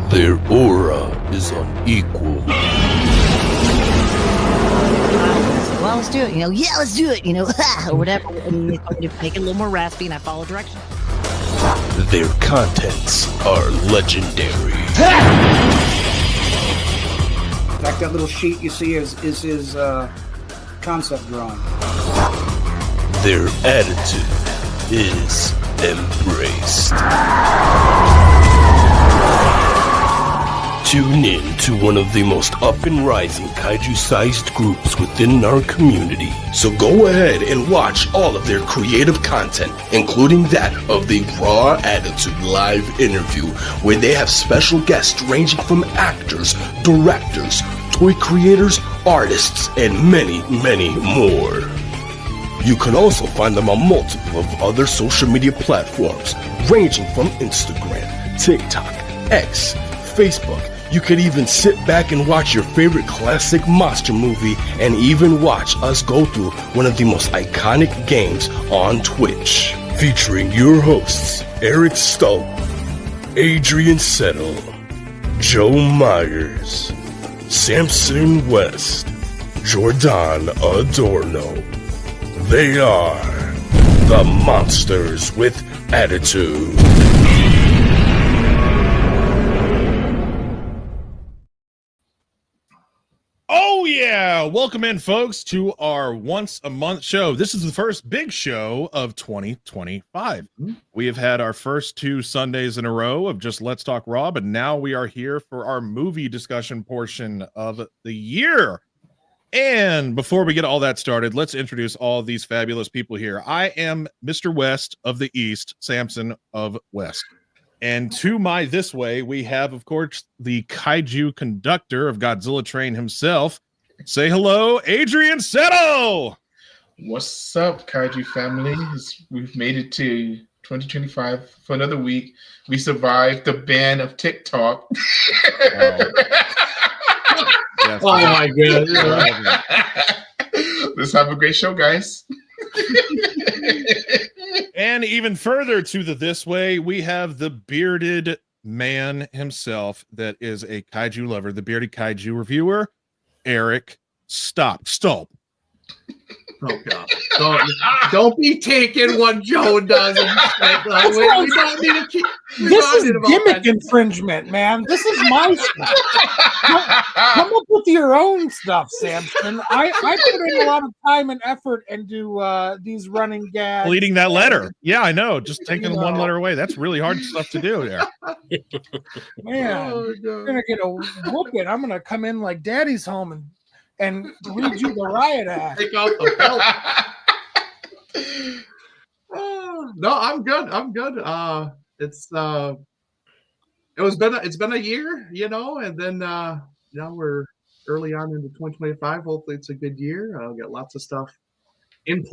Their aura is unequal. Well, let's do it. Yeah, let's do it. Or whatever. And they start to make it a little more raspy, and I follow directions. Their contents are legendary. In fact, that little sheet you see is his concept drawing. Their attitude is embraced. Tune in to one of the most up and rising kaiju-sized groups within our community. So go ahead and watch all of their creative content, including that of the Raw Attitude live interview, where they have special guests ranging from actors, directors, toy creators, artists, and many, many more. You can also find them on multiple of other social media platforms, ranging from Instagram, TikTok, X, Facebook. You could even sit back and watch your favorite classic monster movie and even watch us go through one of the most iconic games on Twitch. Featuring your hosts, Eric Stolp, Adrian Settle, Joe Myers, Samson West, Jordan Adorno. They are the Monsters with Attitude. Oh yeah, welcome in folks to our once a month show. This is the first big show of 2025. We have had our first 2 Sundays in a row of just Let's Talk Raw, but now we are here for our movie discussion portion of the year. And before we get all that started, let's introduce all these fabulous people here. I am Mr. West of the East, Samson of West. And to my this way, we have, of course, the Kaiju conductor of Godzilla Train himself. Say hello, Adrian Settle! What's up, Kaiju family? We've made it to 2025 for another week. We survived the ban of TikTok. Yes, oh my God. Let's have a great show, guys. And even further to the this way, we have the bearded man himself that is a kaiju lover, the bearded kaiju reviewer, Eric Stolp. Oh God! Don't be taking what Joe does. We don't need to keep. This is gimmick infringement, man. This is my stuff. Come up with your own stuff, Samson. I put in a lot of time and effort into these running gags. Leading that letter. Yeah, I know. Just taking one letter away. That's really hard stuff to do there. Man, you're going to get a whooping. I'm going to come in like Daddy's home and read you the riot act. Take out the belt. No, I'm good. It's been a year, and then now we're early on into 2025. Hopefully, it's a good year. I'll get lots of stuff in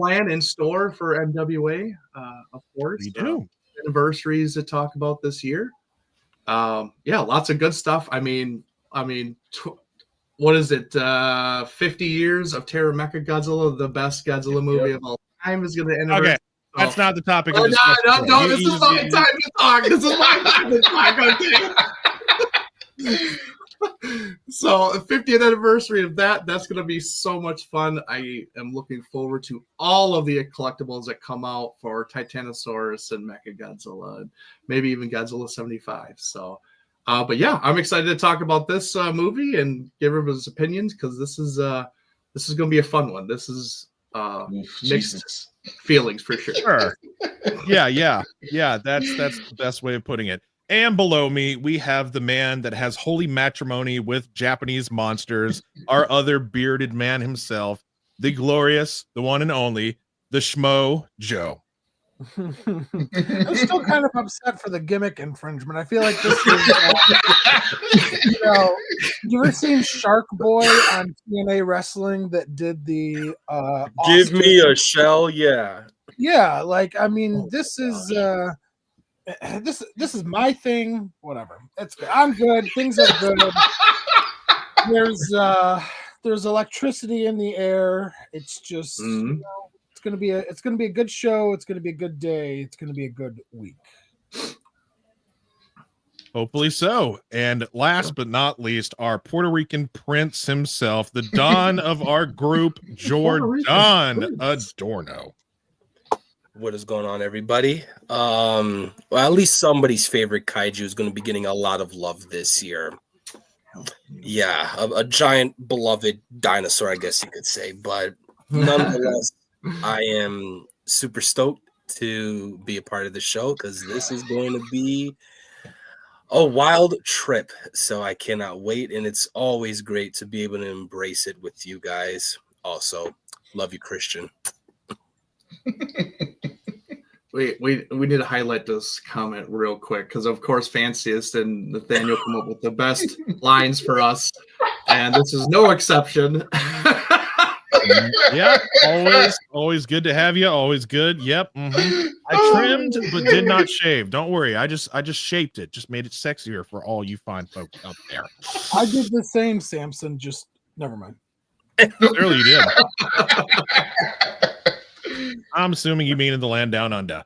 store for NWA. Of course, we do anniversaries to talk about this year. Lots of good stuff. I mean. What is it? 50 years of Terror Mecha Godzilla, the best Godzilla movie of all time, is going to end. Okay, that's not the topic. No. This is my time to talk. This is my time to talk. Okay. So, the 50th anniversary of that's going to be so much fun. I am looking forward to all of the collectibles that come out for Titanosaurus and Mecha Godzilla, and maybe even Godzilla 75. So. But yeah, I'm excited to talk about this movie and give everyone's opinions because this is going to be a fun one. This is mixed feelings for sure. Sure. Yeah. That's the best way of putting it. And below me, we have the man that has holy matrimony with Japanese monsters, our other bearded man himself, the glorious, the one and only, the Schmo Joe. I'm still kind of upset for the gimmick infringement. I feel like this is, you ever seen Shark Boy on TNA Wrestling that did the Give me a shell, yeah. Yeah, this is this is my thing. Whatever. It's good. I'm good. Things are good. There's electricity in the air. It's just it's gonna be a good show. It's gonna be a good day. It's gonna be a good week. Hopefully so. And last but not least, our Puerto Rican prince himself, the Don of our group, Jordan Adorno. What is going on, everybody? Well, at least somebody's favorite kaiju is going to be getting a lot of love this year. Yeah, a giant beloved dinosaur, I guess you could say. But nonetheless, I am super stoked to be a part of the show because this is going to be a wild trip. So I cannot wait. And it's always great to be able to embrace it with you guys. Also, love you, Christian. We need to highlight this comment real quick because, of course, Fanciest and Nathaniel come up with the best lines for us, and this is no exception. Yeah, always good to have you. Always good. Yep. Mm-hmm. I trimmed but did not shave. Don't worry. I just shaped it. Just made it sexier for all you fine folks out there. I did the same, Samson. Just never mind. Clearly you did. I'm assuming you mean in the land down under.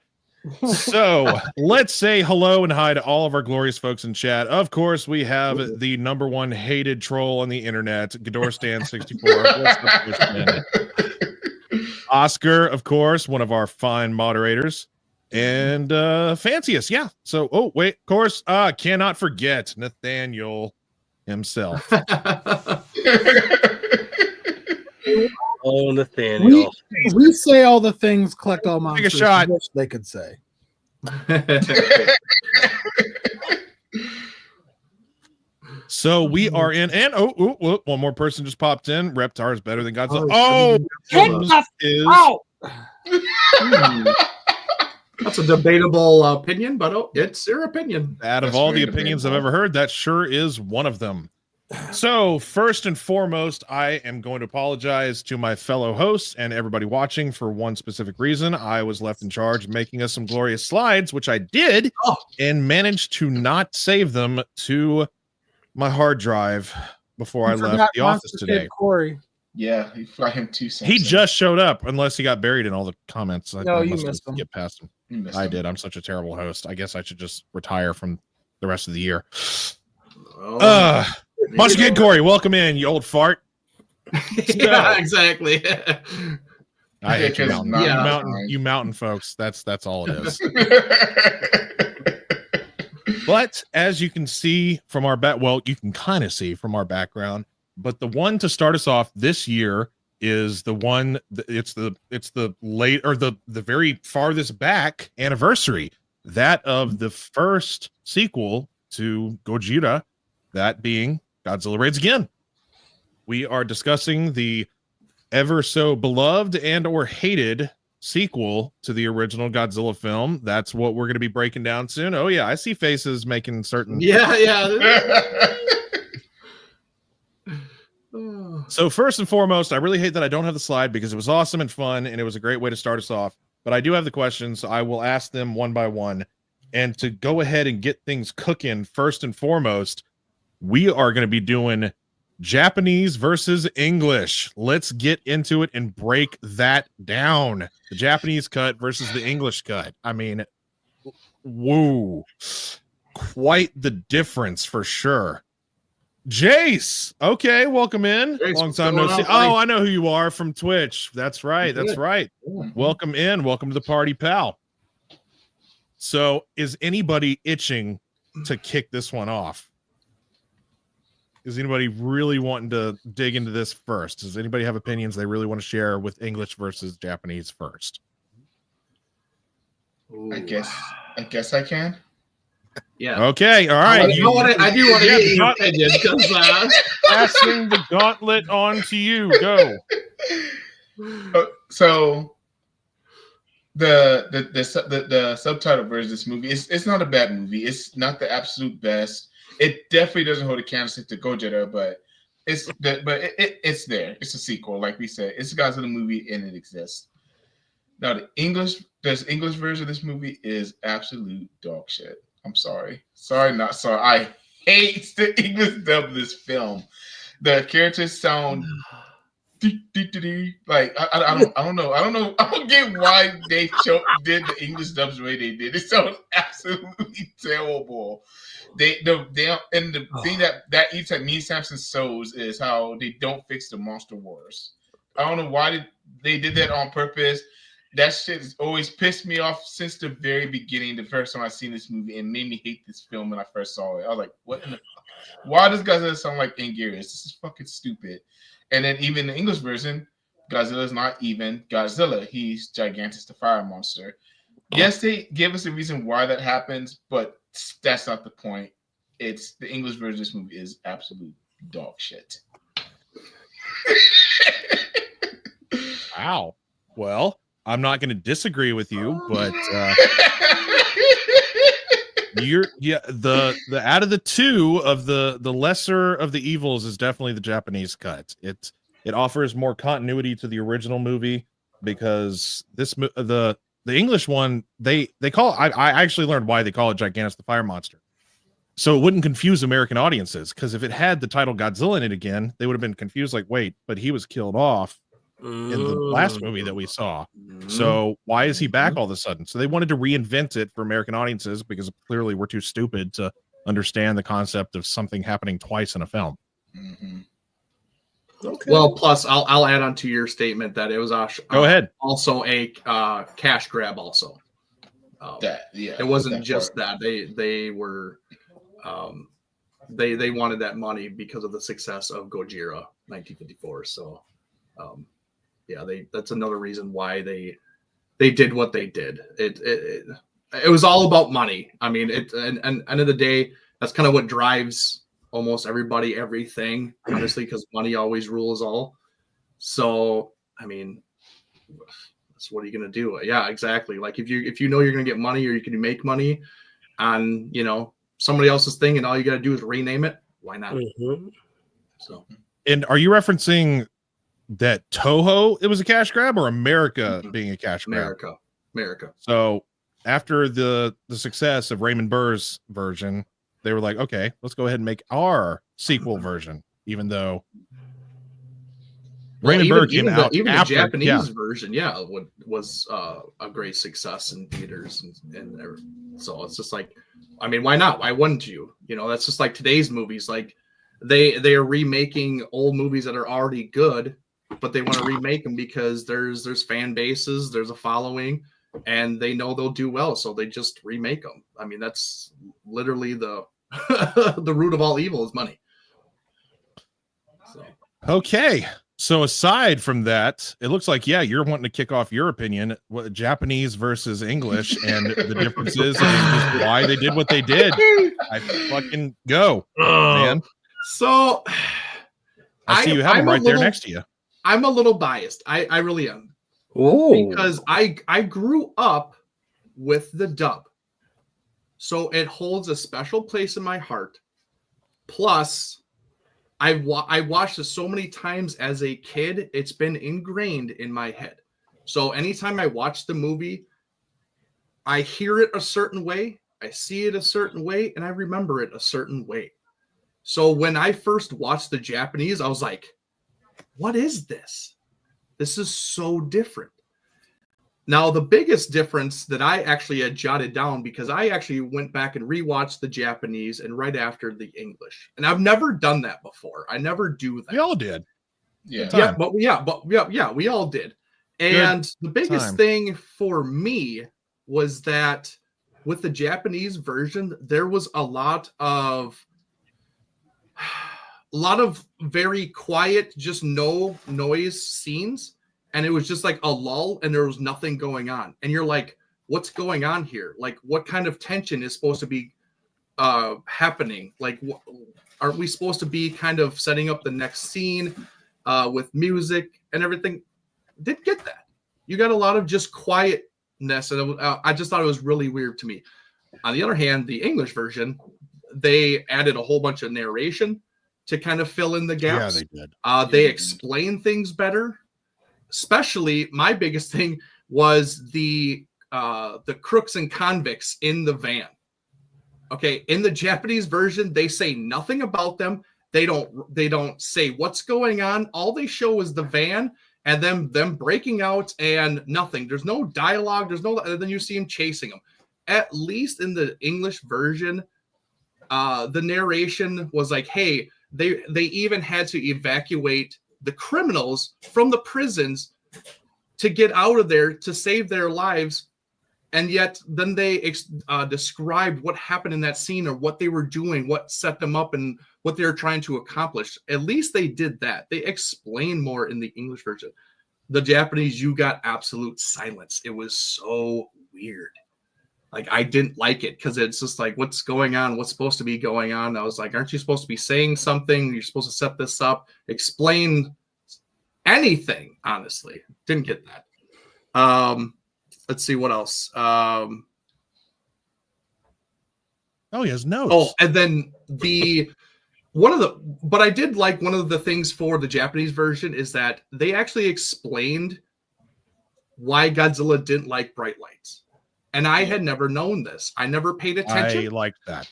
So let's say hello and hi to all of our glorious folks in chat. Of course, we have the number one hated troll on the internet, Gadorstan64. Oscar, of course, one of our fine moderators, and Fanciest. Yeah. So, oh wait, of course, cannot forget Nathaniel himself. Oh, Nathaniel. We say all the things, collect all monsters. Take a shot. Wish they could say. So we are in, and one more person just popped in. Reptar is better than Godzilla. That's a debatable opinion, but it's your opinion. Out of all the opinions I've ever heard, that sure is one of them. So first and foremost, I am going to apologize to my fellow hosts and everybody watching for one specific reason. I was left in charge of making us some glorious slides, which I did, and managed to not save them to my hard drive before I left the office today. Corey. Yeah, you fly him too. He just showed up, unless he got buried in all the comments. No, you missed him. Get past him. I did. I'm such a terrible host. I guess I should just retire from the rest of the year. Once again, Corey, welcome in, you old fart. Yeah, exactly. I hate you, you mountain folks. That's all it is. But as you can see from our you can kind of see from our background. But the one to start us off this year is the one. It's the late or the very farthest back anniversary, that of the first sequel to Gojira, that being Godzilla Raids Again. We are discussing the ever so beloved and or hated sequel to the original Godzilla film. That's what we're going to be breaking down soon. Oh yeah, I see faces making certain. Yeah. So first and foremost, I really hate that I don't have the slide because it was awesome and fun and it was a great way to start us off. But I do have the questions. So I will ask them one by one. And to go ahead and get things cooking, first and foremost, we are going to be doing Japanese versus English. Let's get into it and break that down. The Japanese cut versus the English cut. I mean, woo. Quite the difference for sure. Jace. Okay, welcome in. Jace, long time no see. Oh, I know who you are from Twitch. That's right. That's right. Welcome in. Welcome to the party, pal. So, is anybody itching to kick this one off? Is anybody really wanting to dig into this first? Does anybody have opinions they really want to share with English versus Japanese first? I guess I can. Yeah. Okay. All right. I do want to get your opinion because passing the gauntlet on to you. Go. So the subtitle version of this movie, it's not a bad movie. It's not the absolute best. It definitely doesn't hold a candlestick to Gojira, but it's there. It's a sequel, like we said. It's a Godzilla movie and it exists. Now the English version of this movie is absolute dog shit. I'm sorry. Not sorry. I hate the English dub of this film. The characters sound Like I don't know. I don't get why they did the English dubs the way they did. It sounds absolutely terrible. And the thing that eats at me Samson sows is how they don't fix the monster wars. I don't know why they did that on purpose. That shit has always pissed me off since the very beginning. The first time I seen this movie, and made me hate this film when I first saw it. I was like, "What in the fuck? Why does Godzilla sound like Anguirus? This is fucking stupid." And then even the English version, Godzilla is not even Godzilla. He's Gigantus, the fire monster. Yes, they give us a reason why that happens, but that's not the point. It's the English version of this movie is absolute dog shit. Wow. Well, I'm not going to disagree with you, but the out of the two of the lesser of the evils is definitely the Japanese cut. It offers more continuity to the original movie because the English one they call I actually learned why they call it Gigantus the Fire Monster. So it wouldn't confuse American audiences, because if it had the title Godzilla in it again, they would have been confused like, wait, but he was killed off in the last movie that we saw. So why is he back all of a sudden? So they wanted to reinvent it for American audiences because clearly we're too stupid to understand the concept of something happening twice in a film. Okay. Well, plus I'll add on to your statement that it was go ahead. Also a cash grab also. It wasn't just that they were they wanted that money because of the success of Gojira 1954. So that's another reason why they did what they did. It was all about money. I mean, and end of the day, that's kind of what drives almost everybody, everything, honestly, because money always rules all. So, I mean, that's what are you going to do? Yeah, exactly. Like if you know you're going to get money or you can make money on, somebody else's thing and all you got to do is rename it, why not? So, and are you referencing that Toho, it was a cash grab, or America being a cash grab? America. So after the success of Raymond Burr's version, they were like, okay, let's go ahead and make our sequel version, even though Raymond Burr came out even after, the Japanese version, was a great success in theaters and so it's just like, I mean, why not? Why wouldn't you? That's just like today's movies. Like they are remaking old movies that are already good, but they want to remake them because there's fan bases, there's a following, and they know they'll do well, so they just remake them. I mean, that's literally the the root of all evil is money. So. Okay. So aside from that, it looks like, you're wanting to kick off your opinion, what Japanese versus English and the differences and just why they did what they did. I fucking go, man. So I see you have them right there next to you. I'm a little biased. I really am. Oh, because I grew up with the dub. So it holds a special place in my heart. Plus, I watched it so many times as a kid, it's been ingrained in my head. So anytime I watch the movie, I hear it a certain way, I see it a certain way, and I remember it a certain way. So when I first watched the Japanese, I was like, what is this? This is so different. Now, the biggest difference that I actually had jotted down, because I actually went back and rewatched the Japanese and right after the English. And I've never done that before. I never do that. We all did. We all did. And the biggest thing for me was that with the Japanese version, there was a lot of very quiet, just no noise scenes. And it was just like a lull and there was nothing going on. And you're like, what's going on here? Like, what kind of tension is supposed to be happening? Like, aren't we supposed to be kind of setting up the next scene with music and everything? Didn't get that. You got a lot of just quietness. And I just thought it was really weird to me. On the other hand, the English version, they added a whole bunch of narration to kind of fill in the gaps. Yeah, they did. They explain things better. Especially, my biggest thing was the crooks and convicts in the van. Okay, in the Japanese version, they say nothing about them, they don't say what's going on. All they show is the van and them breaking out and nothing. There's no dialogue. And then you see him chasing them. At least in the English version, the narration was like, hey, they even had to evacuate the criminals from the prisons to get out of there to save their lives. And yet then they described what happened in that scene or what they were doing, what set them up and what they were trying to accomplish. At least they did that. They explained more in the English version. The Japanese, you got absolute silence. It was so weird. Like, I didn't like it because it's just like, what's going on? What's supposed to be going on? I was like, aren't you supposed to be saying something? You're supposed to set this up, explain anything, honestly. Didn't get that. Let's see what else. Oh, he has notes. Oh, and then but I did like one of the things for the Japanese version is that they actually explained why Godzilla didn't like bright lights. And I had never known this. I never paid attention. I liked that.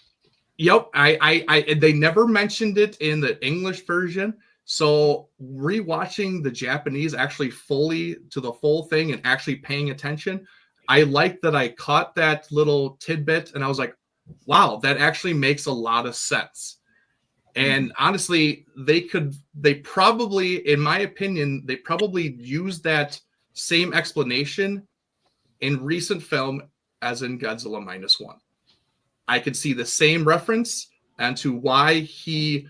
Yep. They never mentioned it in the English version. So rewatching the Japanese actually fully to the full thing and actually paying attention, I liked that I caught that little tidbit and I was like, wow, that actually makes a lot of sense. And honestly, they probably, in my opinion, they probably used that same explanation in recent film as in Godzilla -1. I could see the same reference and to why he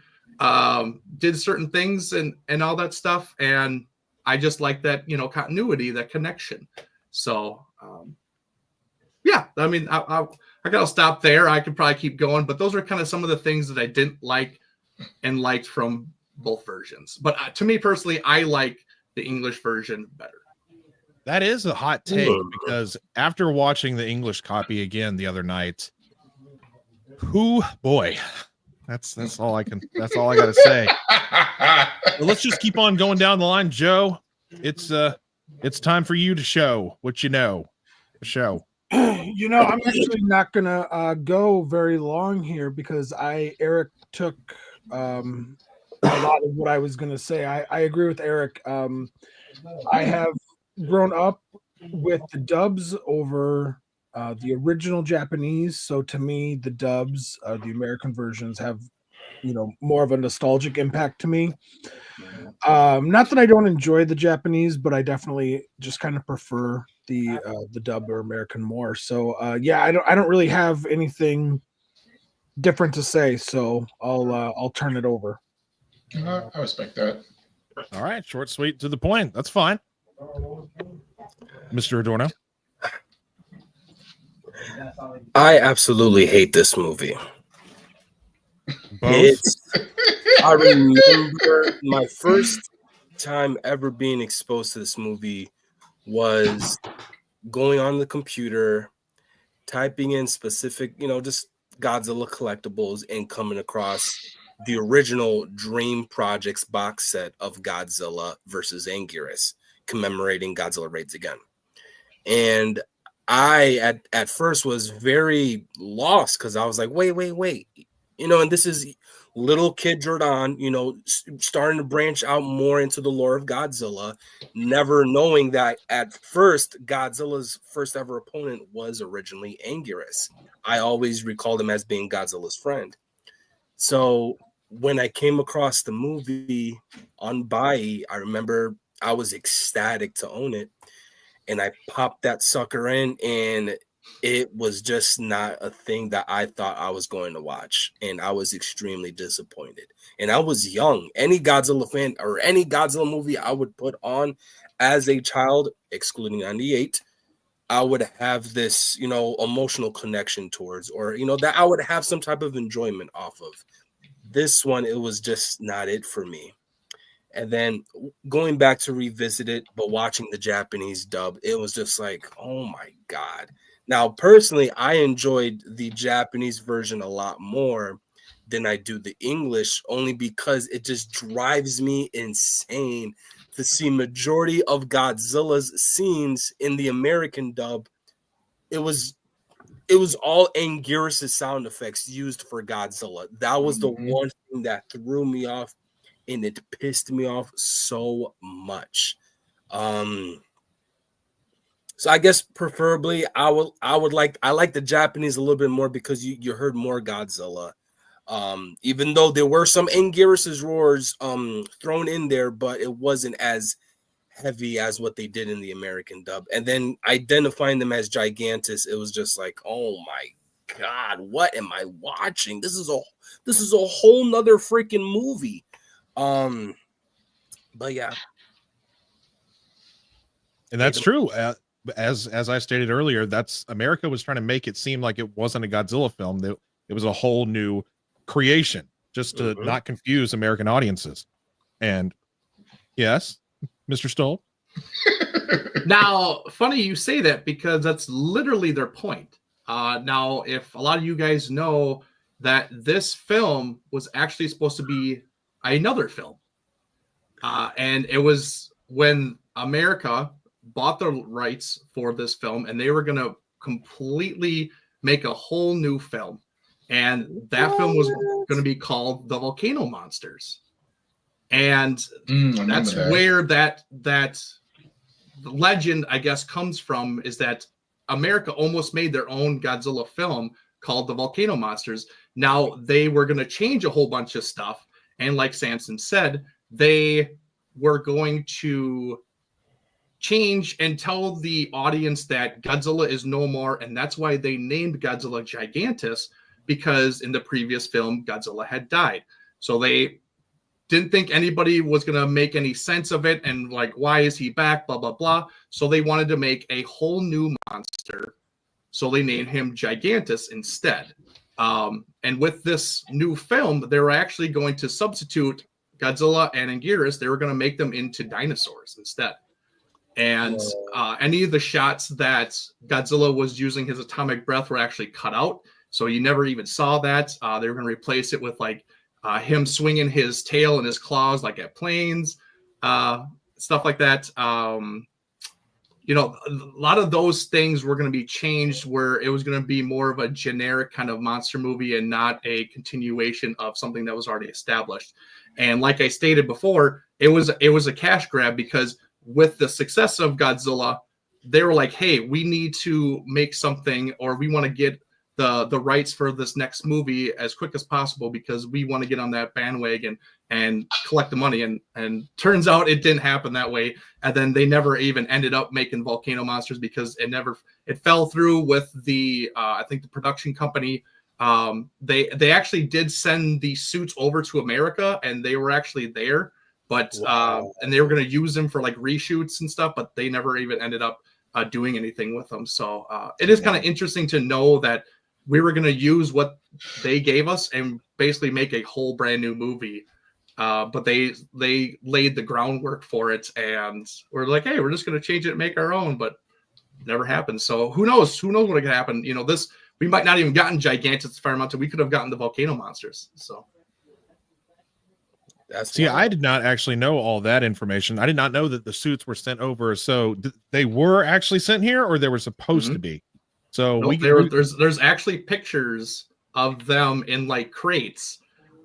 did certain things and all that stuff. And I just like that, continuity, that connection. So, yeah, I mean, I gotta stop there. I could probably keep going, but those are kind of some of the things that I didn't like and liked from both versions. But to me personally, I like the English version better. That is a hot take because after watching the English copy again the other night, that's all I got to say. Well, let's just keep on going down the line, Joe. It's time for you to show what you know. Show. I'm actually not gonna go very long here because Eric took a lot of what I was gonna say. I agree with Eric. I have grown up with the dubs over the original Japanese, so to me, the dubs, the American versions, have more of a nostalgic impact to me. Not that I don't enjoy the Japanese, but I definitely just kind of prefer the dub or American more. So yeah, I don't really have anything different to say, so I'll turn it over. I respect that. All right, short, sweet, to the point. That's fine. Mr. Adorno. I absolutely hate this movie. Both? I remember my first time ever being exposed to this movie was going on the computer, typing in specific, just Godzilla collectibles and coming across the original Dream Projects box set of Godzilla versus Anguirus, commemorating Godzilla Raids Again. And I at first was very lost because I was like, wait. And this is little kid Jordan, starting to branch out more into the lore of Godzilla, never knowing that at first Godzilla's first ever opponent was originally Anguirus. I always recalled him as being Godzilla's friend. So when I came across the movie on Bai, I remember I was ecstatic to own it. And I popped that sucker in, and it was just not a thing that I thought I was going to watch. And I was extremely disappointed. And I was young. Any Godzilla fan or any Godzilla movie I would put on as a child, excluding 98, I would have this, emotional connection towards, or, that I would have some type of enjoyment off of. This one, it was just not it for me. And then going back to revisit it, but watching the Japanese dub, it was just like, oh my God. Now, personally, I enjoyed the Japanese version a lot more than I do the English, only because it just drives me insane to see majority of Godzilla's scenes in the American dub. It was it was all Anguirus' sound effects used for Godzilla. That was the one thing that threw me off, and it pissed me off so much. So I guess preferably I like the Japanese a little bit more because you heard more Godzilla. Even though there were some Anguirus' roars thrown in there, but it wasn't as heavy as what they did in the American dub. And then identifying them as Gigantus, it was just like, oh my God, what am I watching? This is a whole nother freaking movie. But yeah. And that's true. As I stated earlier, that's America was trying to make it seem like it wasn't a Godzilla film. That it was a whole new creation, just to not confuse American audiences. And yes, Mr. Stoll. Now, funny you say that because that's literally their point. Now, if a lot of you guys know that this film was actually supposed to be another film, and it was when America bought the rights for this film, and they were going to completely make a whole new film, and that film was going to be called The Volcano Monsters. And that's where that legend, I guess, comes from, is that America almost made their own Godzilla film called The Volcano Monsters. Now, they were going to change a whole bunch of stuff, and like Samson said, they were going to change and tell the audience that Godzilla is no more, and that's why they named Godzilla Gigantus, because in the previous film Godzilla had died. So they didn't think anybody was going to make any sense of it, and like, why is he back, blah blah blah. So they wanted to make a whole new monster, so they named him Gigantus instead. And with this new film, they were actually going to substitute Godzilla and Anguirus. They were going to make them into dinosaurs instead. And any of the shots that Godzilla was using his atomic breath were actually cut out. So you never even saw that. They were going to replace it with like him swinging his tail and his claws like at planes, stuff like that. You know, a lot of those things were going to be changed, where it was going to be more of a generic kind of monster movie and not a continuation of something that was already established. And like I stated before, it was a cash grab, because with the success of Godzilla, they were like, hey, we need to make something, or we want to get the rights for this next movie as quick as possible, because we want to get on that bandwagon and collect the money. And turns out it didn't happen that way. And then they never even ended up making Volcano Monsters, because it fell through with the I think the production company. They actually did send the suits over to America, and they were actually there. But and they were going to use them for like reshoots and stuff, but they never even ended up doing anything with them. So it is kind of interesting to know that we were going to use what they gave us and basically make a whole brand new movie. But they laid the groundwork for it, and we're like, hey, we're just going to change it and make our own, but it never happened. So who knows what could happen? You know, we might not even gotten Gigantus Fire Mountain. We could have gotten the Volcano Monsters. So. I did not actually know all that information. I did not know that the suits were sent over. So they were actually sent here, or they were supposed to be. So there's actually pictures of them in like crates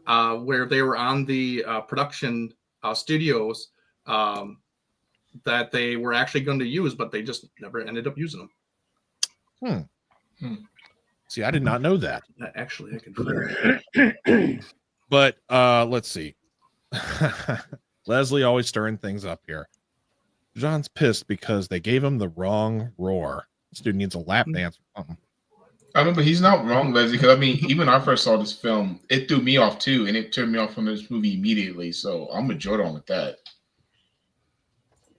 where they were on the production studios that they were actually going to use, but they just never ended up using them. See, I did not know that. Actually, I can find it. But let's see. Leslie always stirring things up here. John's pissed because they gave him the wrong roar. This dude needs a lap dance or something. I mean, but he's not wrong, Leslie, because I mean, even when I first saw this film, it threw me off too, and it turned me off from this movie immediately. So I'm with Jordan with that.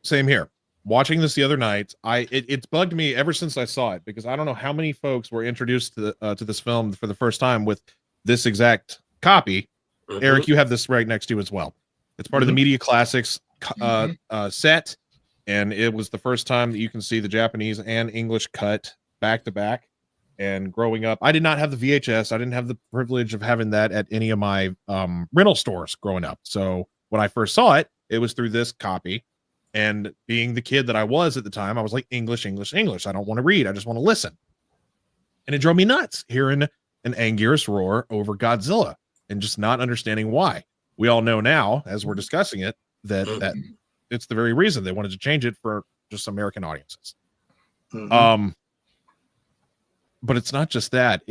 Same here. Watching this the other night, it's bugged me ever since I saw it, because I don't know how many folks were introduced to this film for the first time with this exact copy. Eric, you have this right next to you as well. It's part of the Media Classics set, and it was the first time that you can see the Japanese and English cut back to back. And growing up, I did not have the VHS. I didn't have the privilege of having that at any of my rental stores growing up. So when I first saw it, it was through this copy. And being the kid that I was at the time, I was like, English, English, English. I don't want to read. I just want to listen. And it drove me nuts hearing an Anguirus roar over Godzilla and just not understanding why. We all know now, as we're discussing it, that it's the very reason they wanted to change it for just American audiences. But it's not just that.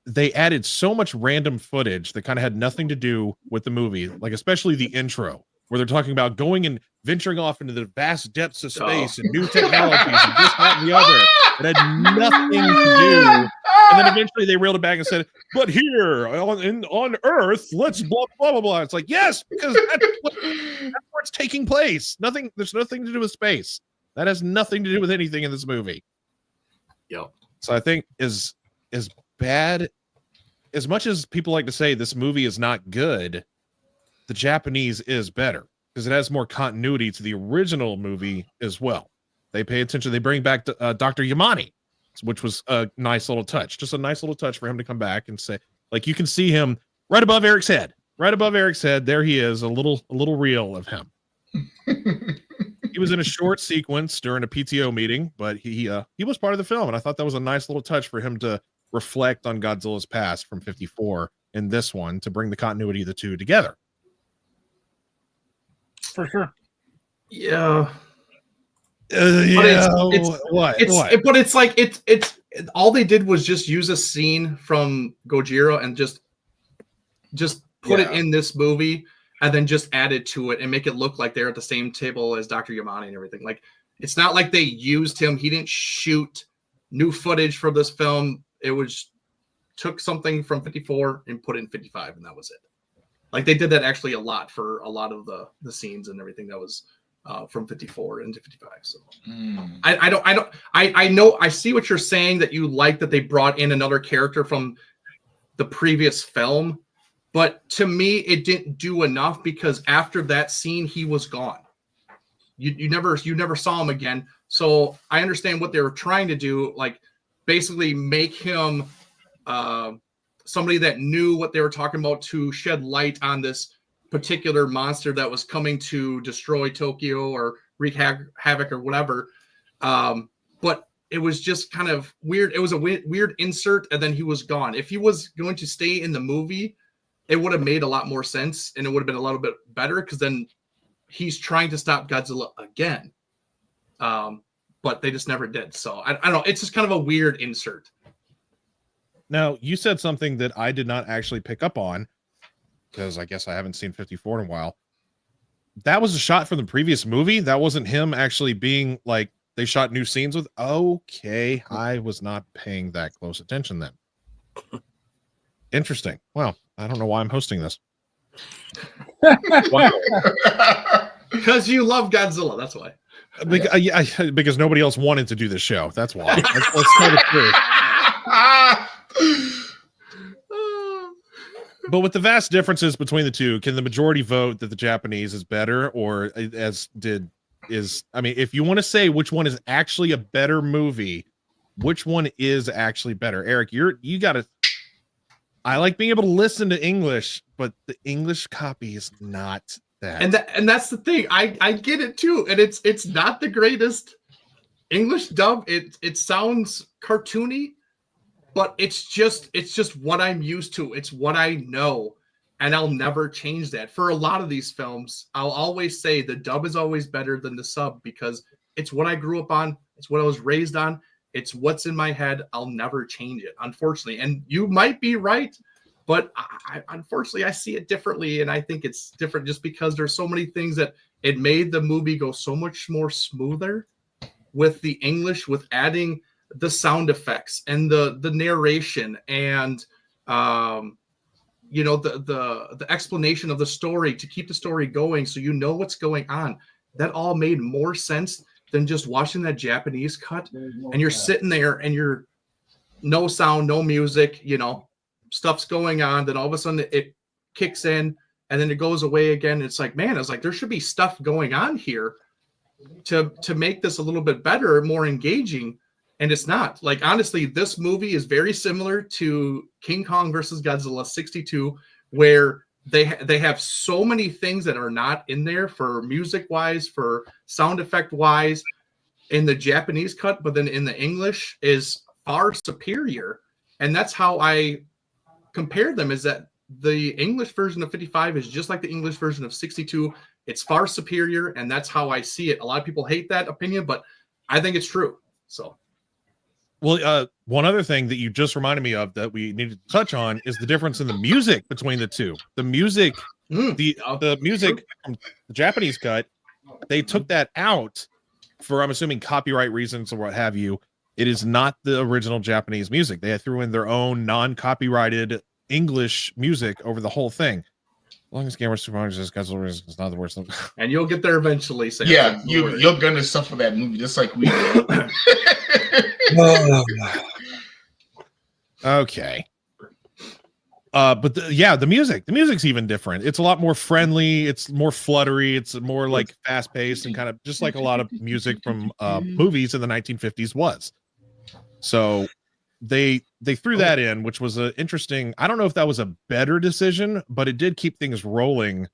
They added so much random footage that kind of had nothing to do with the movie, like especially the intro, where they're talking about going and venturing off into the vast depths of space and new technologies and this, that, and the other. It had nothing to do. And then eventually they reeled it back and said, but here on Earth, let's blah, blah, blah, blah. It's like, yes, because that's where it's taking place. There's nothing to do with space. That has nothing to do with anything in this movie. Yep. So I think as bad as much as people like to say this movie is not good, the Japanese is better because it has more continuity to the original movie as well. They pay attention. They bring back Dr. Yamane, which was a nice little touch. Just a nice little touch for him to come back and say, like, you can see him right above Eric's head. Right above Eric's head, there he is, a little reel of him. He was in a short sequence during a PTO meeting, but he was part of the film, and I thought that was a nice little touch for him to reflect on Godzilla's past from 54 in this one to bring the continuity of the two together. For sure. Yeah. What? But it's like it's all they did was just use a scene from Gojira and just put it in this movie and then just add it to it and make it look like they're at the same table as Dr. Yamane and everything. Like, it's not like they used him. He didn't shoot new footage for this film. It was took something from 54 and put it in 55, and that was it. Like, they did that actually a lot for a lot of the scenes and everything that was from 54 into 55. So I know I see what you're saying, that you like that they brought in another character from the previous film, but to me it didn't do enough because after that scene he was gone. You never saw him again. So I understand what they were trying to do, like basically make him somebody that knew what they were talking about to shed light on this particular monster that was coming to destroy Tokyo or wreak havoc or whatever. But it was just kind of weird. It was a weird insert, and then he was gone. If he was going to stay in the movie, it would have made a lot more sense, and it would have been a little bit better because then he's trying to stop Godzilla again. But they just never did. So I don't know. It's just kind of a weird insert. Now, you said something that I did not actually pick up on because I guess I haven't seen 54 in a while. That was a shot from the previous movie. That wasn't him actually being like they shot new scenes with. Okay, I was not paying that close attention then. Interesting. Well, I don't know why I'm hosting this. Wow. Because you love Godzilla. That's why. Because nobody else wanted to do this show. That's why. Let's tell the truth. But with the vast differences between the two, can the majority vote that the Japanese is better, or I mean, if you want to say which one is actually a better movie, which one is actually better? Eric, you got to. I like being able to listen to English, but the English copy is not that. And that's the thing. I get it too, and it's not the greatest English dub. It sounds cartoony. But it's just what I'm used to. It's what I know, and I'll never change that. For a lot of these films, I'll always say the dub is always better than the sub because it's what I grew up on. It's what I was raised on. It's what's in my head. I'll never change it, unfortunately. And you might be right, but unfortunately, I see it differently, and I think it's different just because there's so many things that it made the movie go so much more smoother with the English, with adding the sound effects and the narration and the explanation of the story to keep the story going so you know what's going on. That all made more sense than just watching that Japanese cut and you're sitting there and you're no sound, no music, stuff's going on, then all of a sudden it kicks in and then it goes away again. It's like, man, it's like there should be stuff going on here to make this a little bit better, more engaging. And it's not. Like, honestly, this movie is very similar to King Kong versus Godzilla 62, where they have so many things that are not in there for music-wise, for sound effect-wise in the Japanese cut, but then in the English is far superior. And that's how I compare them, is that the English version of 55 is just like the English version of 62. It's far superior, and that's how I see it. A lot of people hate that opinion, but I think it's true. So, well, one other thing that you just reminded me of that we needed to touch on is the difference in the music between the two. The music, the music from the Japanese cut, they took that out for, I'm assuming, copyright reasons or what have you. It is not the original Japanese music. They threw in their own non-copyrighted English music over the whole thing. Long as Gamers Super Mario Godzilla is not the worst. And you'll get there eventually. So yeah, you're gonna suffer that movie just like we did. Okay. But the music's even different. It's a lot more friendly. It's more fluttery. It's more like fast paced and kind of just like a lot of music from movies in the 1950s was. So they threw that in, which was an interesting. I don't know if that was a better decision, but it did keep things rolling.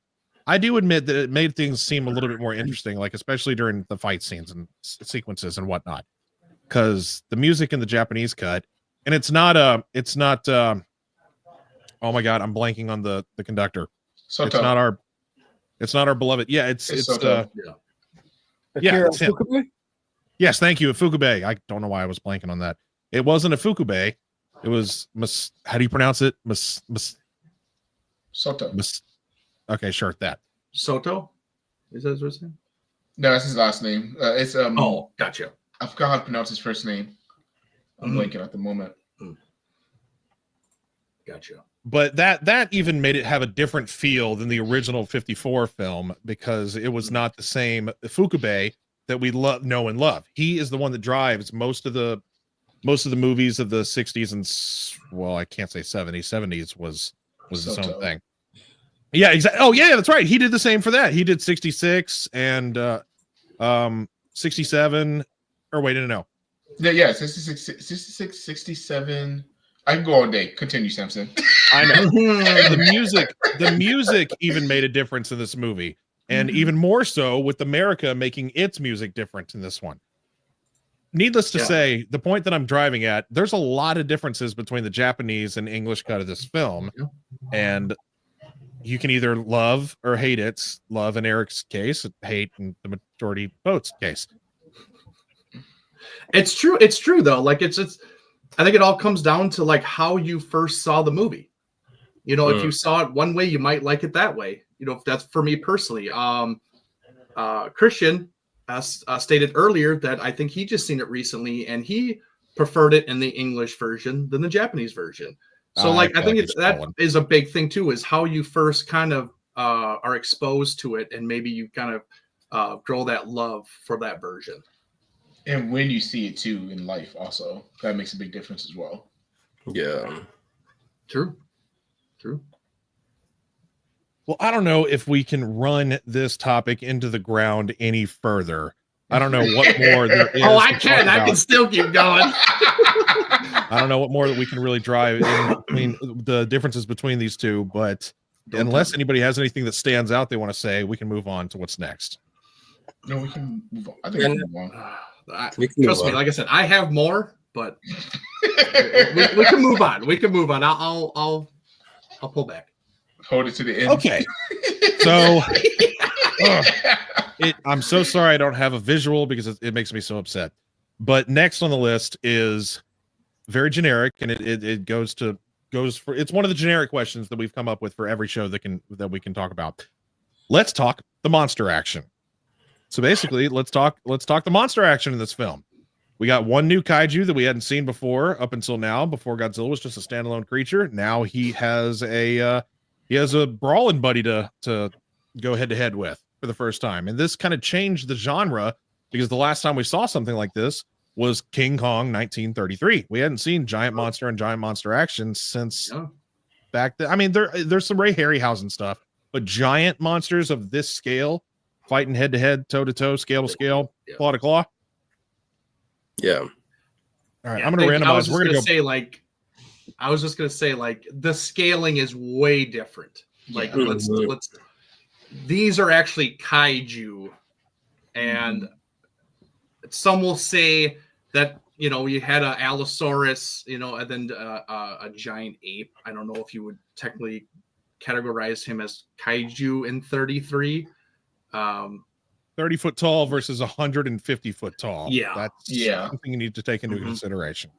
I do admit that it made things seem a little bit more interesting, like especially during the fight scenes and sequences and whatnot, because the music in the Japanese cut, and it's not. Oh my God, I'm blanking on the conductor. Soto. It's not our beloved. Yeah, it's Soto. it's him. Yes, thank you, Ifukube. I don't know why I was blanking on that. It wasn't a Ifukube. It was how do you pronounce it? Soto. Okay, sure, that. Soto? Is that his name? No, that's his last name. It's Oh, gotcha. I forgot how to pronounce his first name. I'm blanking at the moment. Gotcha. But that even made it have a different feel than the original 54 film, because it was not the same Ifukube that we know and love. He is the one that drives most of the movies of the 60s and, well, I can't say 70s. 70s was its own thing. Yeah, exactly. Oh yeah, that's right. He did the same for that. He did 66 and 67. Or wait, no. Yeah, 66, 67. I can go all day. Continue, Samson. I know. The music even made a difference in this movie. And even more so with America making its music different in this one. Needless to say, the point that I'm driving at, there's a lot of differences between the Japanese and English cut of this film. And you can either love or hate it. Love in Eric's case, hate in the majority vote's case. It's true though. Like it's I think it all comes down to like how you first saw the movie. You know, if you saw it one way, you might like it that way. You know, if that's for me personally. Christian stated earlier that I think he just seen it recently and he preferred it in the English version than the Japanese version. So I think that is a big thing too, is how you first kind of are exposed to it, and maybe you kind of grow that love for that version. And when you see it too in life, also that makes a big difference as well. Yeah, true. Well, I don't know if we can run this topic into the ground any further. I don't know what more there is. Oh, I can. I can still keep going. I don't know what more that we can really drive in between the differences between these two, but unless anybody has anything that stands out they want to say, we can move on to what's next. No, we can move on. I think we can move on. Trust me, like I said, I have more, but we can move on. We can move on. I'll pull back. Hold it to the end. Okay. So I'm so sorry I don't have a visual because it makes me so upset. But next on the list is very generic, and it goes for it's one of the generic questions that we've come up with for every show that we can talk about. Let's talk the monster action. So basically, let's talk the monster action in this film. We got one new kaiju that we hadn't seen before up until now. Before, Godzilla was just a standalone creature. Now he has a brawling buddy to go head to head with for the first time. And this kind of changed the genre, because the last time we saw something like this was King Kong 1933. We hadn't seen giant monster and giant monster action since back then. I mean, there's some Ray Harryhausen stuff, but giant monsters of this scale fighting head to head, toe to toe, scale to scale, claw to claw. Yeah. All right, I'm going to randomize. We're going to go. I was just going to say, like, the scaling is way different. Like, let's these are actually kaiju, and some will say that you had a Allosaurus, and then a giant ape. I don't know if you would technically categorize him as kaiju in 33. 30-foot tall versus 150-foot tall. Yeah. That's something you need to take into consideration.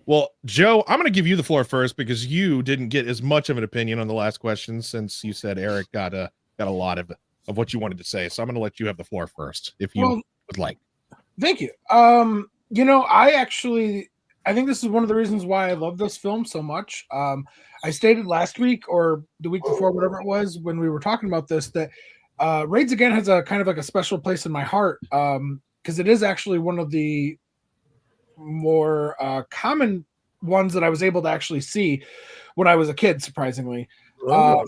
Well, Joe, I'm going to give you the floor first because you didn't get as much of an opinion on the last question since you said Eric got a lot of what you wanted to say. So I'm going to let you have the floor first if you would like. Thank you. I think this is one of the reasons why I love this film so much. I stated last week or the week before, whatever it was, when we were talking about this, that Raids Again has a kind of like a special place in my heart because it is actually one of the more common ones that I was able to actually see when I was a kid, surprisingly. But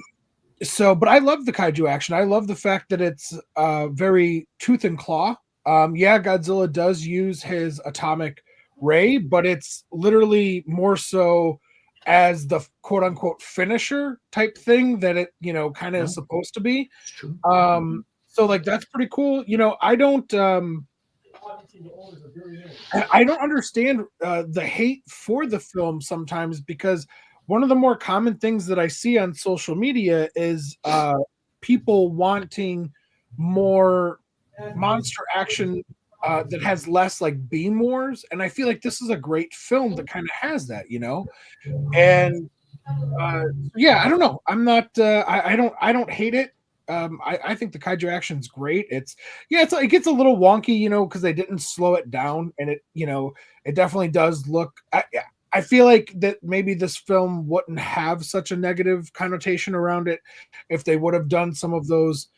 I love the kaiju action. I love the fact that it's very tooth and claw. Godzilla does use his atomic ray, but it's literally more so as the quote unquote finisher type thing that it, kind of is supposed to be. So like, that's pretty cool. I don't understand the hate for the film sometimes, because one of the more common things that I see on social media is people wanting more monster action that has less like beam wars, and I feel like this is a great film that kind of has that, and I don't know. I'm not I don't hate it. I think the kaiju action's great. It gets a little wonky, because they didn't slow it down, and it definitely does look. I feel like that maybe this film wouldn't have such a negative connotation around it if they would have done some of those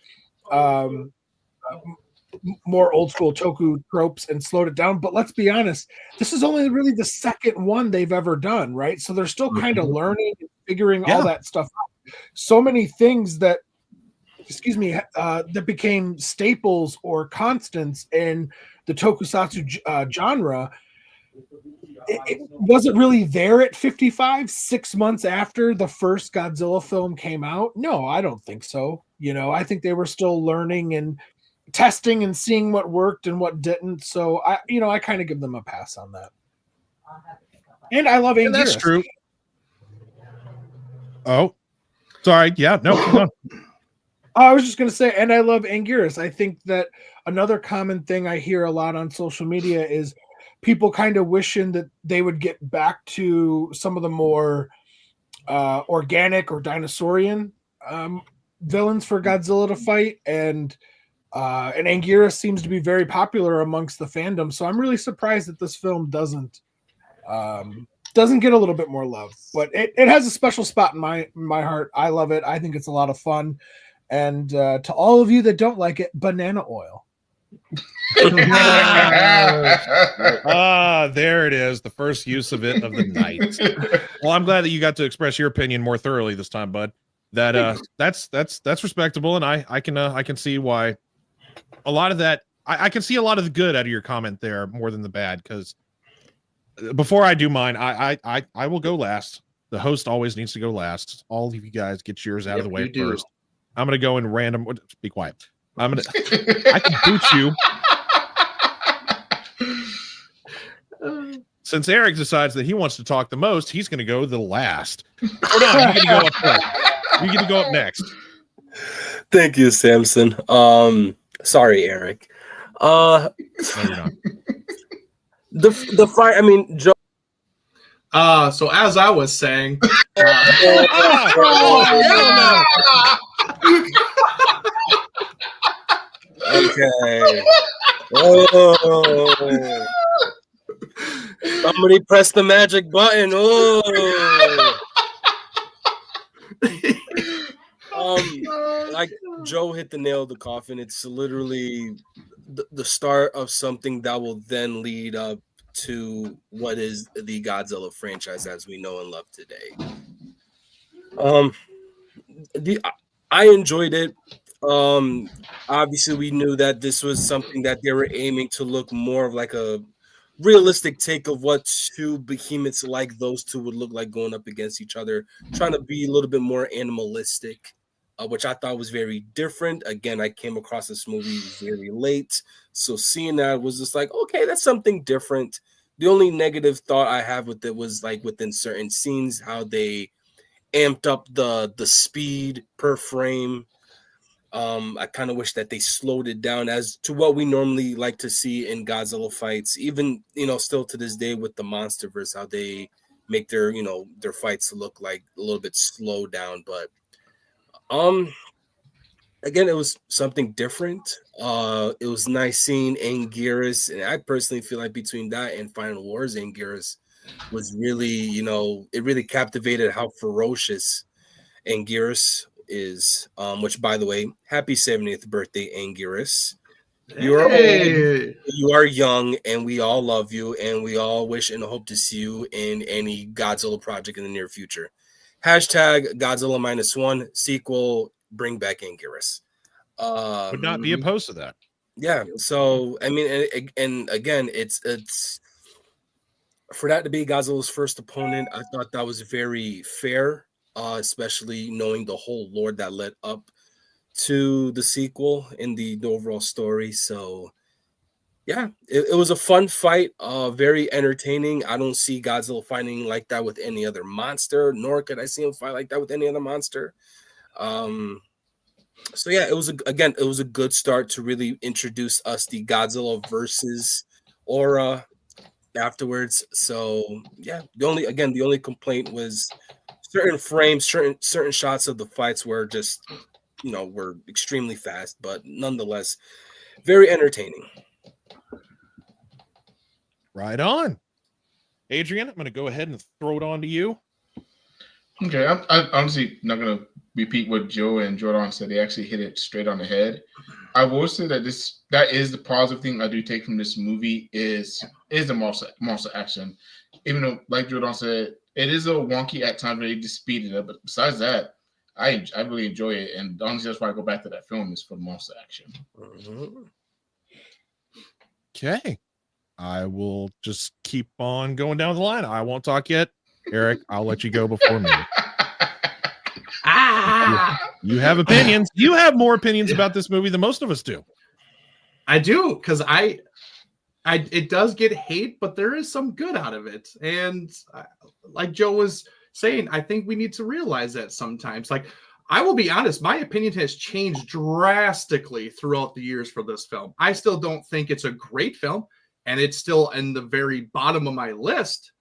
more old school toku tropes and slowed it down. But let's be honest, this is only really the second one they've ever done, right? So they're still kind of learning and figuring all that stuff out. So many things that that became staples or constants in the tokusatsu genre, it wasn't really there at 55, 6 months after the first Godzilla film came out. No, I don't think so. I think they were still learning and testing and seeing what worked and what didn't. So I kind of give them a pass on that. And I love Anguirus. That's true. Oh, sorry. Yeah, no, come on. I was just going to say, and I love Anguirus. I think that another common thing I hear a lot on social media is people kind of wishing that they would get back to some of the more organic or dinosaurian villains for Godzilla to fight. And Anguirus seems to be very popular amongst the fandom. So I'm really surprised that this film doesn't get a little bit more love. But it has a special spot in my heart. I love it. I think it's a lot of fun. And to all of you that don't like it, banana oil. There it is, the first use of it of the night. Well, I'm glad that you got to express your opinion more thoroughly this time, bud. That's respectable, and I can see why a lot of that. I can see a lot of the good out of your comment there more than the bad, because before I do mine, I will go last. The host always needs to go last. All of you guys get yours out of the way first. I'm gonna go in random. Be quiet. I can boot you. Since Eric decides that he wants to talk the most, he's going to go the last. Hold on, you're going to go up first. You're going to go up next. Thank you, Samson. Sorry, Eric. No, you're not. The fight. I mean, Joe. So as I was saying, okay. Oh. Somebody press the magic button. Oh. Like Joe hit the nail of the coffin. It's literally the start of something that will then lead up to what is the Godzilla franchise as we know and love today. I enjoyed it. Obviously we knew that this was something that they were aiming to look more of like a realistic take of what two behemoths like those two would look like going up against each other, trying to be a little bit more animalistic, which I thought was very different. Again, I came across this movie very late, so seeing that was just like, okay, that's something different. only negative thought I have with it was like within certain scenes how they amped up the speed per frame. I kind of wish that they slowed it down as to what we normally like to see in Godzilla fights, even, still to this day with the MonsterVerse, how they make their, their fights look like a little bit slowed down. But again, it was something different. It was nice seeing Anguirus, and I personally feel like between that and Final Wars, Anguirus was really, it really captivated how ferocious Anguirus is. Which, by the way, happy 70th birthday, Anguirus. You are old, you are young, and we all love you, and we all wish and hope to see you in any Godzilla project in the near future. Hashtag Godzilla -1 sequel. Bring back Anguirus. Would not be opposed to that. Yeah. So I mean, and again, it's for that to be Godzilla's first opponent. I thought that was very fair, especially knowing the whole lore that led up to the sequel in the overall story. So yeah, it was a fun fight, very entertaining. I don't see Godzilla fighting like that with any other monster, nor could I see him fight like that with any other monster. So yeah, it was a good start to really introduce us the Godzilla versus aura afterwards. So yeah, the only complaint was certain frames, certain shots of the fights were just, were extremely fast, but nonetheless, very entertaining. Right on. Adrian, I'm going to go ahead and throw it on to you. Okay, I'm honestly not going to repeat what Joe and Jordan said. They actually hit it straight on the head. I will say that that is the positive thing I do take from this movie is the monster action. Even though, like Jordan said, it is a little wonky at times when they just speed it up. But besides that, I really enjoy it. And honestly, that's why I go back to that film is for the monster action. Okay. I will just keep on going down the line. I won't talk yet. Eric, I'll let you go before me. You have opinions. You have more opinions about this movie than most of us do. I do, because it does get hate, but there is some good out of it. And like Joe was saying, I think we need to realize that sometimes. Like, I will be honest, my opinion has changed drastically throughout the years for this film. I still don't think it's a great film, and it's still in the very bottom of my list.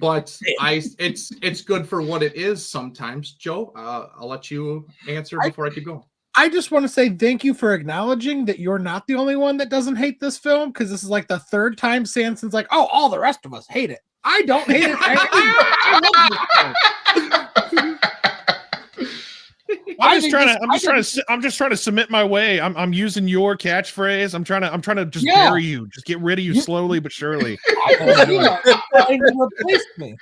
But it's good for what it is sometimes. Joe, I'll let you answer before I keep going. I just want to say thank you for acknowledging that you're not the only one that doesn't hate this film, because this is like the third time Sanson's like, oh, all the rest of us hate it. I don't hate it. I love this film. I'm just trying to submit my way. I'm using your catchphrase. I'm trying to just bury you. Just get rid of you slowly but surely. Replace me.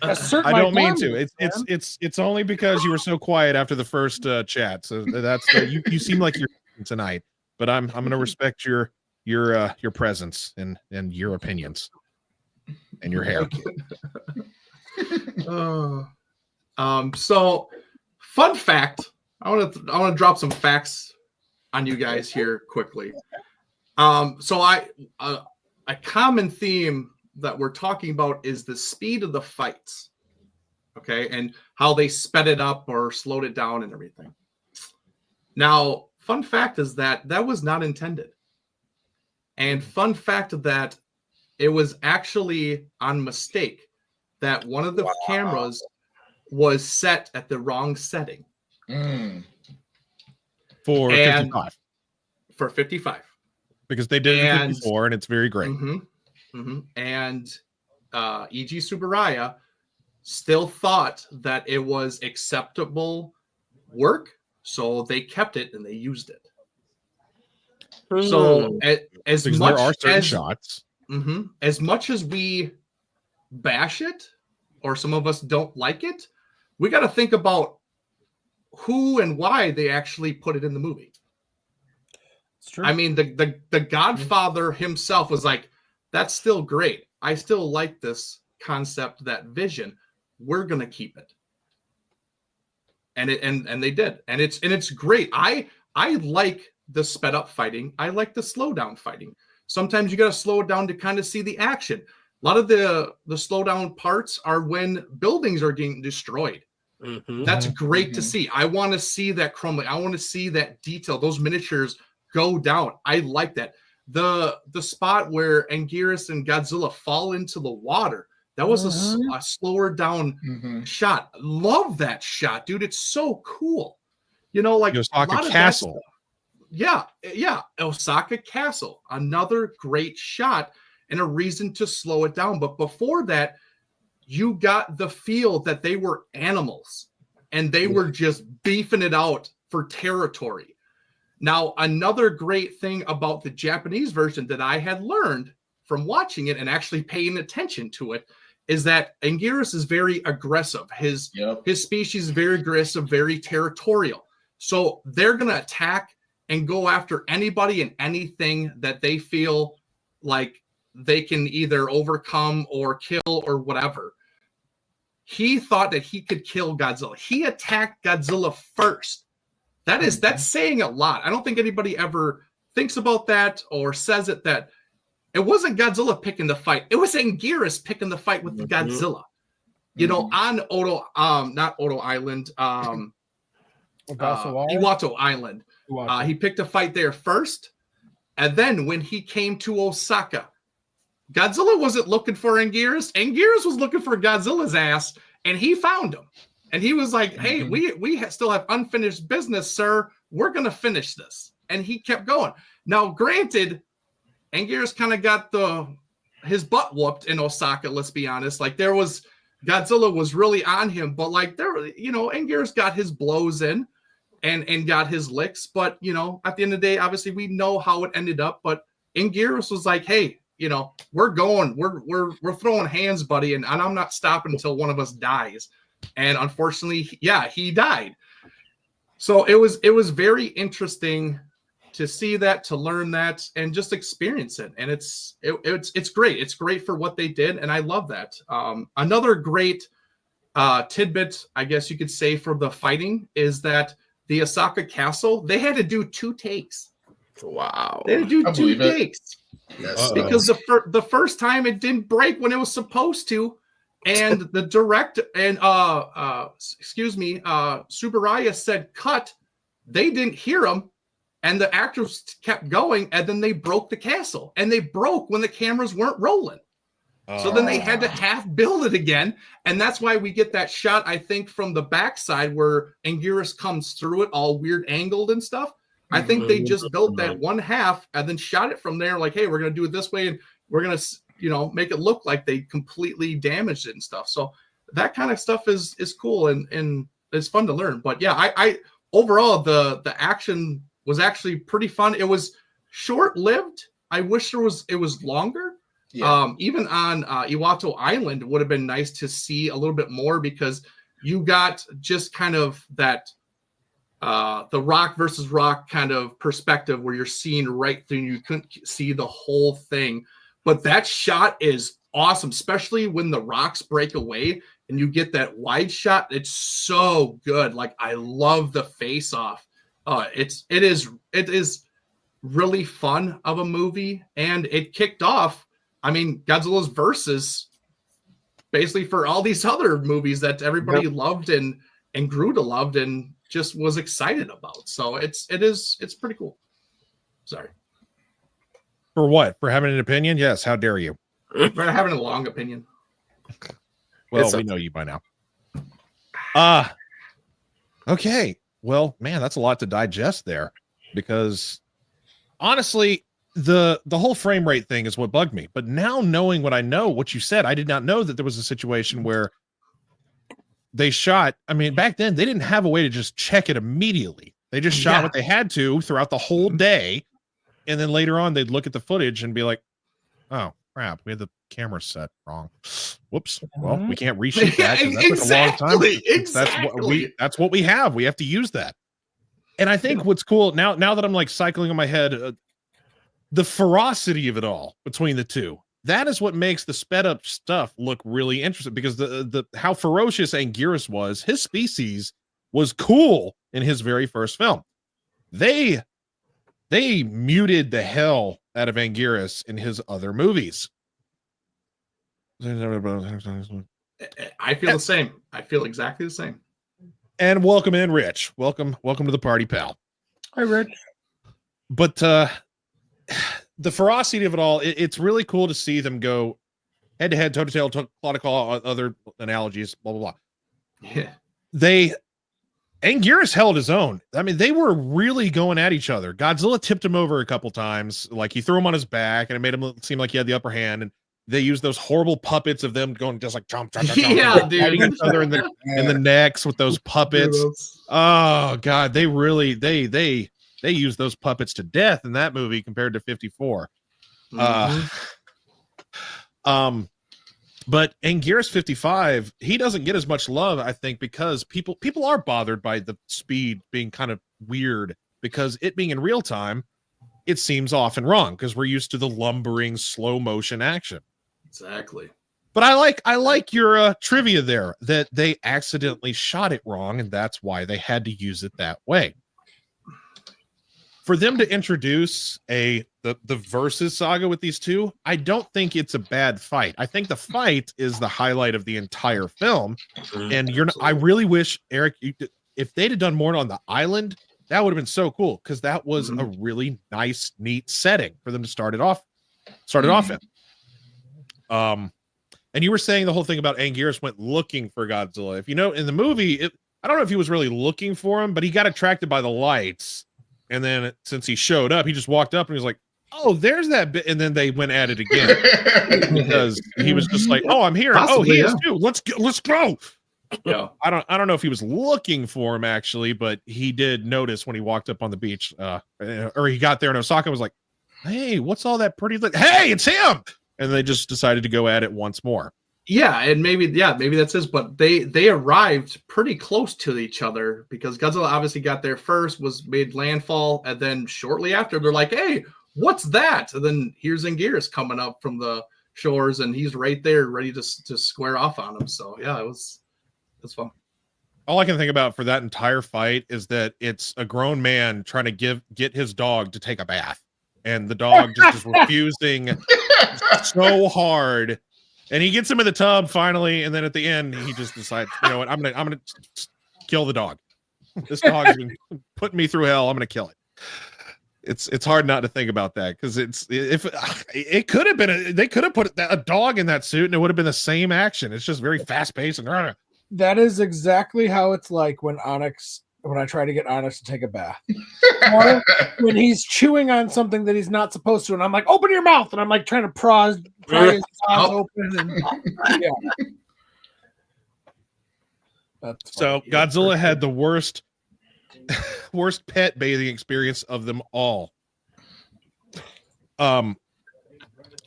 I don't mean to. It's only because you were so quiet after the first chat. So that's you seem like you're tonight. But I'm going to respect your presence and your opinions and your hair. So fun fact, I want to drop some facts on you guys here quickly. So a common theme that we're talking about is the speed of the fights, okay, and how they sped it up or slowed it down and everything. Now, fun fact is that was not intended, and fun fact that it was actually on mistake that one of the cameras was set at the wrong setting. For 55. For 55. Because they did it in 54, and it's very great. And E.G. Tsuburaya still thought that it was acceptable work, so they kept it and they used it. So as because much there are certain as shots, as much as we bash it, or some of us don't like it, we got to think about who and why they actually put it in the movie. It's true. I mean, the Godfather himself was like, that's still great. I still like this concept, that vision. We're gonna keep it. And they did. And it's great. I like the sped up fighting. I like the slow down fighting. Sometimes you got to slow it down to kind of see the action. A lot of the slow down parts are when buildings are getting destroyed. Mm-hmm. That's great to see. I want to see that crumbling. I want to see that detail. Those miniatures go down. I like that. The spot where Anguirus and Godzilla fall into the water. That was a slower down shot. Love that shot, dude. It's so cool. You know, like Osaka Castle. Yeah. Osaka Castle. Another great shot and a reason to slow it down. But before that, you got the feel that they were animals and they were just beefing it out for territory. Now, another great thing about the Japanese version that I had learned from watching it and actually paying attention to it is that Anguirus is very aggressive. His species is very aggressive, very territorial. So they're going to attack and go after anybody and anything that they feel like they can either overcome or kill or whatever. He thought that he could kill Godzilla. He attacked Godzilla first. That's saying a lot. I don't think anybody ever thinks about that or says it, that it wasn't Godzilla picking the fight. It was Anguirus picking the fight with Godzilla. You know, on not Oto Island, Iwato Island. He picked a fight there first. And then when he came to Osaka, Godzilla wasn't looking for Anguirus. Anguirus was looking for Godzilla's ass, and he found him. And he was like, hey, we still have unfinished business, sir. We're going to finish this. And he kept going. Now, granted, Anguirus kind of got his butt whooped in Osaka, let's be honest. Like, Godzilla was really on him, but like Anguirus got his blows in and got his licks. But, at the end of the day, obviously we know how it ended up. But Anguirus was like, hey, we're going, we're throwing hands, buddy. And I'm not stopping until one of us dies. And unfortunately, he died. So it was very interesting to see that, to learn that, and just experience it. And it's great. It's great for what they did, and I love that. Another great tidbit, I guess you could say, for the fighting is that the Osaka Castle, they had to do 2 takes. Wow. They had to do 2 takes. Because the first time it didn't break when it was supposed to. And the director and Subaraya said cut. They didn't hear him, and the actors kept going, and then they broke the castle, and they broke when the cameras weren't rolling. So then they had to half build it again, and that's why we get that shot, I think, from the backside where Anguirus comes through it all weird angled and stuff. I think they just built that one half and then shot it from there, like, hey, we're gonna do it this way, and we're gonna make it look like they completely damaged it and stuff. So that kind of stuff is cool and it's fun to learn. But yeah, I overall the action was actually pretty fun. It was short-lived. I wish it was longer. Yeah. Even on Iwato Island, it would have been nice to see a little bit more, because you got just kind of that the rock versus rock kind of perspective where you're seeing right through, you couldn't see the whole thing. But that shot is awesome, especially when the rocks break away and you get that wide shot. It's so good. Like, I love the face off. It is really fun of a movie, and it kicked off, I mean, Godzilla's versus basically for all these other movies that everybody loved and grew to loved and just was excited about. So it's pretty cool. Sorry. For what? For having an opinion? Yes. How dare you? For having a long opinion. Well, we know you by now. Okay. Well, man, that's a lot to digest there, because honestly, the whole frame rate thing is what bugged me. But now, knowing what I know, what you said, I did not know that there was a situation where they shot. I mean, back then they didn't have a way to just check it immediately. They just shot what they had to throughout the whole day. And then later on, they'd look at the footage and be like, oh, crap, we had the camera set wrong. Whoops. Well, we can't reshoot that. That took a long time. That's what we have. We have to use that. And I think what's cool now that I'm like cycling in my head, the ferocity of it all between the two, that is what makes the sped up stuff look really interesting, because the how ferocious Anguirus was, his species was cool in his very first film. They they muted the hell out of Anguirus in his other movies. I feel the same. I feel exactly the same. And welcome in, Rich. Welcome to the party, pal. Hi, Rich. But the ferocity of it all, it's really cool to see them go head to head, toe to tail, claw to claw, other analogies, blah, blah, blah. Yeah. Anguirus held his own. I mean, they were really going at each other. Godzilla tipped him over a couple times. Like, he threw him on his back, and it made him seem like he had the upper hand. And they used those horrible puppets of them going just like jump, yeah, dude. each other in the necks with those puppets. Oh God, they really they used those puppets to death in that movie compared to 54. But Anguirus 55, he doesn't get as much love, I think, because people are bothered by the speed being kind of weird, because it being in real time, it seems often wrong because we're used to the lumbering slow motion action. Exactly. But I like your trivia there that they accidentally shot it wrong, and that's why they had to use it that way. For them to introduce the versus saga with these two, I don't think it's a bad fight. I think the fight is the highlight of the entire film. And I really wish, Eric, if they'd have done more on the island, that would have been so cool, because that was a really nice, neat setting for them to start it off in. And you were saying the whole thing about Anguirus went looking for Godzilla. If you know, in the movie, I don't know if he was really looking for him, but he got attracted by the lights. And then since he showed up, he just walked up and he was like, "Oh, there's that bit." And then they went at it again because he was just like, "Oh, I'm here." Possibly, he is too. Let's go. Yeah. I don't know if he was looking for him actually, but he did notice when he walked up on the beach, or he got there and Osaka was like, "Hey, what's all that pretty?" Like, "Hey, it's him." And they just decided to go at it once more. Yeah, and maybe that's his, but they arrived pretty close to each other because Godzilla obviously got there first, made landfall, and then shortly after they're like, "Hey, what's that?" And then here's Anguirus coming up from the shores, and he's right there ready to square off on him. So yeah, it's fun. All I can think about for that entire fight is that it's a grown man trying to get his dog to take a bath, and the dog just is refusing so hard. And he gets him in the tub finally, and then at the end, he just decides, you know what, I'm gonna kill the dog. This dog's been putting me through hell. I'm gonna kill it. It's hard not to think about that, because it could have been they could have put a dog in that suit and it would have been the same action. It's just very fast paced and that is exactly how it's like when I try to get Onyx to take a bath. Or when he's chewing on something that he's not supposed to, and I'm like, "Open your mouth," and I'm like trying to pry his jaws open. And, yeah. So Godzilla had the worst pet bathing experience of them all.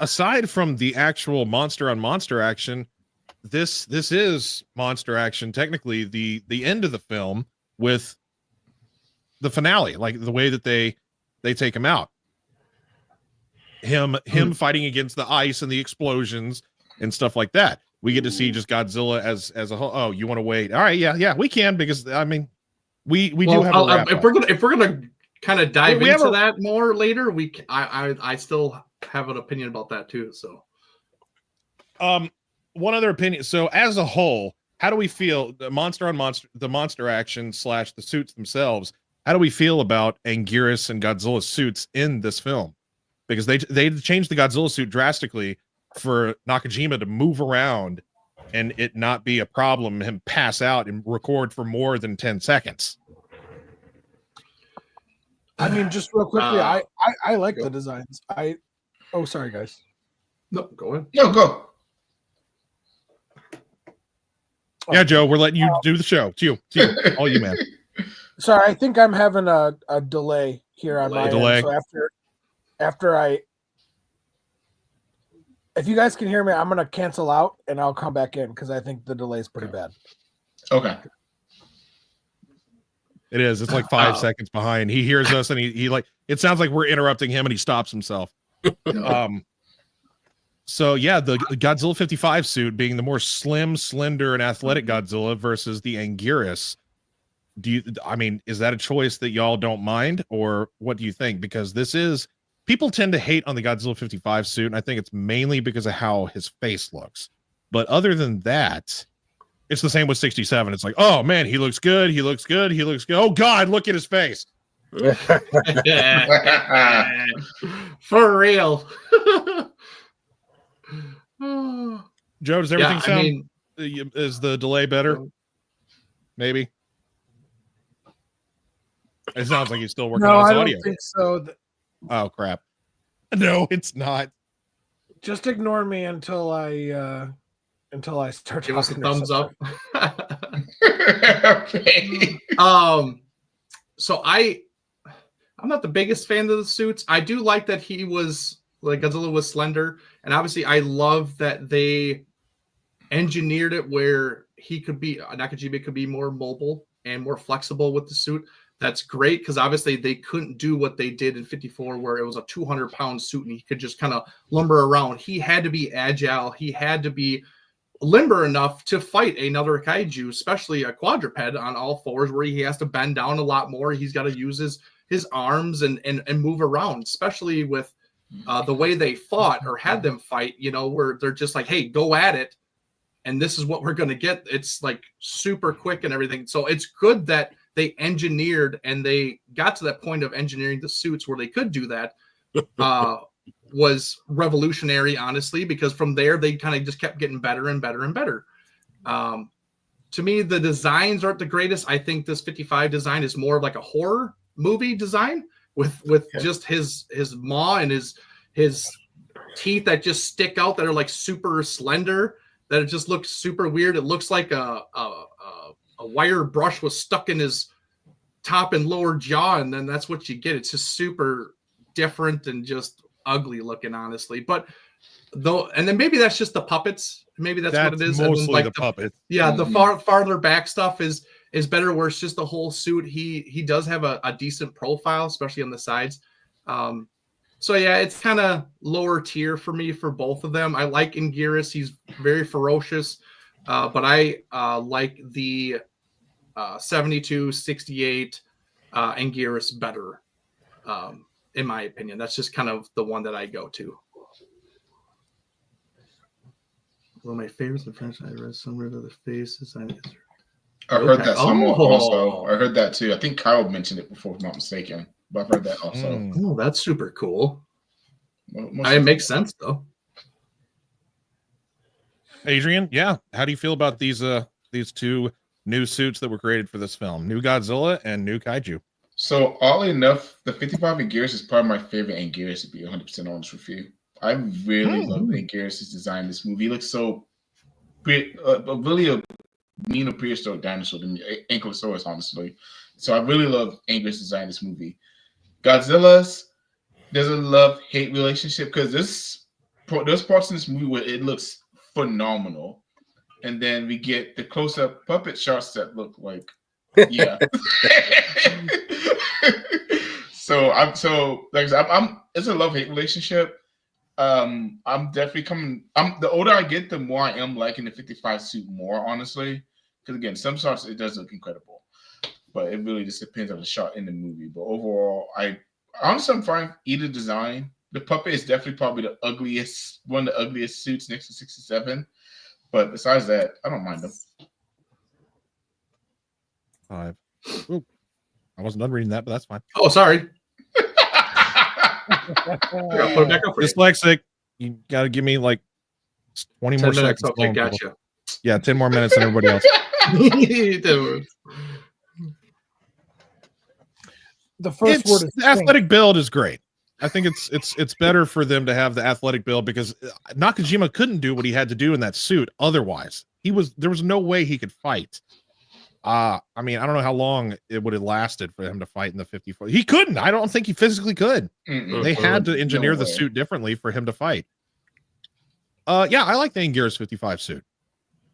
Aside from the actual monster on monster action, this is monster action. Technically, the end of the film with the finale, like the way that they take him out, him fighting against the ice and the explosions and stuff like that. We get to see just Godzilla as a whole. Oh, you want to wait? All right, yeah, we can, because I mean, we do have if we're gonna kind of dive into that more later, I still have an opinion about that too. So, one other opinion. So as a whole, how do we feel the monster action / the suits themselves? How do we feel about Anguirus and Godzilla's suits in this film? Because they changed the Godzilla suit drastically for Nakajima to move around and it not be a problem, him pass out and record for more than 10 seconds. I mean, just real quickly, I like the designs. Sorry, guys. No, go ahead. No, go. Yeah, Joe, we're letting you do the show. To you, all you, man. Sorry, I think I'm having a delay here on my delay. End. So after if you guys can hear me, I'm gonna cancel out and I'll come back in because I think the delay is pretty bad. Okay. It is. It's like 5 seconds behind. He hears us and he like, it sounds like we're interrupting him and he stops himself. So yeah, the Godzilla 55 suit being the more slim, slender, and athletic Godzilla versus the Anguirus I mean, is that a choice that y'all don't mind, or what do you think? Because people tend to hate on the Godzilla 55 suit, and I think it's mainly because of how his face looks. But other than that, it's the same with 67. It's like, oh man, he looks good. He looks good. He looks good. Oh God, look at his face. For real. Joe, does everything sound? Is the delay better? Maybe. It sounds like he's still working on his audio. I don't think so. Oh crap! No, it's not. Just ignore me until I start. Give us a thumbs up. Okay. So I'm not the biggest fan of the suits. I do like that he was like Godzilla was slender, and obviously I love that they engineered it where Nakajima could be more mobile and more flexible with the suit. That's great because obviously they couldn't do what they did in 54 where it was a 200-pound suit and he could just kind of lumber around. He had to be agile. He had to be limber enough to fight another kaiju, especially a quadruped on all fours where he has to bend down a lot more. He's got to use his arms and move around, especially with the way they fought or had them fight, where they're just like, hey, go at it. And this is what we're going to get. It's like super quick and everything. So it's good that they engineered and they got to that point of engineering the suits where they could do that. Was revolutionary, honestly, because from there they kind of just kept getting better and better and better. To me, the designs aren't the greatest. I think this 55 design is more of like a horror movie design with just his maw and his teeth that just stick out that are like super slender, that it just looks super weird. It looks like a wire brush was stuck in his top and lower jaw, and then that's what you get. It's just super different and just ugly looking, honestly. But though, and then maybe that's just the puppets. Maybe that's what it is. Mostly and then, like the puppets. Yeah, the farther back stuff is better, where it's just the whole suit. He does have a decent profile, especially on the sides. So yeah, it's kind of lower tier for me for both of them. I like Anguirus. He's very ferocious. But I like the 72, 68 Anguirus better, in my opinion. That's just kind of the one that I go to. One of my favorites in French, I read somewhere to the faces. I heard that somewhere also. I heard that too. I think Kyle mentioned it before, if I'm not mistaken. But I've heard that also. Oh, that's super cool. It makes sense, though. Adrian, yeah. How do you feel about these two new suits that were created for this film? New Godzilla and new Kaiju. So, oddly enough, the 55 Anguirus is probably my favorite Anguirus, to be 100% honest with you. I really love Anguirus' design in this movie. He looks so really a mean prehistoric dinosaur to me, Ankylosaurus, honestly. So I really love Anguirus' design in this movie. Godzilla's, there's a love-hate relationship because there's parts in this movie where it looks phenomenal, and then we get the close-up puppet shots that look like, yeah. So it's a love-hate relationship. I'm definitely coming. The older I get, the more I am liking the 55 suit more, honestly. Because again, some shots it does look incredible, but it really just depends on the shot in the movie. But overall, I'm fine. Either design. The puppet is definitely probably one of the ugliest suits next to 67. But besides that, I don't mind them. 5. Ooh, I wasn't done reading that, but that's fine. Oh, sorry. Put it back up. Dyslexic. You got to give me like 20 more minutes. seconds. Okay, gotcha. Yeah, 10 more minutes than everybody else. The first word is the athletic build is great. I think it's better for them to have the athletic build because Nakajima couldn't do what he had to do in that suit otherwise. There was no way he could fight. I mean, I don't know how long it would have lasted for him to fight in the 54. He couldn't. I don't think he physically could. They had to engineer the suit differently for him to fight. Yeah, I like the Anguirus 55 suit.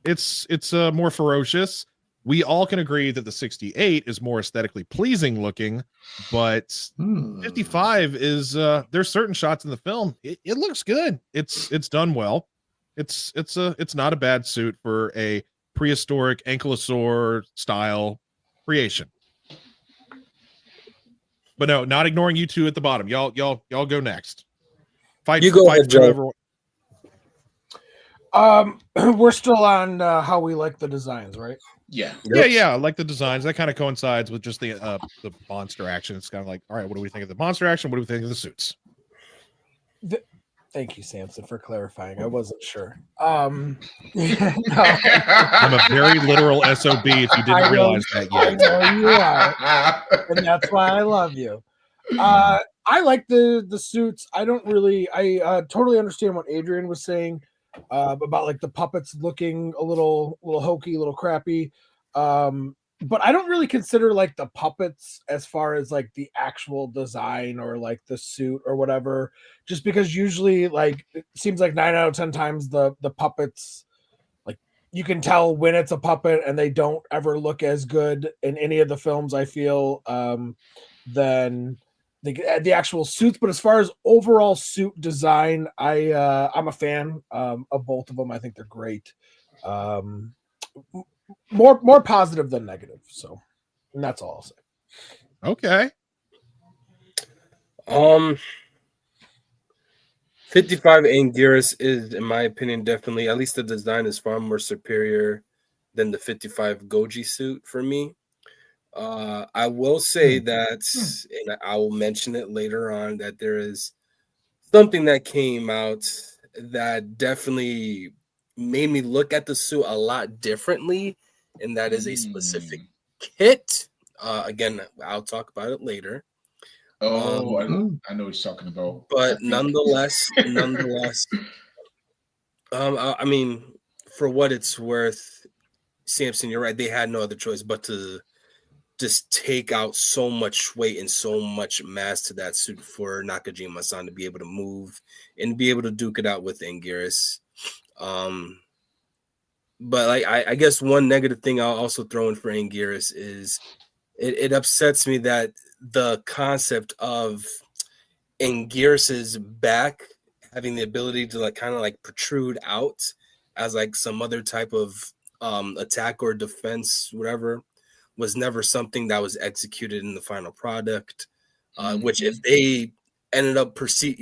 It's more ferocious. We all can agree that the 68 is more aesthetically pleasing looking, but 55 is there's certain shots in the film. It looks good. It's done well. It's not a bad suit for a prehistoric ankylosaur style creation. But no, not ignoring you two at the bottom. Y'all go next. Fight. You go fight ahead, Joe. We're still on how we like the designs, right? Yeah. Yeah. Like the designs, that kind of coincides with just the monster action. It's kind of like, all right, what do we think of the monster action? What do we think of the suits? Thank you, Samson, for clarifying. I wasn't sure. I'm a very literal SOB if you didn't realize that I yet. know you are. And that's why I love you. I like the suits. I don't really. I totally understand what Adrian was saying about like the puppets looking a little hokey, a little crappy. But I don't really consider like the puppets as far as like the actual design or like the suit or whatever. Just because usually like it seems like 9 out of 10 times the puppets, like you can tell when it's a puppet and they don't ever look as good in any of the films, I feel, than the actual suits. But as far as overall suit design, I'm a fan of both of them. I think they're great. More positive than negative. So, and that's all I'll say. Okay. 55 Anguirus is, in my opinion, definitely, at least the design is far more superior than the 55 Goji suit for me. I will say that, and I will mention it later on, that there is something that came out that definitely made me look at the suit a lot differently, and that is a specific kit. Again, I'll talk about it later. Oh, I know what you're talking about. But nonetheless, I mean, for what it's worth, Samson, you're right. They had no other choice but to just take out so much weight and so much mass to that suit for Nakajima-san to be able to move and be able to duke it out with Anguirus. But like, I guess one negative thing I'll also throw in for Anguirus is it upsets me that the concept of Anguirus's back having the ability to like kind of like protrude out as like some other type of attack or defense, whatever, was never something that was executed in the final product. Which if they ended up pushing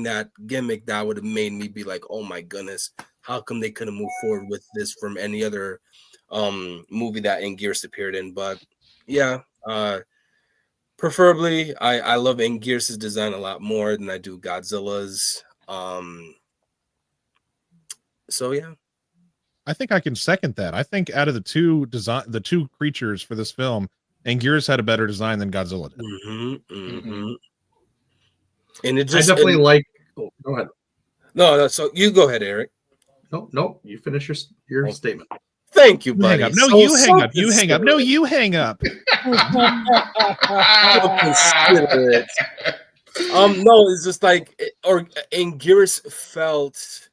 that gimmick, that would have made me be like, oh my goodness, how come they couldn't move forward with this from any other movie that Anguirus appeared in? But yeah, preferably I love Anguirus' design a lot more than I do Godzilla's. So yeah, I think I can second that. I think out of the two creatures for this film, Anguirus had a better design than Godzilla did. And it just I definitely like. Oh, go ahead. No. So you go ahead, Eric. No. You finish your statement. Thank you, buddy. Hang up. No, you hang up. You hang up. No, you hang up. No, it's just like, Anguirus felt,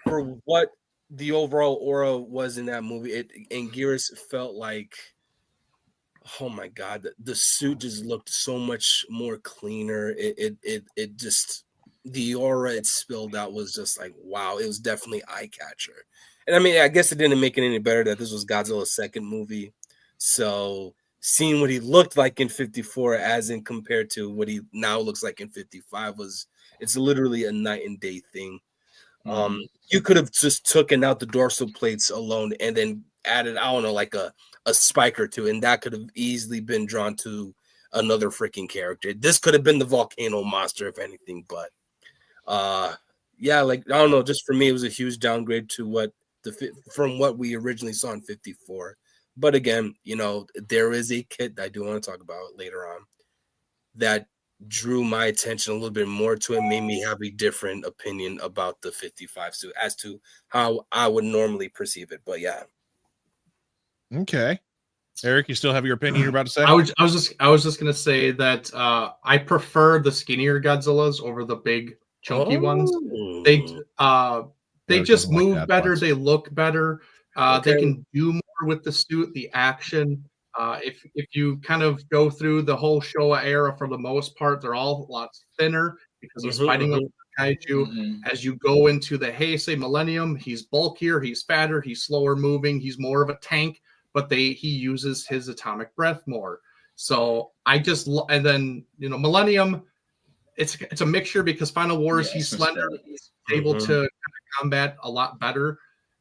for what the overall aura was in that movie, Anguirus felt like, oh my god, the suit just looked so much more cleaner. It just, the aura it spilled out was just like, wow, it was definitely eye catcher. And I mean, I guess it didn't make it any better that this was Godzilla's second movie. So seeing what he looked like in 54 as in compared to what he now looks like in 55 it's literally a night and day thing. You could have just taken out the dorsal plates alone and then added, I don't know, like a spike or two, and that could have easily been drawn to another freaking character. This could have been the volcano monster, if anything. But yeah, like, I don't know, just for me, it was a huge downgrade to from what we originally saw in 54. But again, there is a kit that I do want to talk about later on that drew my attention a little bit more to it, made me have a different opinion about the 55 suit as to how I would normally perceive it. But yeah. Okay. Eric, you still have your opinion you're about to say? I was just gonna say that I prefer the skinnier Godzillas over the big chunky ones. They just move better. They look better. They can do more with the suit, the action. If you kind of go through the whole Showa era, for the most part, they're all a lot thinner because he's fighting with Kaiju. As you go into the Heisei Millennium, he's bulkier, he's fatter, he's slower moving, he's more of a tank. but he uses his atomic breath more. So and then Millennium, it's a mixture because Final Wars he's slender, he's able to combat a lot better,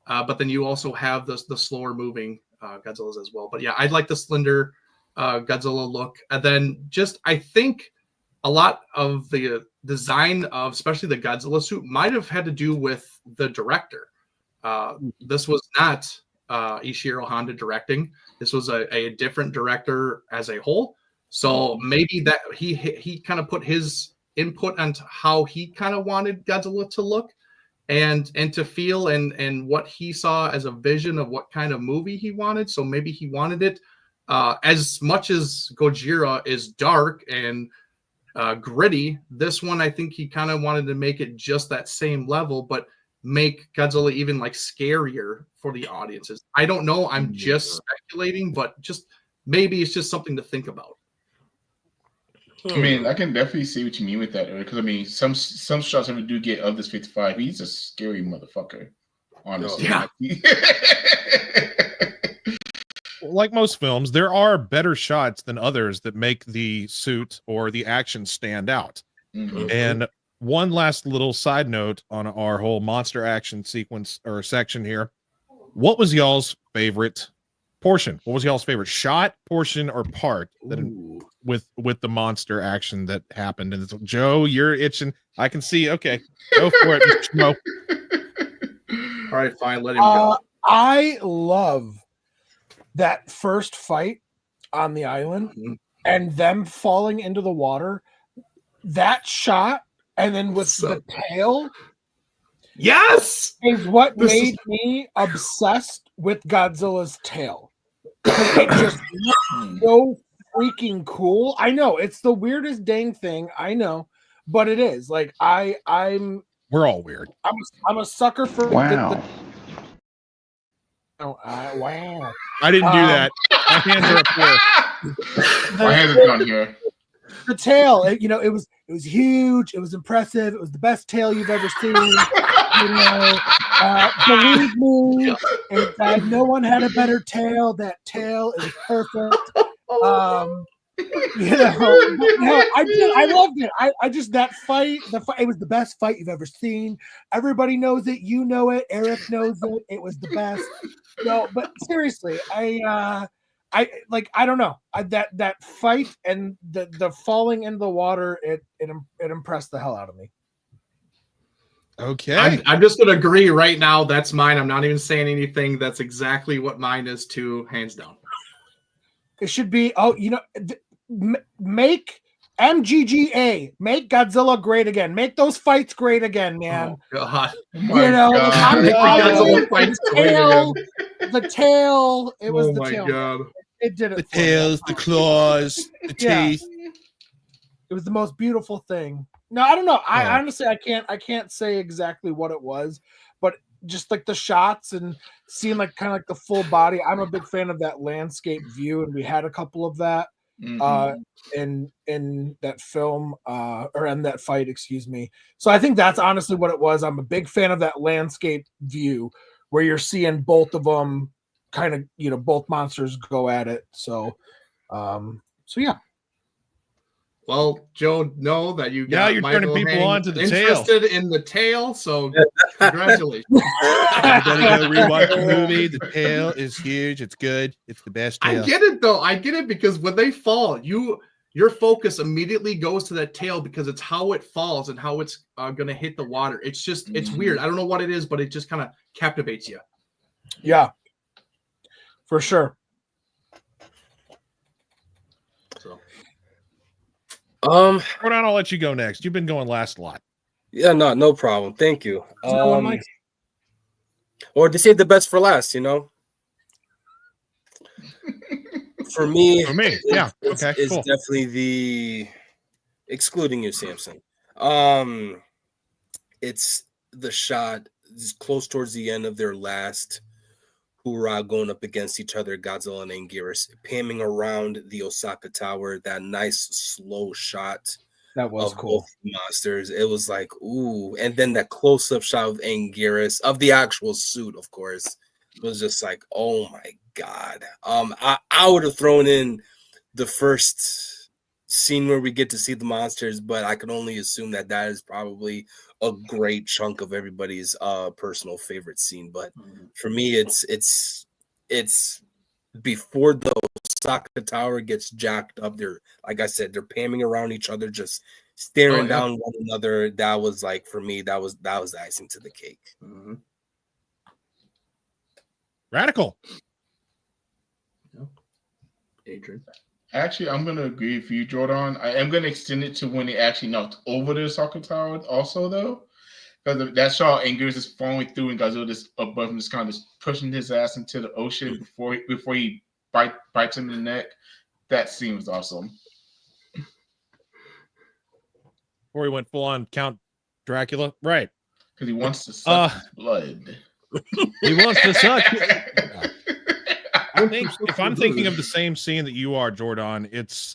but then you also have the slower moving Godzillas as well. But yeah, I'd like the slender Godzilla look, and then I think a lot of the design of especially the Godzilla suit might have had to do with the director. This was not Ishiro Honda directing. This was a different director as a whole. So maybe that he kind of put his input on how he kind of wanted Godzilla to look and to feel and what he saw as a vision of what kind of movie he wanted. So maybe he wanted it as much as Gojira is dark and gritty. This one, I think he kind of wanted to make it just that same level, but make Godzilla even like scarier for the audiences. I don't know. I'm just speculating, but just maybe it's just something to think about. I mean, I can definitely see what you mean with that, because I mean, some shots I do get of this 55. He's a scary motherfucker, honestly. Yeah. Like most films, there are better shots than others that make the suit or the action stand out. And one last little side note on our whole monster action sequence or section here. What was y'all's favorite portion? What was y'all's favorite shot, portion, or part that with the monster action that happened? And Joe, you're itching. I can see. Okay, go for it, Mr. Schmo. All right, fine. Let him go. I love that first fight on the island and them falling into the water. That shot, and then with the tail, yes, is what made me obsessed with Godzilla's tail. It just looks so freaking cool. I know it's the weirdest dang thing. I know, but it is. Like we're all weird. I'm a sucker for Wow. Wow. I didn't do that. My hands are up there. My hands are down here. The tail, it was huge. It was impressive. It was the best tail you've ever seen. Believe me, no one had a better tail. That tail is perfect. I loved it. I just that fight. It was the best fight you've ever seen. Everybody knows it. You know it. Eric knows it. It was the best. No, but seriously, I don't know. That fight and the falling into the water, it impressed the hell out of me. Okay. I'm just gonna agree right now. That's mine. I'm not even saying anything. That's exactly what mine is too, hands down. It should be. Make MGGA, make Godzilla great again. Make those fights great again, man. Oh God! The tail. It was the tail. God. It did it. The tails, the claws, the teeth. It was the most beautiful thing. No, I don't know. I honestly, I can't say exactly what it was, but just like the shots and seeing like kind of like the full body. I'm a big fan of that landscape view, and we had a couple of that in that film or in that fight, excuse me. So I think that's honestly what it was. I'm a big fan of that landscape view where you're seeing both of them kind of, both monsters go at it. So yeah. Well, Joe, know that you got you're Michael turning people on to the interested in the tail, so congratulations. I'm gonna go rewatch the movie. The tail is huge. It's good. It's the best tail. I get it though. I get it because when they fall, your focus immediately goes to that tail because it's how it falls and how it's gonna hit the water. It's just it's weird. I don't know what it is, but it just kind of captivates you. Yeah, for sure. Hold on, I'll let you go next. You've been going last a lot. Yeah, no problem. Thank you. Or to save the best for last, For me, yeah. It's Cool. definitely the excluding you, Samson. It's the shot close towards the end of their last hoorah going up against each other, Godzilla and Anguirus, pamming around the Osaka Tower, that nice slow shot. That was cool. Both monsters. It was like, ooh. And then that close-up shot of Anguirus, of the actual suit, of course, was just like, oh my God. I would have thrown in the first scene where we get to see the monsters, but I can only assume that is probably a great chunk of everybody's personal favorite scene. But for me, it's before the Osaka Tower gets jacked up. They're, like I said, they're pamming around each other, just staring down one another. That was like, for me, that was icing to the cake. Radical. Adrian. Actually, I'm gonna agree with you, Jordan. I am gonna extend it to when they actually knocked over the Osaka Tower, also though, because that shot Anguirus is falling through and Godzilla just above him, just kind of pushing his ass into the ocean before he bites him in the neck. That scene was awesome. Before he went full on Count Dracula, right? Because he wants to suck his blood. He wants to suck. I think if I'm thinking of the same scene that you are, Jordan,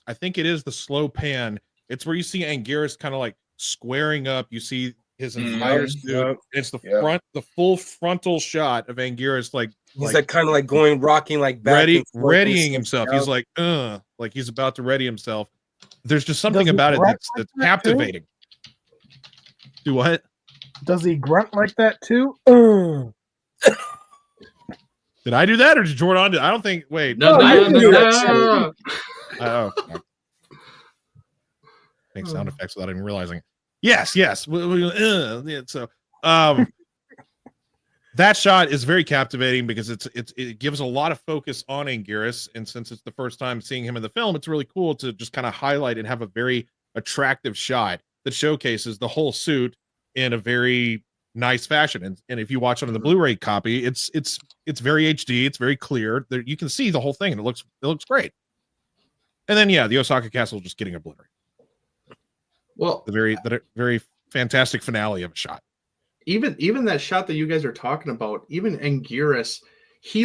I think it is the slow pan. It's where you see Anguirus kind of like squaring up. You see his entire suit. It's the full frontal shot of Anguirus, like he's like kind of like rocking like back readying himself. He's like he's about to ready himself. There's just something about it that's captivating. Do what? Does he grunt like that too? Did I do that or did Jordan do? I don't think. Wait. No. Make sound effects without even realizing. Yes. So, that shot is very captivating because it gives a lot of focus on Anguirus, and since it's the first time seeing him in the film, it's really cool to just kind of highlight and have a very attractive shot that showcases the whole suit in a very nice fashion. And if you watch it on the Blu-ray copy, it's very HD, it's very clear. There, you can see the whole thing, and it looks great. And then the Osaka Castle just getting obliterated. Well, the very fantastic finale of a shot. Even that shot that you guys are talking about, even Anguirus, he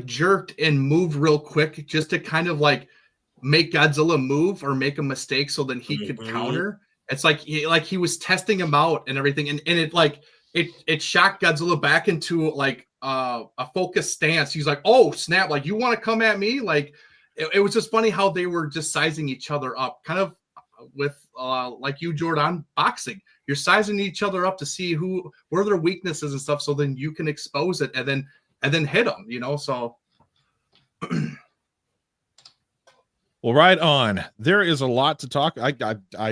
jerked and moved real quick just to kind of like make Godzilla move or make a mistake so then he could counter. It's like he was testing him out and everything, and it shocked Godzilla back into like a focused stance. He's like, "Oh snap! Like you want to come at me?" Like it was just funny how they were just sizing each other up, kind of with like you, Jordan, boxing. You're sizing each other up to see where their weaknesses and stuff, so then you can expose it and then hit them. So. Well, right on. There is a lot to talk. I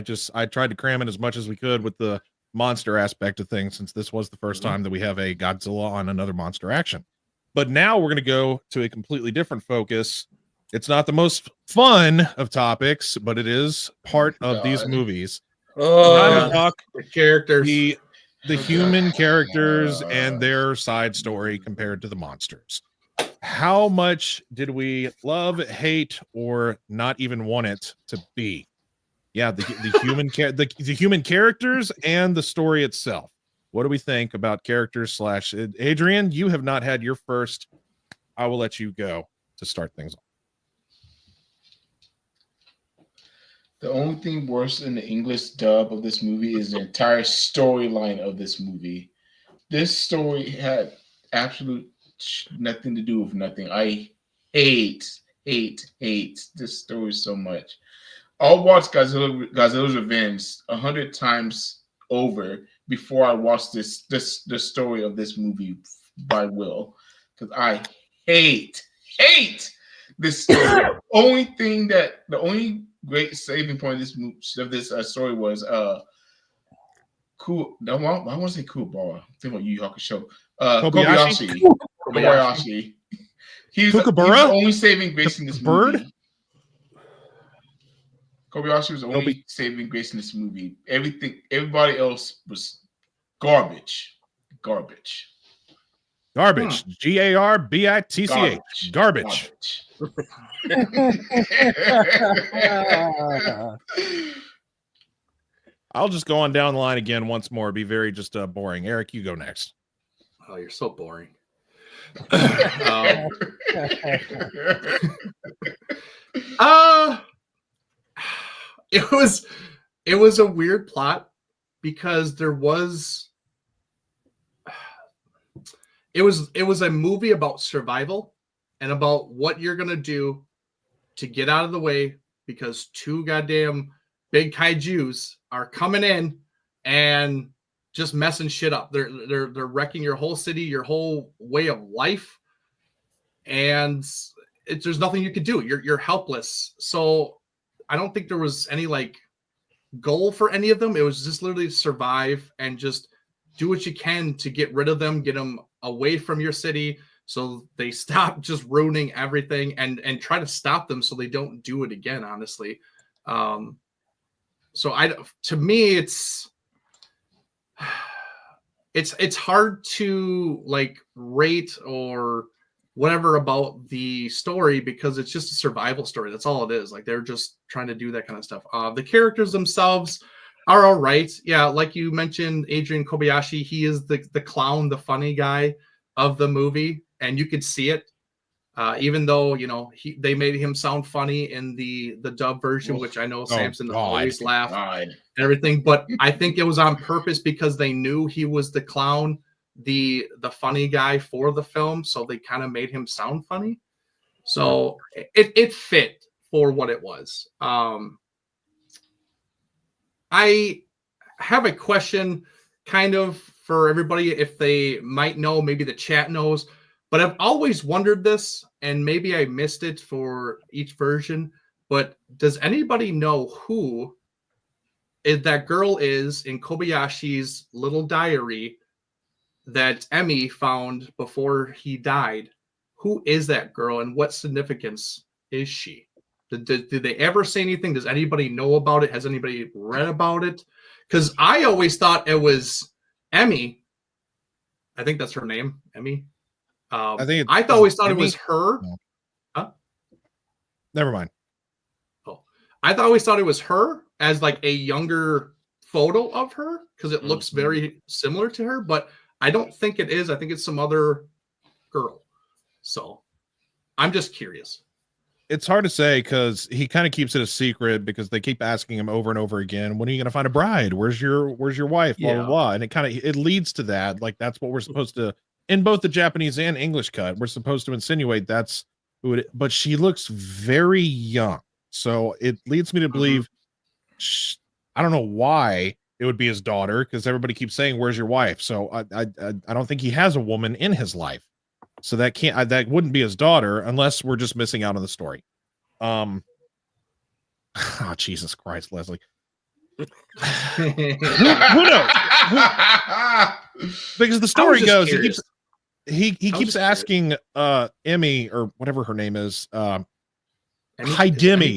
tried to cram in as much as we could with the monster aspect of things, since this was the first time that we have a Godzilla on another monster action. But now we're going to go to a completely different focus. It's not the most fun of topics, but it is part of these movies. Time to talk the characters, the human characters and their side story compared to the monsters. How much did we love, hate, or not even want it to be? Yeah, the human characters and the story itself. What do we think about characters / Adrian? You have not had your first. I will let you go to start things off. The only thing worse than the English dub of this movie is the entire storyline of this movie. This story had absolute nothing to do with nothing. I hate this story so much. I'll watch Godzilla's Revenge 100 times over before I watch the story of this movie by Will, because I hate this story. The only great saving point of this story was cool. No, I want to say Kuwabara. I'm thinking about Yu Yu Hakusho. Kobayashi. He's the only saving grace in this movie. Kobayashi was the only saving grace in this movie. Everybody else was garbage. Garbage. Garbitch. Garbage. I'll just go on down the line again once more. Be very just boring. Eric, you go next. Oh, you're so boring. It was a weird plot because there was it was a movie about survival and about what you're gonna do to get out of the way because 2 goddamn big kaijus are coming in and just messing shit up. They're wrecking your whole city, your whole way of life, and there's nothing you could do. You're helpless. So I don't think there was any like goal for any of them. It was just literally survive and just do what you can to get rid of them, get them away from your city so they stop just ruining everything, and try to stop them so they don't do it again, honestly. So to me it's hard to like rate or whatever about the story because it's just a survival story. That's all it is. Like they're just trying to do that kind of stuff. The characters themselves are all right. Yeah, like you mentioned, Adrian Kobayashi, he is the clown, the funny guy of the movie, and you could see it. Even though they made him sound funny in the dub version, which I know Samson always laughed and everything, but I think it was on purpose because they knew he was the clown, the funny guy for the film, so they kind of made him sound funny. So it fit for what it was. I have a question kind of for everybody, if they might know, maybe the chat knows, but I've always wondered this, and maybe I missed it for each version, but does anybody know who that girl is in Kobayashi's little diary that Emmy found before he died? Who is that girl, and what significance is she? Did they ever say anything? Does anybody know about it? Has anybody read about it? Because I always thought it was Emmy. I think that's her name, Emmy. I always thought it was her. No. Huh? Never mind. Oh, I always thought it was her as like a younger photo of her because it looks very similar to her, but I don't think it is. I think it's some other girl. So I'm just curious. It's hard to say because he kind of keeps it a secret because they keep asking him over and over again, when are you going to find a bride? Where's your wife? Blah, blah, blah. And it leads to that. Like that's what we're supposed to, in both the Japanese and English cut, we're supposed to insinuate that's who it is. But she looks very young. So it leads me to believe, I don't know why it would be his daughter, because everybody keeps saying, where's your wife? So I don't think he has a woman in his life. So that wouldn't be his daughter unless we're just missing out on the story. Oh, Jesus Christ, Leslie. Who knows? Because the story goes, he keeps asking Emmy or whatever her name is, Hidemi,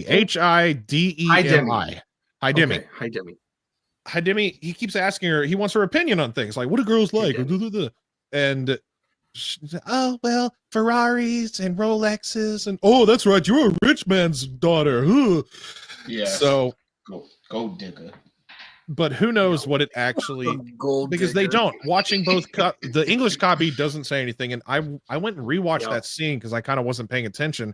Hidemi. Hidemi. Hidemi. He keeps asking her. He wants her opinion on things like what do girls like, and. Oh well, Ferraris and Rolexes and that's right, you're a rich man's daughter. Yeah. So gold digger. But who knows what it actually because they don't. Watching both the English copy doesn't say anything, and I went and rewatched that scene because I kind of wasn't paying attention.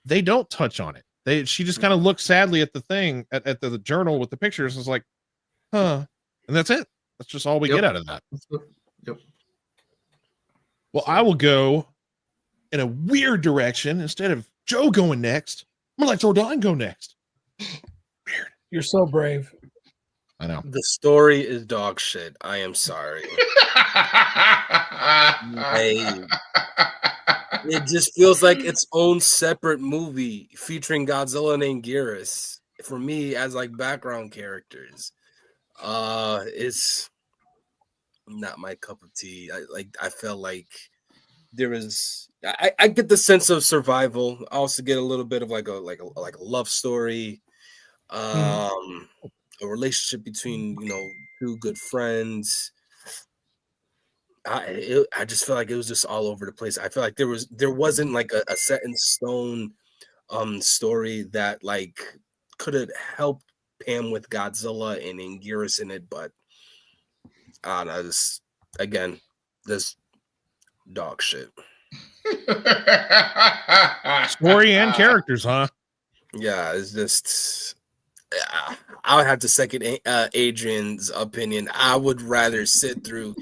They don't touch on it. She just kind of looks sadly at the thing at the journal with the pictures. It's like, and that's it. That's just all we get out of that. Yep. Well, I will go in a weird direction. Instead of Joe going next, I'm going to let Jordan go next. Weird. You're so brave. I know. The story is dog shit. I am sorry. It just feels like its own separate movie featuring Godzilla and Anguirus for me as like background characters. It's not my cup of tea. I felt like there is. I get the sense of survival. I also get a little bit of like a love story, a relationship between two good friends. I just feel like it was just all over the place. I feel like there wasn't like a set in stone story that like could have helped Pam with Godzilla and Anguirus in it, but I don't know, this dog shit. Story and characters, huh? Yeah, it's just. I would have to second Adrian's opinion. I would rather sit through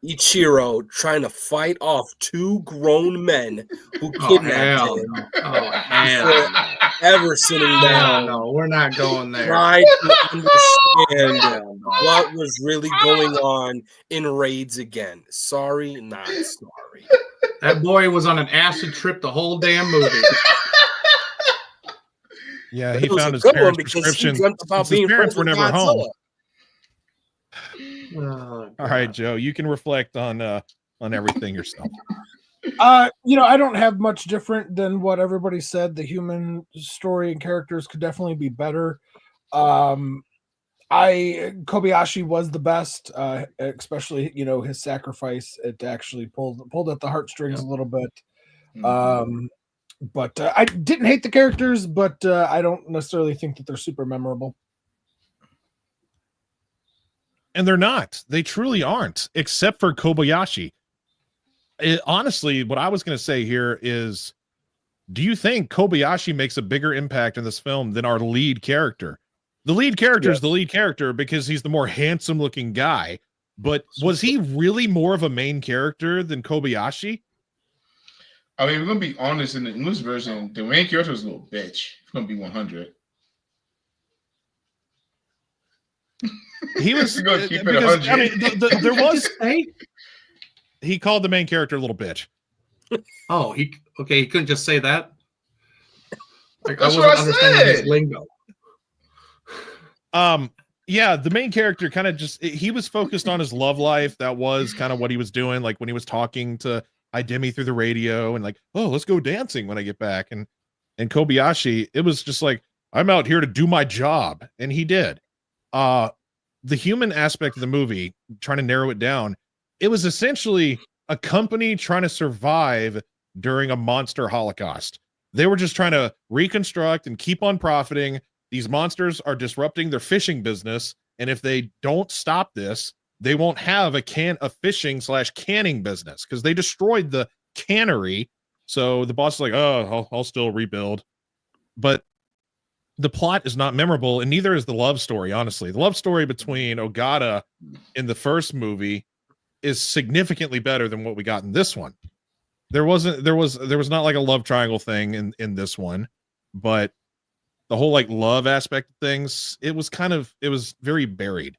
Ichiro trying to fight off two grown men who kidnapped him. Oh, hell no. Ever sitting down, No, we're not going there. tried to understand what was really going on in Raids again. Sorry, not sorry. That boy was on an acid trip the whole damn movie. Yeah, But he it was found a his good one parents' because he prescription. dreamt about Since his being parents friends were with never home. Godzilla. Oh, All right, Joe, you can reflect on everything yourself. I don't have much different than what everybody said. The human story and characters could definitely be better. Kobayashi was the best, especially his sacrifice. It actually pulled at the heartstrings a little bit. But I didn't hate the characters, but I don't necessarily think that they're super memorable. And they're not. They truly aren't, except for Kobayashi. Honestly, what I was going to say here is, do you think Kobayashi makes a bigger impact in this film than our lead character? The lead character is the lead character because he's the more handsome-looking guy. But was he really more of a main character than Kobayashi? I mean, we're gonna be honest. In the English version, the main character was a little bitch. It's gonna be 100. He was Gonna keep it because, 100. I mean, there was he called the main character a little bitch. Oh, he couldn't just say that. Like, That's I what wasn't I understanding his said. lingo. Yeah, the main character kind of he was focused on his love life. That was kind of what he was doing. Like when he was talking to Idemi through the radio and like, oh, let's go dancing when I get back. And Kobayashi, it was just like, I'm out here to do my job. And he did. The human aspect of the movie, trying to narrow it down, it was essentially a company trying to survive during a monster holocaust. They were just trying to reconstruct and keep on profiting. These monsters are disrupting their fishing business. And if they don't stop this, they won't have a fishing/canning business because they destroyed the cannery. So the boss is like, oh, I'll still rebuild. But the plot is not memorable, and neither is the love story, honestly. The love story between Ogata in the first movie is significantly better than what we got in this one. There was not like a love triangle thing in this one, but the whole like love aspect of things, it was very buried.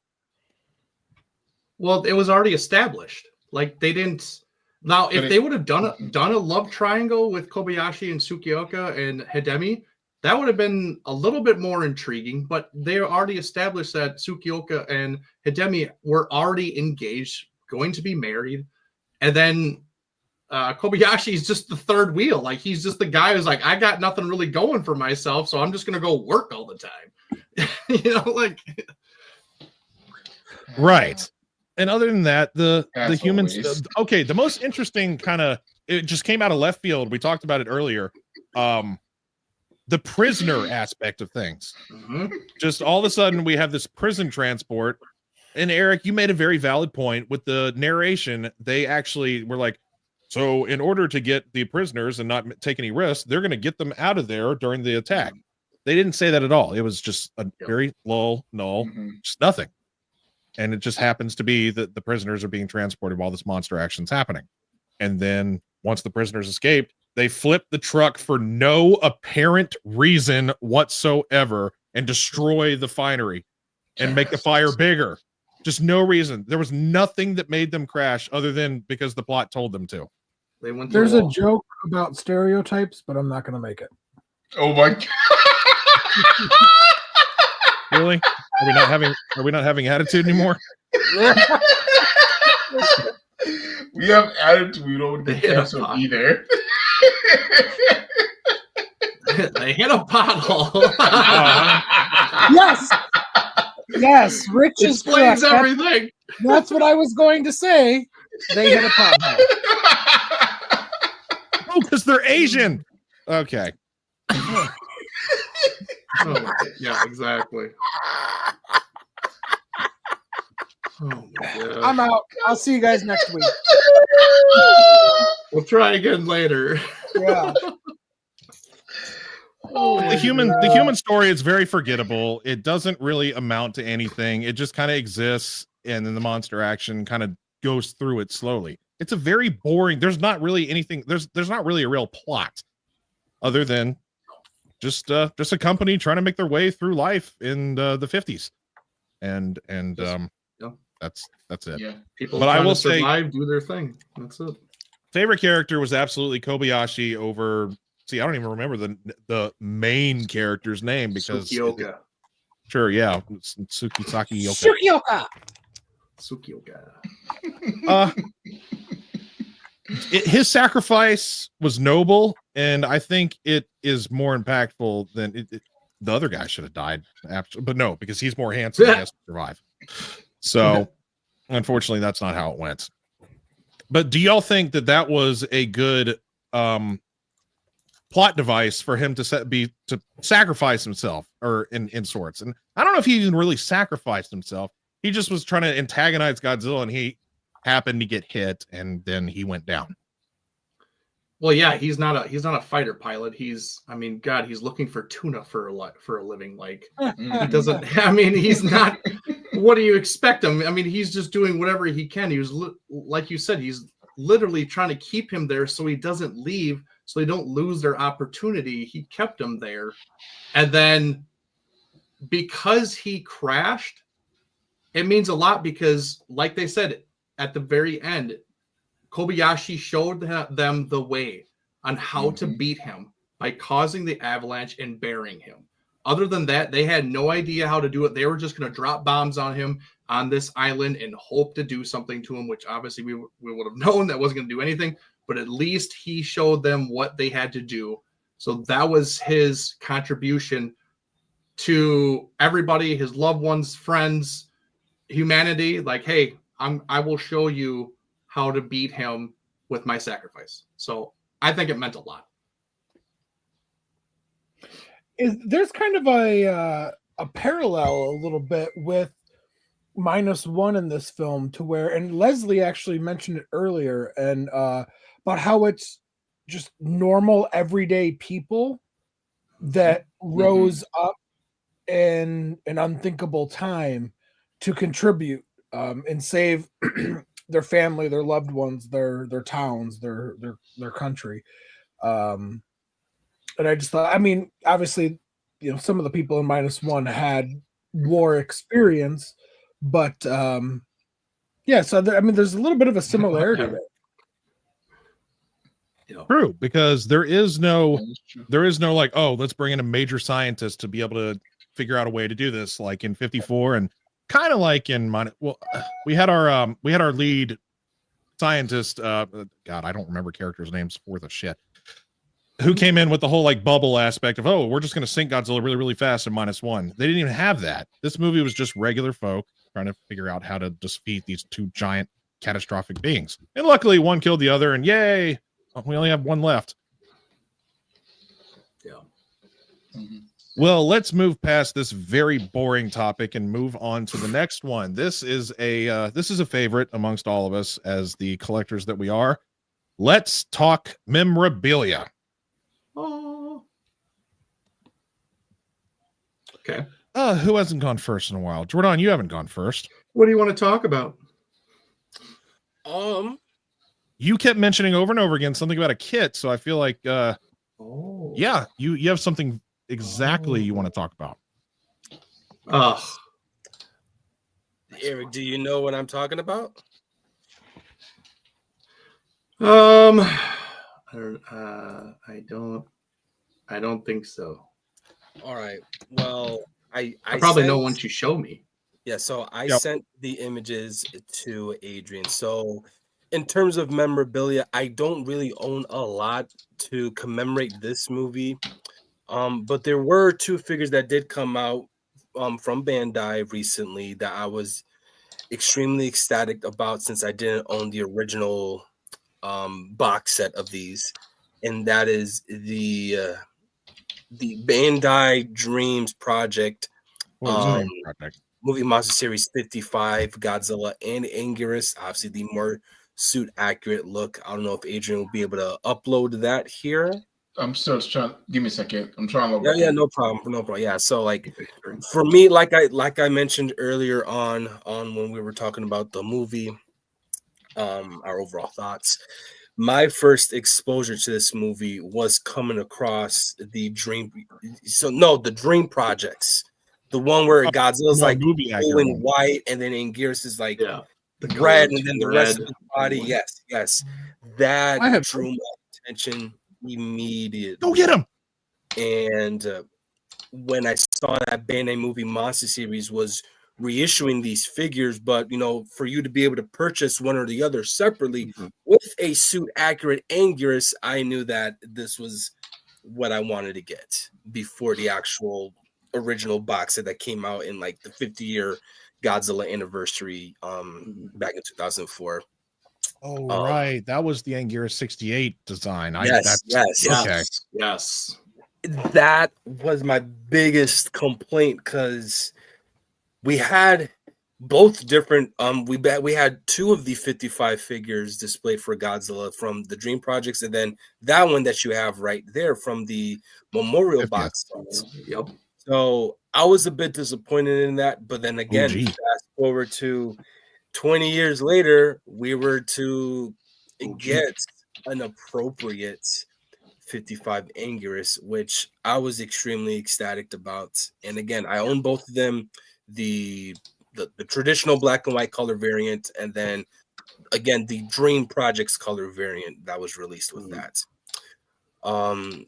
Well, it was already established. Like they didn't. Now, if they would have done a love triangle with Kobayashi and Tsukioka and Hidemi, that would have been a little bit more intriguing. But they already established that Tsukioka and Hidemi were already engaged, going to be married, and then Kobayashi is just the third wheel. Like he's just the guy who's like, I got nothing really going for myself, so I'm just gonna go work all the time. Like right. And other than that, the As humans. always. Okay, the most interesting it just came out of left field. We talked about it earlier. The prisoner aspect of things. Just all of a sudden, we have this prison transport. And Eric, you made a very valid point with the narration. They actually were like, so in order to get the prisoners and not take any risks, they're going to get them out of there during the attack. They didn't say that at all. It was just a very null, just nothing. And it just happens to be that the prisoners are being transported while this monster action's happening. And then once the prisoners escaped, they flip the truck for no apparent reason whatsoever and destroy the finery and make the fire bigger. Just no reason. There was nothing that made them crash other than because the plot told them to. There's a joke about stereotypes, but I'm not going to make it. Oh my god! Really? Are we not having attitude anymore? We have attitude. We don't get canceled either. They hit a pothole. Yes, Rich is correct. Explains everything. That's what I was going to say. They hit a pothole. Oh, because they're Asian. Okay. Oh, yeah, exactly. Oh my God. I'm out. I'll see you guys next week. We'll try again later. Yeah. The human story is very forgettable. It doesn't really amount to anything. It just kind of exists, and then the monster action kind of goes through it slowly. It's a very boring. There's not really anything. There's not really a real plot, other than just a company trying to make their way through life in the 50s, and that's it. Yeah. People, but I will say, survive, do their thing. That's it. Favorite character was absolutely Kobayashi over. See, I don't even remember the main character's name because Tsukioka. Sure, yeah, Tsukisaki Yoka. Tsukioka. His sacrifice was noble, and I think it is more impactful than the other guy should have died. But no, because he's more handsome, he has to survive. So, unfortunately, that's not how it went. But do y'all think that was a good plot device for him to sacrifice himself, or in sorts? And I don't know if he even really sacrificed himself. He just was trying to antagonize Godzilla, and he happened to get hit, and then he went down. Well, yeah, he's not a fighter pilot. He's looking for tuna for a living. Like, he doesn't. I mean, he's not. What do you expect him? I mean, he's just doing whatever he can. He was like you said, he's literally trying to keep him there so he doesn't leave, so they don't lose their opportunity. He kept him there, and then because he crashed, it means a lot because, like they said at the very end, Kobayashi showed them the way on how to beat him by causing the avalanche and burying him. Other than that, they had no idea how to do it. They were just going to drop bombs on him on this island and hope to do something to him, which obviously we would have known that wasn't going to do anything. But at least he showed them what they had to do. So that was his contribution to everybody, his loved ones, friends, humanity. Like, hey, I will show you how to beat him with my sacrifice. So I think it meant a lot. There's kind of a parallel a little bit with -1 in this film, to where, and Leslie actually mentioned it earlier, and about how it's just normal everyday people that rose up in an unthinkable time to contribute and save their family, their loved ones, their towns, their country. And I just thought, I mean, obviously, some of the people in -1 had war experience, but yeah. So there's a little bit of a similarity there. True, because there is no like, oh, let's bring in a major scientist to be able to figure out a way to do this, like in 54, and kind of like in we had our lead scientist, God, I don't remember characters' names worth of shit, who came in with the whole like bubble aspect of, oh, we're just going to sink Godzilla really, really fast in -1. They didn't even have that. This movie was just regular folk trying to figure out how to defeat these two giant catastrophic beings. And luckily one killed the other, and yay, we only have one left. Yeah. Well, let's move past this very boring topic and move on to the next one. This is a favorite amongst all of us as the collectors that we are. Let's talk memorabilia. Oh. Okay. Who hasn't gone first in a while? Jordan, you haven't gone first. What do you want to talk about? You kept mentioning over and over again something about a kit, so I feel like yeah, you have something exactly you want to talk about. Eric, do you know what I'm talking about? I don't think so. All right. Well, I probably know once you show me. Yeah, so I sent the images to Adrian. So in terms of memorabilia, I don't really own a lot to commemorate this movie. But there were two figures that did come out from Bandai recently that I was extremely ecstatic about, since I didn't own the original box set of these, and that is the Bandai Dreams Project Movie Monster Series 55 Godzilla and Anguirus. Obviously, the more suit accurate look. I don't know if Adrian will be able to upload that here. I'm still trying. Give me a second. I'm trying to. Yeah, no problem. Yeah, so like for me, like I mentioned earlier on when we were talking about the movie, our overall thoughts. My first exposure to this movie was coming across the Dream Projects, the one where Godzilla's like movie blue and white, and then Anguirus is like The red, colors and then the red. rest of the body. Yes, that drew my attention immediately. Go get him! And when I saw that Bandai movie Monster Series was reissuing these figures, but for you to be able to purchase one or the other separately with a suit accurate Anguirus, I knew that this was what I wanted to get before the actual original box set that came out in like the 50-year Godzilla anniversary back in 2004. Oh, right. That was the Anguirus 68 design. Yes. Okay. Yes. That was my biggest complaint because we had both different. We had two of the 55 figures displayed for Godzilla from the Dream Projects, and then that one that you have right there from the Memorial box. Yep. So I was a bit disappointed in that, but then again, fast forward to 20 years later, we were to get an appropriate 55 Anguirus, which I was extremely ecstatic about. And again, I own both of them, the traditional black and white color variant, and then again the Dream Projects color variant that was released with that.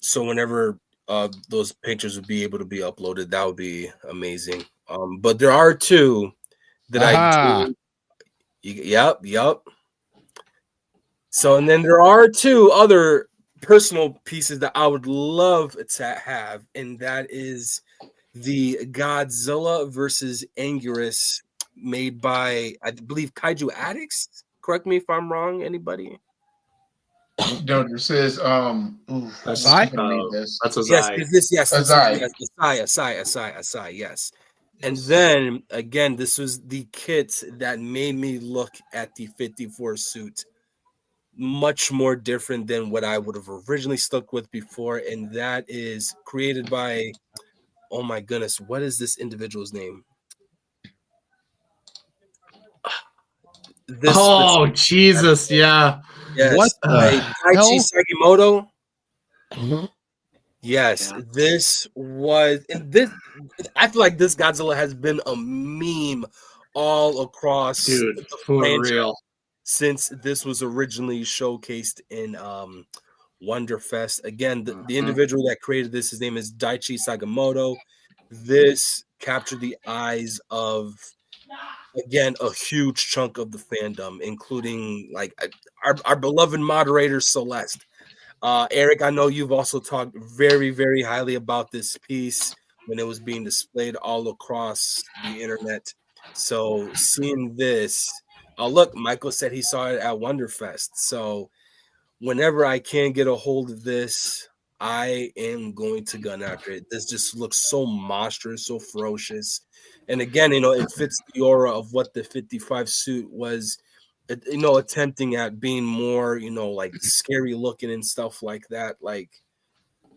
So whenever those pictures would be able to be uploaded, that would be amazing. But there are two that I do. Yep. So, and then there are two other personal pieces that I would love to have, and that is the Godzilla versus Anguirus made by, I believe, Kaiju Addicts. Correct me if I'm wrong, anybody? No, this is That's Asai. Asai, yes. And then again, this was the kit that made me look at the 54 suit much more different than what I would have originally stuck with before, and that is created by, oh my goodness, what is this individual's name? Jesus, yeah. Yes. What Taichi Sagimoto. Mm-hmm. Yes, this was, and this, I feel like this Godzilla has been a meme all across the franchise since this was originally showcased in Wonderfest. Again, the individual that created this, his name is Daichi Sagamoto. This captured the eyes of, again, a huge chunk of the fandom, including like our beloved moderator Celeste. Eric, I know you've also talked very, very highly about this piece when it was being displayed all across the internet. So seeing this, look, Michael said he saw it at Wonderfest. So whenever I can get a hold of this, I am going to gun after it. This just looks so monstrous, so ferocious. And again, it fits the aura of what the 55 suit was, attempting at being more, like scary looking and stuff like that. Like,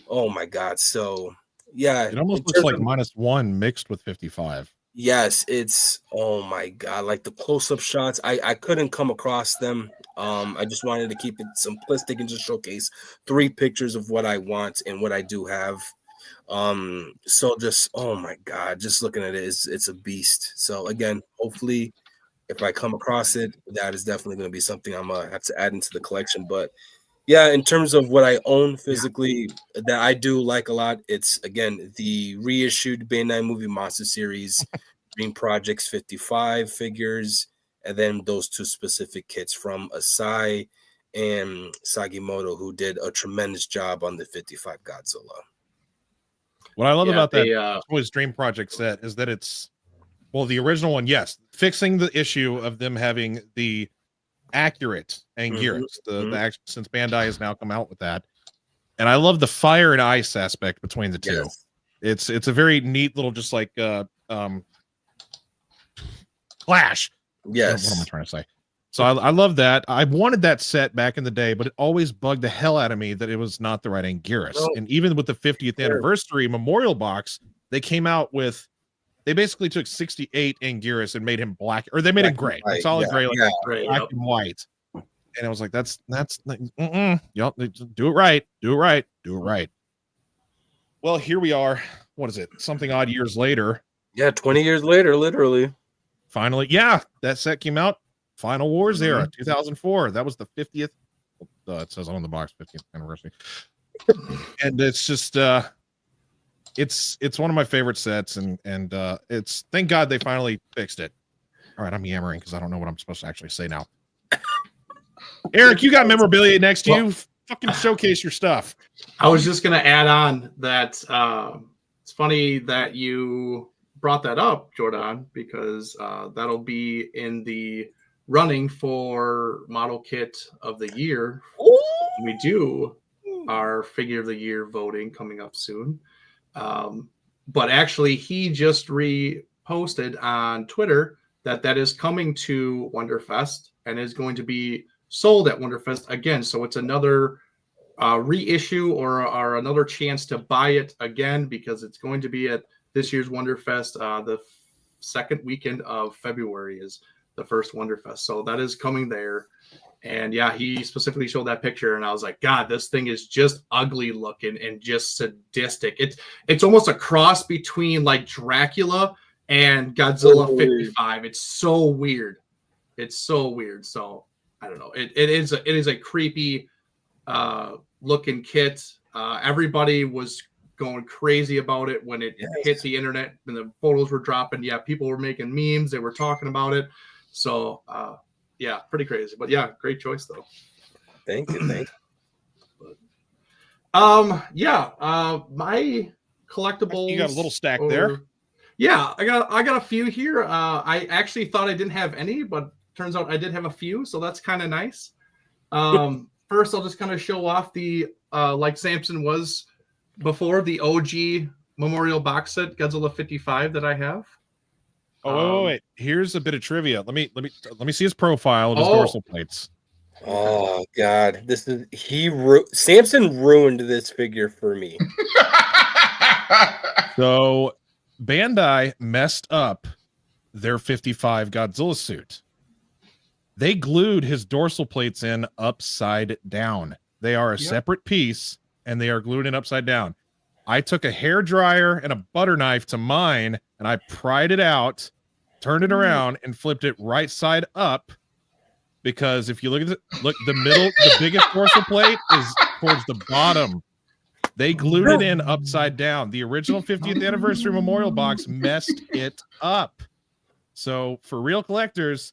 oh my God. So yeah. It almost looks like -1 mixed with 55. Yes, it's, oh my God, like the close-up shots, I couldn't come across them. I just wanted to keep it simplistic and just showcase 3 pictures of what I want and what I do have. So just, oh my God, just looking at it, it's a beast. So again, hopefully if I come across it, that is definitely going to be something I'm gonna have to add into the collection. But yeah, in terms of what I own physically that I do like a lot, it's again the reissued Bandai Movie Monster Series Dream Projects 55 figures, and then those 2 specific kits from Asai and Sagimoto, who did a tremendous job on the 55 Godzilla. What I love about that Toys Dream Project set is that it's, well, the original one, yes, fixing the issue of them having the accurate Anguirus, the since Bandai has now come out with that. And I love the fire and ice aspect between the two. Yes. It's a very neat little, just like clash. Yes. What am I trying to say? So I love that. I wanted that set back in the day, but it always bugged the hell out of me that it was not the right Anguirus. Well, and even with the 50th anniversary memorial box, they came out with, they basically took 68 Anguirus and made him black, or they made him gray, solid gray, like black and white. And I was like, that's like, y'all do it right. Do it right. Do it right. Well, here we are. What is it? Something odd years later. Yeah, 20 years later, literally. Finally, yeah, that set came out. Final Wars era, 2004. That was the 50th. It says on the box 50th anniversary. And it's just it's one of my favorite sets, and it's thank God they finally fixed it. All right, I'm yammering because I don't know what I'm supposed to actually say now. Eric, you got memorabilia next to you. Fucking showcase your stuff. I was just gonna add on that it's funny that you brought that up, Jordan, because that'll be in the running for model kit of the year. Ooh. We do our figure of the year voting coming up soon. But actually, he just reposted on Twitter that is coming to Wonderfest and is going to be sold at Wonderfest again. So it's another reissue or another chance to buy it again, because it's going to be at this year's Wonderfest. The second weekend of February is the first Wonderfest. So that is coming there. And yeah, he specifically showed that picture, and I was like, God, this thing is just ugly looking and just sadistic. It's almost a cross between like Dracula and Godzilla 55. It's so weird. It's so weird. So I don't know. It is a creepy looking kit. Everybody was going crazy about it when it hit the internet and the photos were dropping. Yeah, people were making memes. They were talking about it. So yeah, pretty crazy. But yeah, great choice though. Thank you. My collectibles. You got a little stack there. Yeah, I got a few here. I actually thought I didn't have any, but turns out I did have a few, so that's kind of nice. First, I'll just kind of show off the like Samson was before, the OG Memorial box set Godzilla 55 that I have. Oh, wait. Here's a bit of trivia. Let me see his profile of his dorsal plates. Oh God, this is Samson ruined this figure for me. So Bandai messed up their 55 Godzilla suit. They glued his dorsal plates in upside down. They are a separate piece, and they are glued in upside down. I took a hair dryer and a butter knife to mine, and I pried it out, turned it around, and flipped it right side up. Because if you look at the middle, the biggest dorsal plate is towards the bottom. They glued it in upside down. The original 50th anniversary memorial box messed it up. So for real collectors,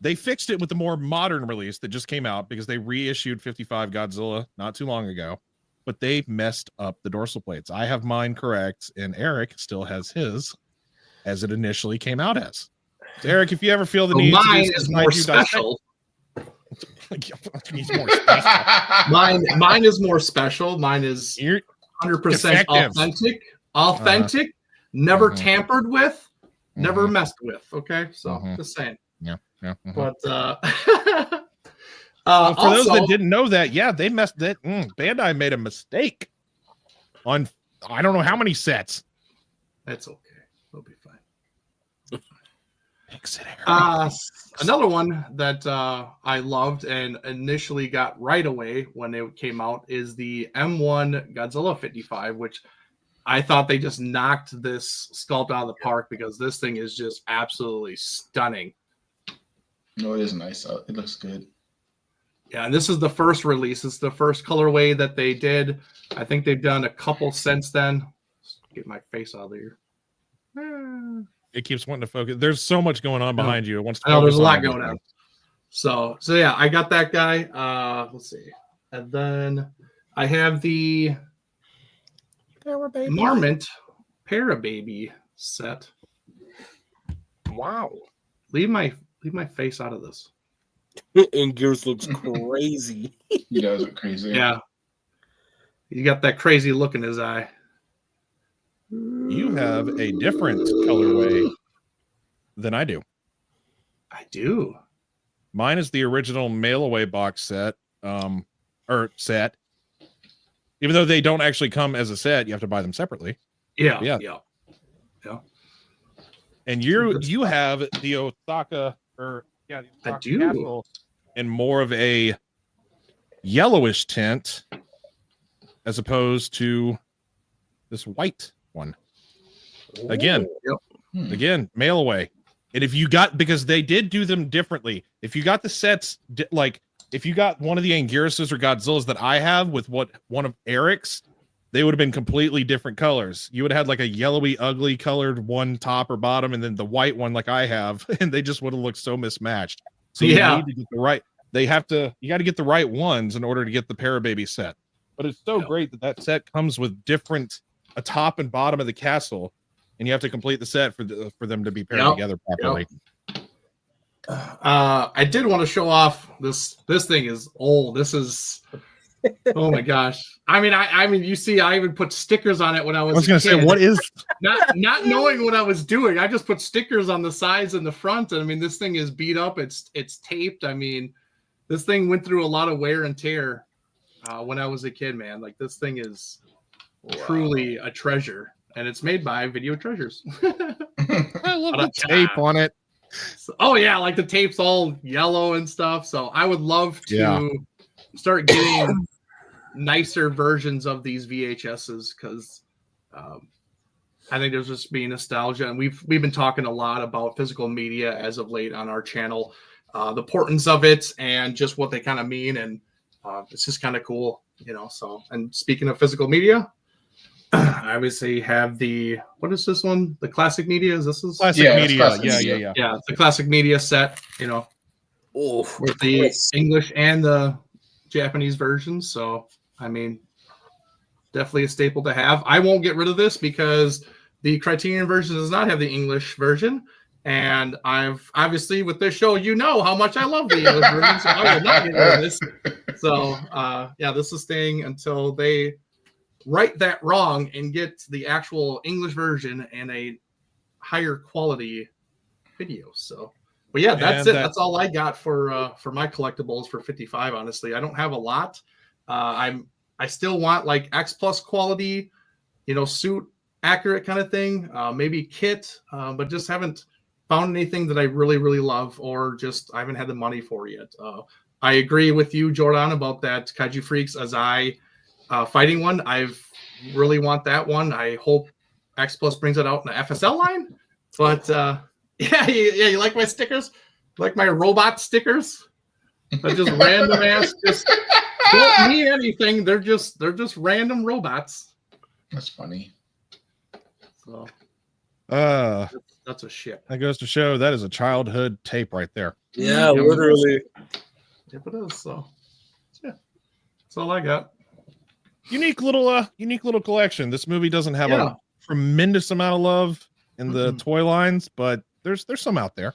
they fixed it with the more modern release that just came out, because they reissued 55 Godzilla not too long ago. But they messed up the dorsal plates. I have mine correct, and Eric still has his as it initially came out as. So Eric, if you ever feel the need mine to is more special. He's more special. Mine is more special. Mine is 100% authentic, never tampered with, never messed with. Okay, so just saying. Yeah. But for also, those that didn't know that, they messed that. Bandai made a mistake on I don't know how many sets. That's okay. We'll be fine. Fix it, Another one that I loved and initially got right away when it came out is the M1 Godzilla 55, which I thought they just knocked this sculpt out of the park, because this thing is just absolutely stunning. No, it is nice. It looks good. Yeah, and this is the first release. It's the first colorway that they did. I think they've done a couple since then. Let's get my face out of here. It keeps wanting to focus. There's so much going on behind you. It wants to. I know there's a lot going on. So yeah, I got that guy. Let's see, and then I have the Marmot Parababy set. Wow. Leave my face out of this. Anguirus looks crazy. He does look crazy. Yeah. He got that crazy look in his eye. You have a different colorway than I do. I do. Mine is the original mail away box set. Or set. Even though they don't actually come as a set, you have to buy them separately. Yeah. And you have the Osaka, or the Osaka I do. Castle in more of a yellowish tint as opposed to this white one. Again, again, mail away. And if you got, because they did do them differently. If you got the sets, like if you got one of the Anguiruses or Godzillas that I have with one of Eric's, they would have been completely different colors. You would have had like a yellowy, ugly colored one top or bottom, and then the white one like I have, and they just would have looked so mismatched. So you need to get the right. You got to get the right ones in order to get the Parababy set. But it's so great that set comes with a top and bottom of the castle, and you have to complete the set for them to be paired together properly. I did want to show off this thing is old. This is oh my gosh. I mean, you see, I even put stickers on it when I was going to say, what is not knowing what I was doing. I just put stickers on the sides and the front. And I mean, this thing is beat up. It's taped. I mean, this thing went through a lot of wear and tear when I was a kid, man. Like this thing is truly a treasure, and it's made by Video Treasures. I love the tape on it. So, oh yeah, like the tape's all yellow and stuff. So I would love to start getting nicer versions of these VHSs because I think there's just being nostalgia, and we've been talking a lot about physical media as of late on our channel, the importance of it, and just what they kind of mean, and it's just kind of cool, you know. So, and speaking of physical media, I obviously have what is this one? The classic media? Is this classic media? Classic media. Yeah, the classic media set, you know, with the English and the Japanese versions. So, I mean, definitely a staple to have. I won't get rid of this because the Criterion version does not have the English version. And I've obviously with this show, you know how much I love the English version, so I will not get rid of this. So, this is staying until they right that wrong and get the actual English version and a higher quality video. So, but yeah, that's it. That's all I got for my collectibles for 55. Honestly, I don't have a lot. I still want like X Plus quality, you know, suit accurate kind of thing. Maybe kit, but just haven't found anything that I really, really love, or just I haven't had the money for yet. I agree with you, Jordan, about that Kaiju Freaks Azai fighting one. I really want that one. I hope X Plus brings it out in the FSL line. But you like my stickers? Like my robot stickers? They're just random ass, just don't mean anything. They're just random robots. That's funny. So that's a ship. That goes to show that is a childhood tape right there. Yeah, literally. Yep, it is. So yeah, that's all I got. Unique little collection. This movie doesn't have a tremendous amount of love in the toy lines, but there's some out there.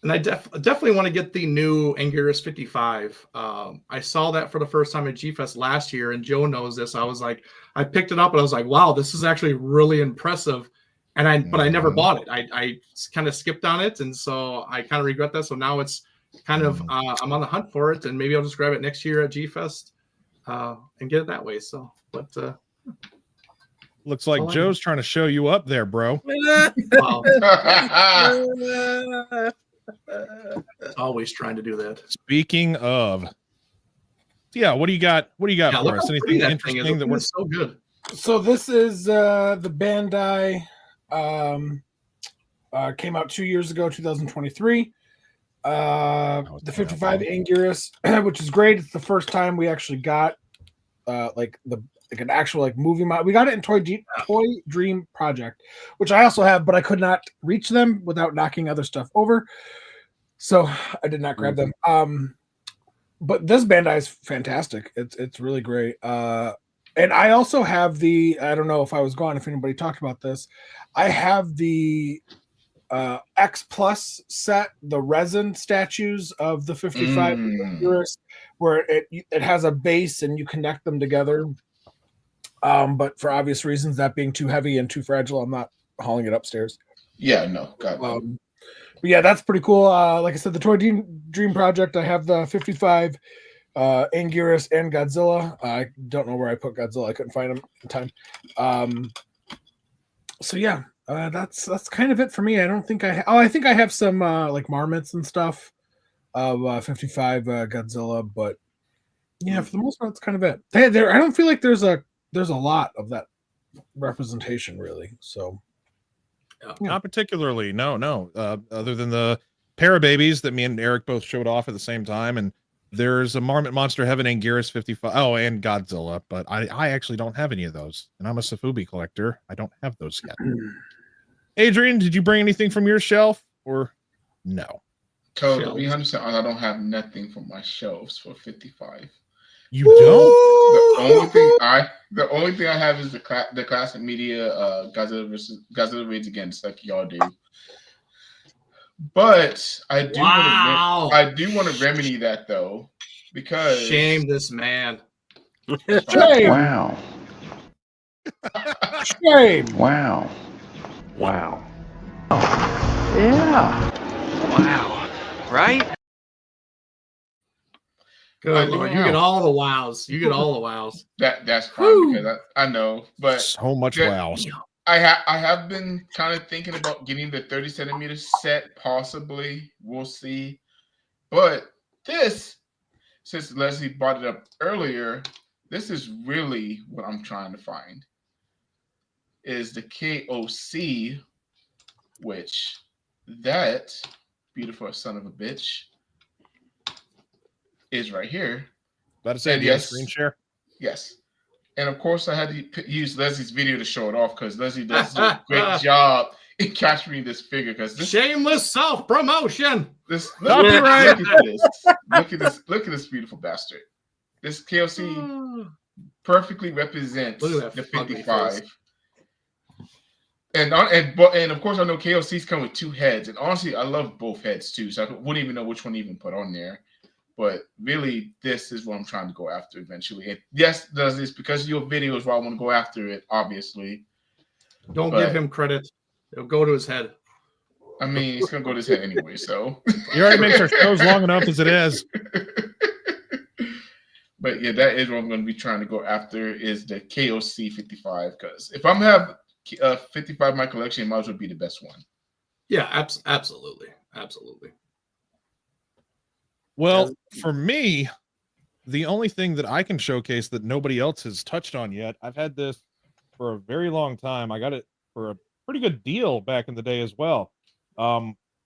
And I definitely want to get the new Anguirus 55. I saw that for the first time at G-Fest last year, and Joe knows this. I picked it up and I was like, wow, this is actually really impressive. But I never bought it. I kind of skipped on it, and so I kind of regret that. So now it's kind of I'm on the hunt for it, and maybe I'll just grab it next year at G-Fest and get it that way. So, but looks like Joe's trying to show you up there, bro. Wow. Always trying to do that. Speaking of, what do you got? What do you got for us? Anything interesting that we're so good? So this is the Bandai came out 2 years ago, 2023. The 55 Anguirus, which is great. It's the first time we actually got an actual movie mod. We got it in Toy Dream Project, which I also have, but I could not reach them without knocking other stuff over, so I did not grab them. But this Bandai is fantastic. It's really great. And I also have I don't know if I was gone, if anybody talked about this. I have the X Plus set, the resin statues of the 55 Anguirus, where it has a base and you connect them together. But for obvious reasons, that being too heavy and too fragile, I'm not hauling it upstairs. Yeah, no, got but yeah, that's pretty cool. Like I said, the Toy Dream Project, I have the 55 Anguirus and Godzilla. I don't know where I put Godzilla. I couldn't find him in time. So yeah, that's kind of it for me. I don't think I think I have some like marmots and stuff. of 55 Godzilla, but yeah, for the most part, that's kind of it. I don't feel like there's a lot of that representation really. So Not particularly. No. Other than the para babies that me and Eric both showed off at the same time, and there's a Marmot Monster Heaven Anguirus 55. Oh, and Godzilla, but I actually don't have any of those, and I'm a Safubi collector. I don't have those yet. Adrian, did you bring anything from your shelf or no? So to be 100%, I don't have nothing from my shelves for 55. You don't? The only thing I have is the classic media Godzilla raids against, like y'all do. But I do want to remedy that though, because shame this man. shame. Wow. Shame. Wow. Wow. Oh, yeah. Wow. Right? Good Lord, you get all the wows. You get all the wows. That's fine because I know, but so much wows. I have been kind of thinking about getting the 30 centimeter set, possibly. We'll see. But this, since Leslie brought it up earlier, this is really what I'm trying to find. Is the KOC, which that beautiful son of a bitch is right here. About to say, yes, screen share. Yes. And of course, I had to use Leslie's video to show it off because Leslie does do a great job in capturing this figure. Because shameless self promotion. Look at this beautiful bastard. This KOC perfectly represents the 55. And of course, I know KOCs come with two heads, and honestly, I love both heads too. So I wouldn't even know which one to even put on there. But really, this is what I'm trying to go after eventually. And yes, does this because of your videos where I want to go after it, obviously. Don't give him credit. It'll go to his head. I mean, it's going to go to his head anyway, so. You already makes our shows long enough as it is. But yeah, that is what I'm going to be trying to go after is the KOC 55. Because if I'm going to have 55 in my collection, it might as well be the best one. Yeah, absolutely. Absolutely. Well, for me, the only thing that I can showcase that nobody else has touched on yet, I've had this for a very long time. I got it for a pretty good deal back in the day as well.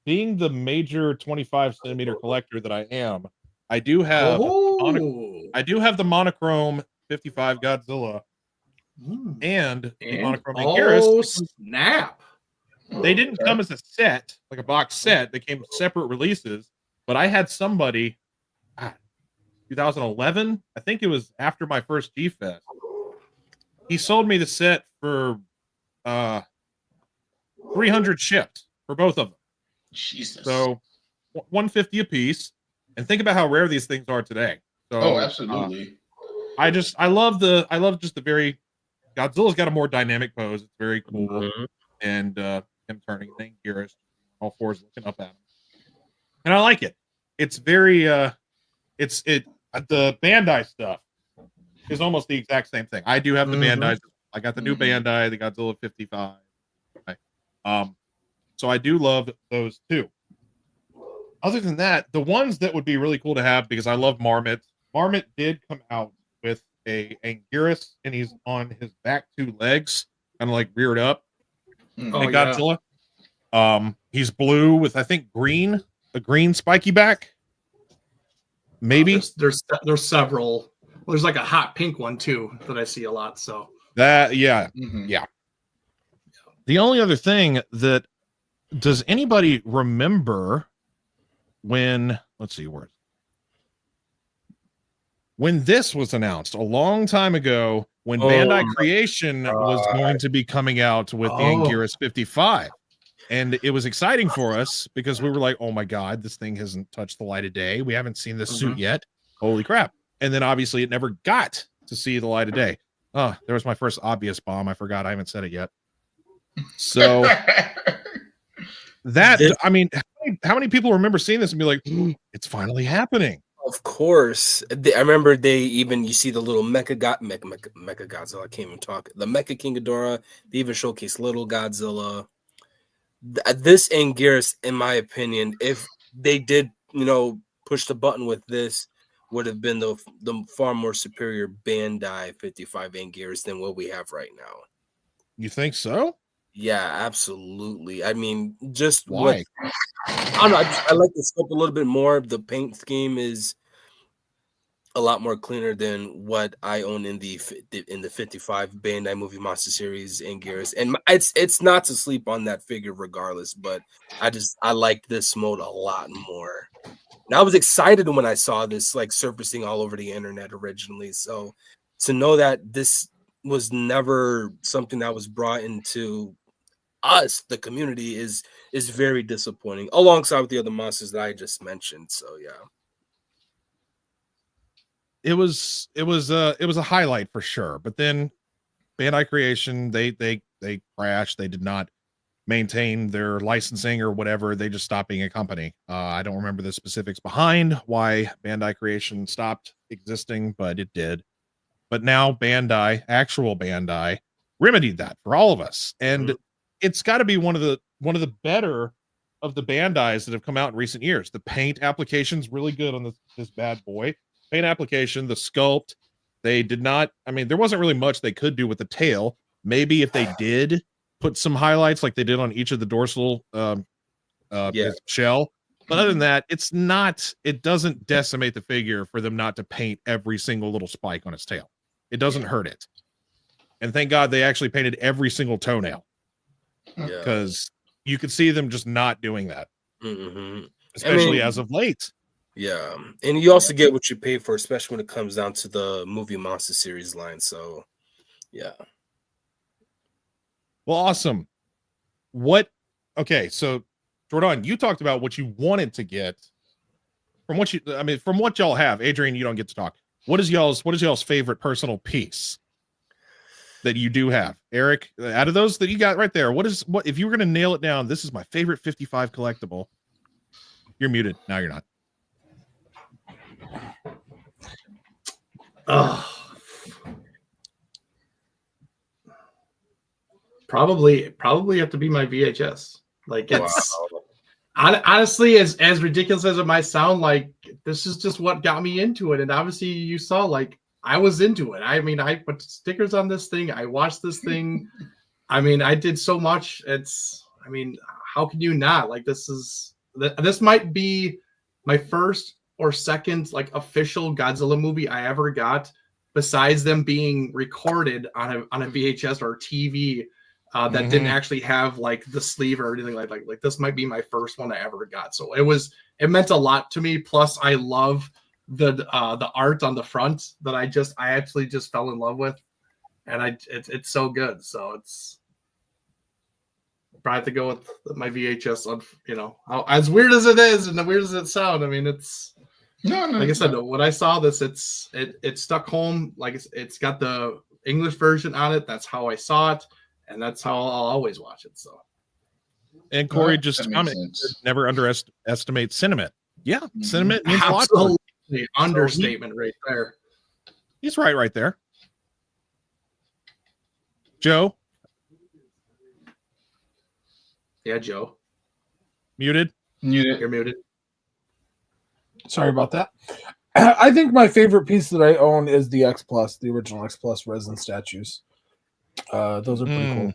Being the major 25 centimeter collector that I am, I do have the monochrome 55 Godzilla and the monochrome Anguirus. Snap! They didn't come as a set, like a box set. They came separate releases. But I had somebody, 2011, I think it was after my first G-Fest. He sold me the set for 300 shipped for both of them. Jesus. So 150 a piece. And think about how rare these things are today. So, absolutely. I love just the very Godzilla's got a more dynamic pose. It's very cool. Mm-hmm. And him turning Anguirus, all fours looking up at him. And I like it. It's very the Bandai stuff is almost the exact same thing. I do have the Bandai. I got the new Bandai, the Godzilla 55. So I do love those too. Other than that, the ones that would be really cool to have because I love Marmot. Marmot did come out with a Anguirus, and he's on his back two legs, kind of like reared up. Godzilla. He's blue with I think a green spiky back. Maybe there's several. Well, there's like a hot pink one too that I see a lot. So that yeah. The only other thing that does anybody remember when when this was announced a long time ago when Bandai Creation was going to be coming out with the Anguirus 55. And it was exciting for us because we were like, oh my God, this thing hasn't touched the light of day. We haven't seen this suit yet. Holy crap. And then obviously it never got to see the light of day. Oh, there was my first obvious bomb. I forgot. I haven't said it yet. So I mean, how many people remember seeing this and be like, it's finally happening? Of course. I remember you see the little Mecha Godzilla, I can't even talk. The Mecha King Ghidorah, they even showcase little Godzilla. This Anguirus, in my opinion, if they did, put push the button with this would have been the far more superior Bandai 55 Anguirus than what we have right now. You think so? Yeah, absolutely. I mean, just Why? I don't know. I like the scope a little bit more. The paint scheme is a lot more cleaner than what I own in the 55 Bandai Movie Monster Series Anguirus. And it's not to sleep on that figure regardless, but I like this mode a lot more. And I was excited when I saw this like surfacing all over the internet originally. So to know that this was never something that was brought into us, the community, is very disappointing, alongside with the other monsters that I just mentioned. So yeah. It was a highlight for sure. But then Bandai Creation, they crashed. They did not maintain their licensing or whatever. They just stopped being a company. I don't remember the specifics behind why Bandai Creation stopped existing, but it did. But now Bandai, actual Bandai, remedied that for all of us. And it's got to be one of the better of the Bandais that have come out in recent years. The paint application's really good on this bad boy. Paint application, the sculpt, they did not, I mean, there wasn't really much they could do with the tail. Maybe if they did put some highlights like they did on each of the dorsal shell. But other than that, it doesn't decimate the figure for them not to paint every single little spike on its tail. It doesn't hurt it. And thank God they actually painted every single toenail. Because you could see them just not doing that. Especially as of late. Yeah, and you also get what you pay for, especially when it comes down to the Movie Monster Series line. So, yeah. Well, awesome. Okay, so Jordan, you talked about what you wanted to get from what y'all have. Adrian, you don't get to talk. What is y'all's favorite personal piece that you do have? Eric, out of those that you got right there, what if you were going to nail it down? This is my favorite 55 collectible. You're muted. Now you're not. Probably have to be my VHS. Like it's honestly, as ridiculous as it might sound, like this is just what got me into it. And obviously you saw, like, I was into it. I mean, I put stickers on this thing. I watched this thing. I mean, I did so much. How can you not? Like, this might be my first or second like official Godzilla movie I ever got, besides them being recorded on a VHS or TV that didn't actually have like the sleeve or anything like this. Might be my first one I ever got. So it meant a lot to me. Plus, I love the art on the front that I actually just fell in love with, and it's so good. So it's probably have to go with my VHS on, as weird as it is and the weird as it sounds. I mean, it's like I said, when I saw this, it stuck home. Like it's got the English version on it. That's how I saw it, and that's how I'll always watch it. So, and Corey just commented, never underestimate sentiment. Yeah, sentiment means absolutely a lot. Understatement right there. He's right there. Joe. Yeah, Joe. Muted. You're muted. Sorry about that. I think my favorite piece that I own is the X Plus, the original X Plus resin statues. Those are pretty cool.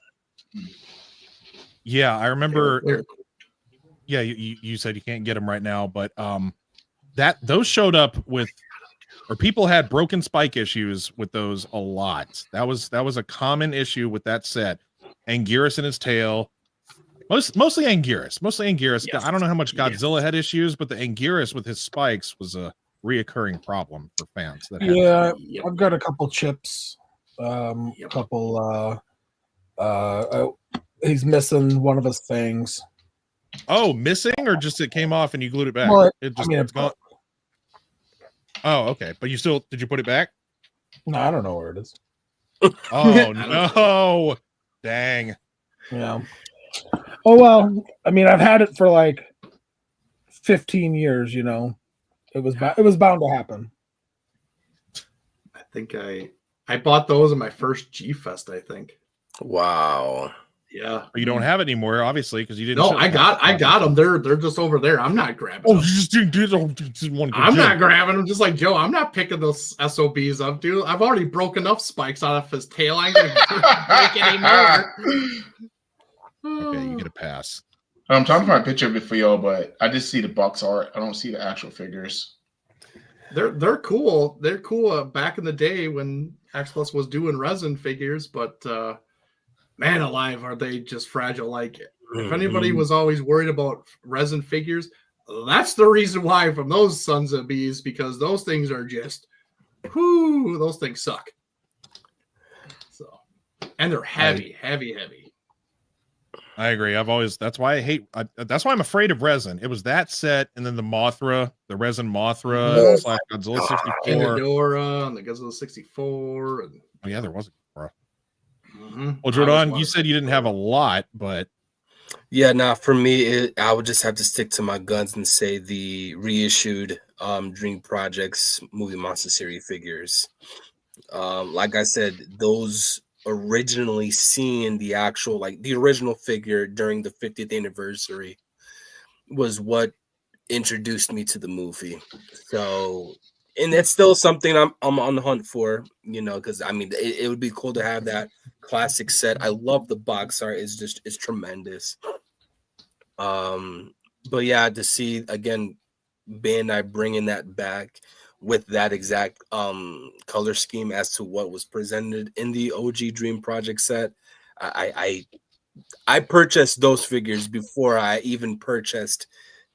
Yeah, I remember. Yeah, you said you can't get them right now, but those showed up with, or people had broken spike issues with those a lot. That was a common issue with that set. Anguirus and his tail. Mostly Anguirus. Yes. I don't know how much Godzilla had issues, but the Anguirus with his spikes was a reoccurring problem for fans. I've got a couple chips. He's missing one of his things. Oh, missing, or just it came off and you glued it back? Well, it's gone. Oh, okay. But did you put it back? No, I don't know where it is. Oh no! Dang. Yeah. Oh well, I mean, I've had it for like 15 years. It was bound to happen. I think I bought those in my first G Fest. I think. Wow. Yeah. But you don't have it anymore, obviously, because you didn't. No, show I got them. They're just over there. I'm not grabbing Oh, them. you just didn't want to. I'm not grabbing them. Just like Joe, I'm not picking those SOBs up, dude. I've already broken enough spikes out of his tail. I ain't gonna break any more. Okay, you get a pass. I'm trying to find a picture of it for y'all, but I just see the box art. I don't see the actual figures. They're cool. They're cool back in the day when X Plus was doing resin figures, but man alive, are they just fragile like it. If anybody was always worried about resin figures, that's the reason why from those sons of bees, because those things are just, whoo, those things suck. So, and they're heavy. I agree. That's why that's why I'm afraid of resin. It was that set, and then the resin Mothra / Godzilla 64. And the Dora, and the Godzilla 64. And... Oh, yeah, there was a Dora. Well, Jordan, you said you didn't have a lot, but... Yeah, nah, for me, I would just have to stick to my guns and say the reissued Dream Projects movie monster series figures. Like I said, those originally seeing the actual, like the original figure during the 50th anniversary was what introduced me to the movie. So, and that's still something I'm on the hunt for, you know, because I mean, it would be cool to have that classic set. I love the box art; it's tremendous. But yeah, to see again Bandai bringing that back with that exact color scheme as to what was presented in the OG Dream Project set, I purchased those figures before I even purchased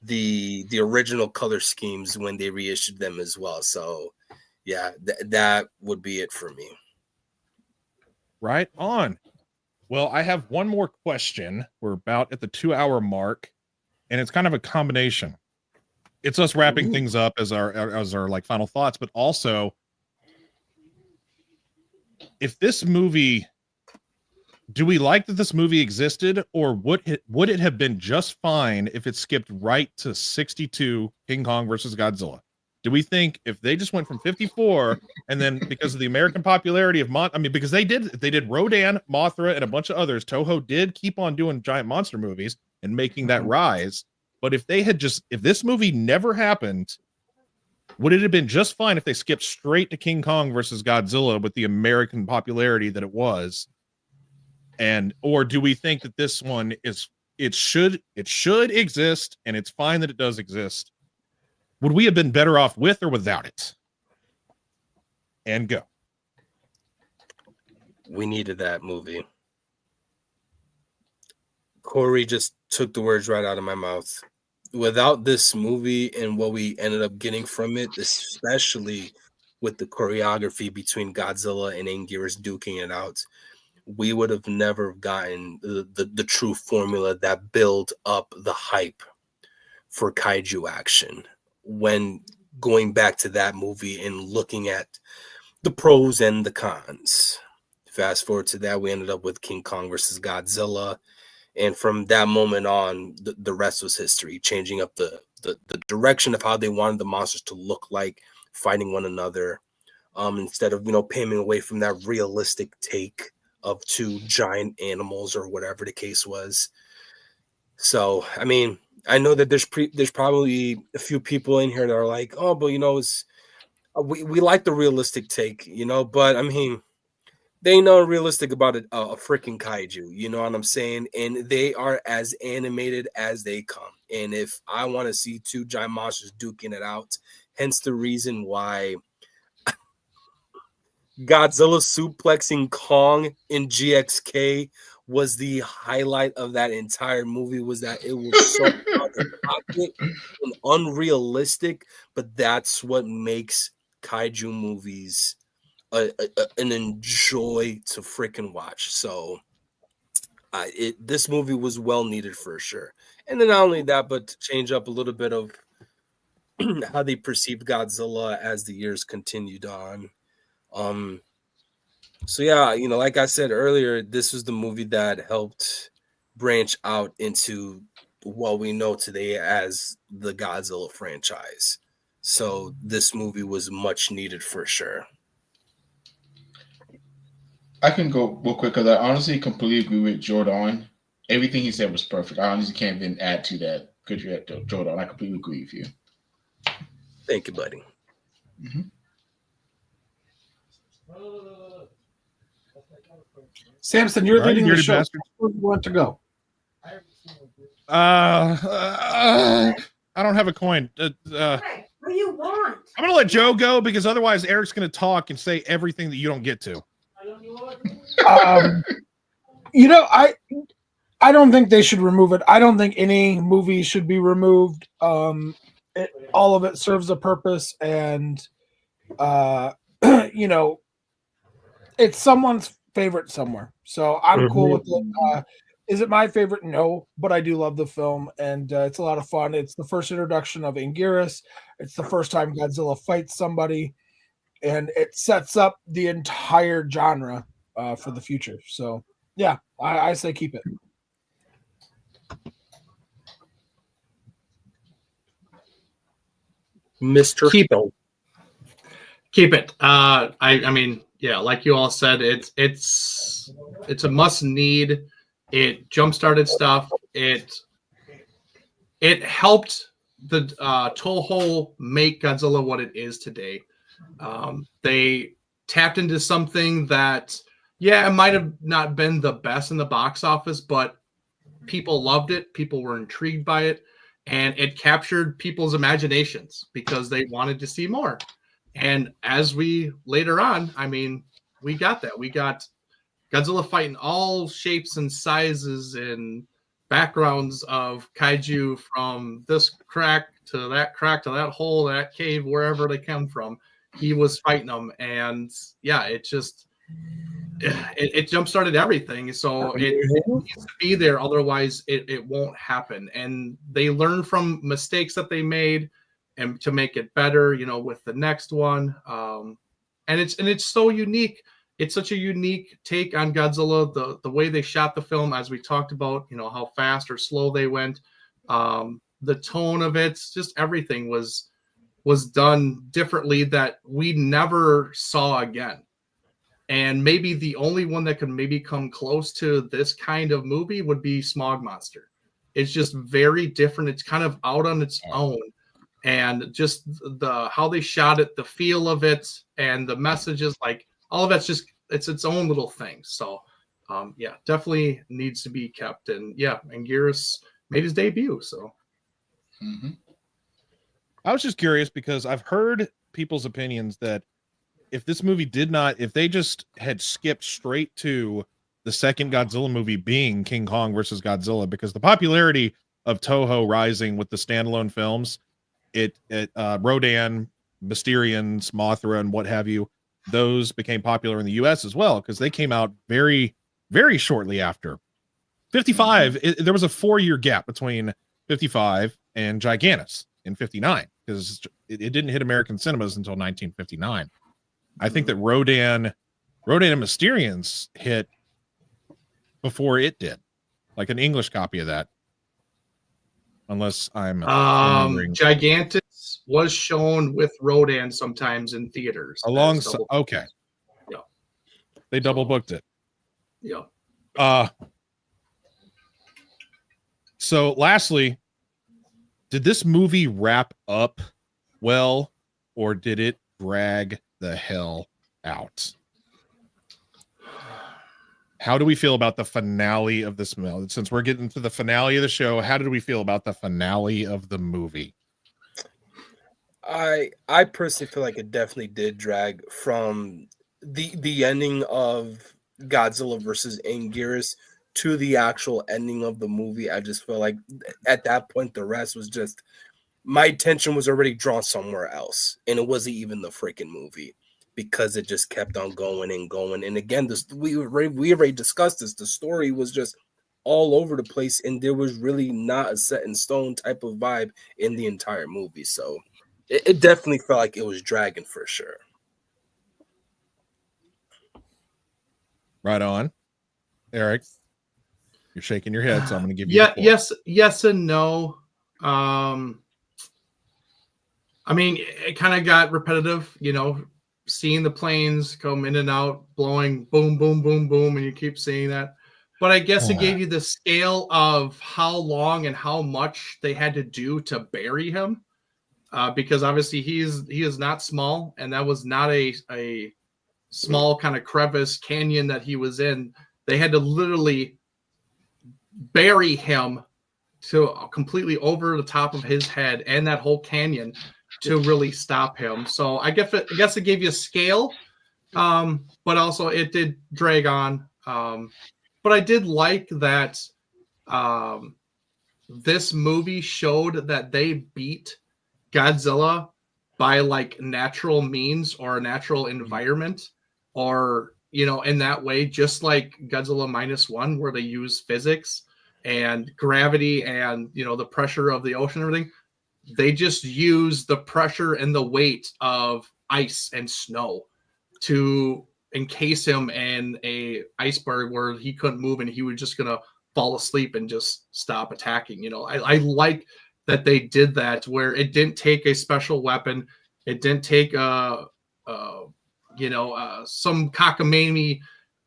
the original color schemes when they reissued them as well. So yeah, that would be it for me. Right on. Well, I have one more question. We're about at the 2-hour mark, and it's kind of a combination. It's us wrapping things up as our like final thoughts, but also if this movie, do we like that this movie existed, or would it have been just fine if it skipped right to 62 King Kong versus Godzilla? Do we think if they just went from 54 and then because of the American popularity of because they did Rodan, Mothra, and a bunch of others, Toho did keep on doing giant monster movies and making that rise. But if this movie never happened, would it have been just fine if they skipped straight to King Kong versus Godzilla with the American popularity that it was? Or do we think that this one it should exist and it's fine that it does exist? Would we have been better off with or without it? And go. We needed that movie. Corey just took the words right out of my mouth. Without this movie and what we ended up getting from it, especially with the choreography between Godzilla and Anguirus duking it out, we would have never gotten the true formula that built up the hype for kaiju action. When going back to that movie and looking at the pros and the cons. Fast forward to that, we ended up with King Kong versus Godzilla. And from that moment on, the rest was history, changing up the direction of how they wanted the monsters to look like, fighting one another, instead of, paving away from that realistic take of two giant animals or whatever the case was. So, I mean, I know that there's probably a few people in here that are like, oh, but we like the realistic take, but I mean, they ain't nothing realistic about a freaking kaiju, you know what I'm saying? And they are as animated as they come. And if I want to see two giant monsters duking it out, hence the reason why Godzilla suplexing Kong in GXK was the highlight of that entire movie, was that it was so and unrealistic, but that's what makes kaiju movies an enjoy to freaking watch. So this movie was well needed for sure. And then not only that, but to change up a little bit of how they perceived Godzilla as the years continued on. So yeah, like I said earlier, this was the movie that helped branch out into what we know today as the Godzilla franchise. So this movie was much needed for sure. I can go real quick because I honestly completely agree with Jordan. Everything he said was perfect. I honestly can't even add to that. Good, Jordan. I completely agree with you. Thank you, buddy. Mm-hmm. Samson, you're All right, leading you the dirty show. bastard. Where do you want to go? I don't have a coin. What do you want? I'm gonna let Joe go because otherwise Eric's gonna talk and say everything that you don't get to. You know, I don't think they should remove it. I don't think any movie should be removed. All of it serves a purpose, and you know, it's someone's favorite somewhere. So I'm cool with it. Is it my favorite? No, but I do love the film, and it's a lot of fun. It's the first introduction of Anguirus. It's the first time Godzilla fights somebody, and it sets up the entire genre for the future. So, yeah, I say keep it. Mr. Keep Stone. Keep it. I mean, yeah, like you all said, it's a must need. It jump started stuff. It helped the Toho make Godzilla what it is today. They tapped into something that, yeah, it might have not been the best in the box office, but people loved it. People were intrigued by it, and it captured people's imaginations because they wanted to see more. And as we later on, I mean, we got that. We got Godzilla fighting all shapes and sizes and backgrounds of kaiju, from this crack to that hole, that cave, wherever they come from. He was fighting them, and yeah, it jump started everything. So it needs to be there, otherwise it won't happen. And they learn from mistakes that they made, and to make it better, you know, with the next one. And it's so unique. It's such a unique take on Godzilla. The way they shot the film, as we talked about, you know, how fast or slow they went, the tone of it, just everything was done differently that we never saw again. And maybe the only one that could maybe come close to this kind of movie would be Smog Monster. It's just very different. It's kind of out on its own. And just how they shot it, the feel of it, and the messages, like all of that's just, it's its own little thing. So yeah, definitely needs to be kept. And yeah, Anguirus made his debut. So I was just curious because I've heard people's opinions that if this movie if they just had skipped straight to the second Godzilla movie being King Kong versus Godzilla, because the popularity of Toho rising with the standalone films, Rodan, Mysterians, Mothra, and what have you, those became popular in the US as well because they came out very, very shortly after. 55, there was a 4-year gap between 55 and Gigantus in 59 because it didn't hit American cinemas until 1959. I think that Rodan and Mysterians hit before it did, like an English copy of that. Unless I'm Gigantus was shown with Rodan sometimes in theaters. Alongside, okay. Yeah. They double booked it. Yeah. So lastly, did this movie wrap up well, or did it drag the hell out? How do we feel about the finale of this movie? Since we're getting to the finale of the show, how did we feel about the finale of the movie? I personally feel like it definitely did drag from the ending of Godzilla versus Anguirus to the actual ending of the movie. I just feel like at that point the rest was just, my attention was already drawn somewhere else, and it wasn't even the freaking movie because it just kept on going and going. And again, we already discussed this. The story was just all over the place, and there was really not a set in stone type of vibe in the entire movie. So it definitely felt like it was dragging for sure. Right on. Eric, you're shaking your head, so I'm going to give you yes and no. I mean, it kind of got repetitive, you know, seeing the planes come in and out, blowing boom, boom, boom, boom, and you keep seeing that. But I guess it gave you the scale of how long and how much they had to do to bury him, because obviously he is not small, and that was not a small kind of crevice canyon that he was in. They had to literally bury him to completely over the top of his head and that whole canyon to really stop him. So I guess it gave you a scale, but also it did drag on. But I did like that this movie showed that they beat Godzilla by like natural means or a natural environment, or in that way, just like Godzilla -1, where they use physics and gravity and the pressure of the ocean and everything. They just use the pressure and the weight of ice and snow to encase him in a iceberg where he couldn't move and he was just gonna fall asleep and just stop attacking. I like that they did that, where it didn't take a special weapon, it didn't take some cockamamie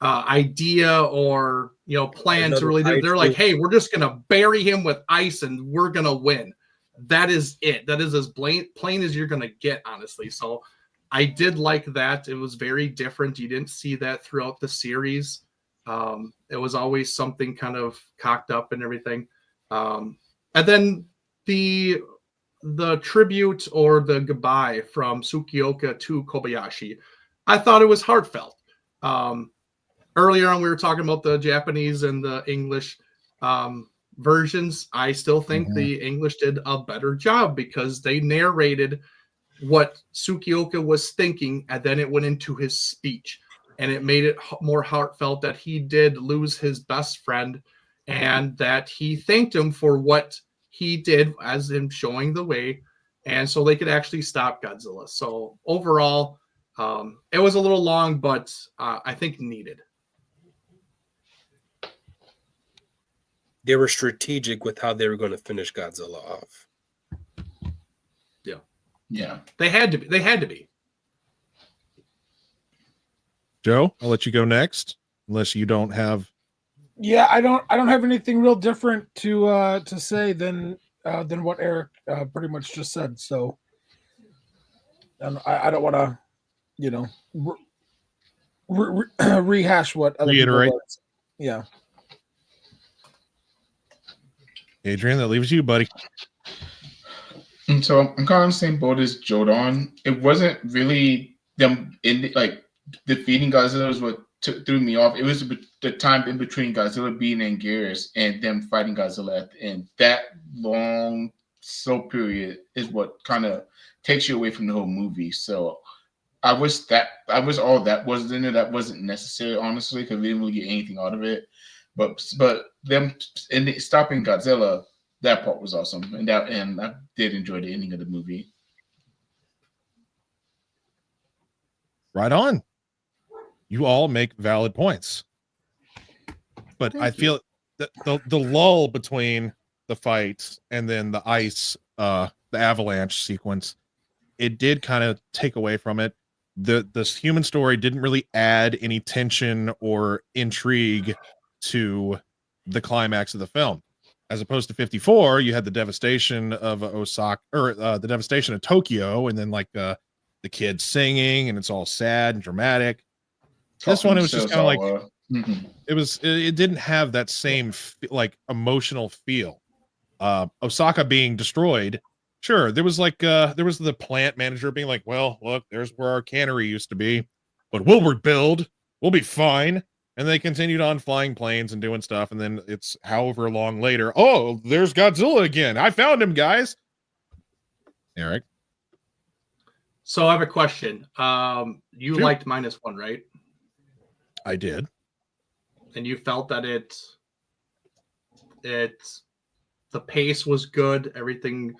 idea or plan to really do. They're like, hey, we're just gonna bury him with ice and we're gonna win. That is it. That is as plain as you're gonna get, honestly. So I did like that. It was very different. You didn't see that throughout the series. It was always something kind of cocked up and everything. And then the tribute or the goodbye from Tsukioka to Kobayashi, I thought it was heartfelt. Earlier on, we were talking about the Japanese and the English versions. I still think the English did a better job because they narrated what Tsukioka was thinking, and then it went into his speech, and it made it more heartfelt that he did lose his best friend and that he thanked him for what he did as him showing the way, and so they could actually stop Godzilla. So overall, it was a little long, but I think needed. They were strategic with how they were going to finish Godzilla off. Yeah. They had to be. Joe, I'll let you go next, unless you don't have. Yeah, I don't have anything real different to say than what Eric pretty much just said. So, and I don't want to, rehash what other Reiterate. people said. Yeah. Adrian, that leaves you, buddy. And so I'm kind of on the same boat as Jodan. It wasn't really them defeating Godzilla was what threw me off. It was the time in between Godzilla being Anguirus and them fighting Godzilla at the end. That long slow period is what kind of takes you away from the whole movie. So I wish all that was in there. That wasn't necessary, honestly, because we didn't really get anything out of it. But them stopping Godzilla, that part was awesome, and I did enjoy the ending of the movie. Right on. You all make valid points, but I feel that the lull between the fight and then the ice, the avalanche sequence, it did kind of take away from it. This human story didn't really add any tension or intrigue to the climax of the film. As opposed to 54, you had the devastation of Osaka, or the devastation of Tokyo, and then like the kids singing, and it's all sad and dramatic. This one, it was just kind of like it didn't have that same like emotional feel. Osaka being destroyed, sure, there was the plant manager being like, well, look, there's where our cannery used to be, but we'll rebuild, we'll be fine. And they continued on flying planes and doing stuff. And then it's however long later. Oh, there's Godzilla again. I found him, guys. Eric. So I have a question. You liked -1, right? I did. And you felt that the pace was good. Everything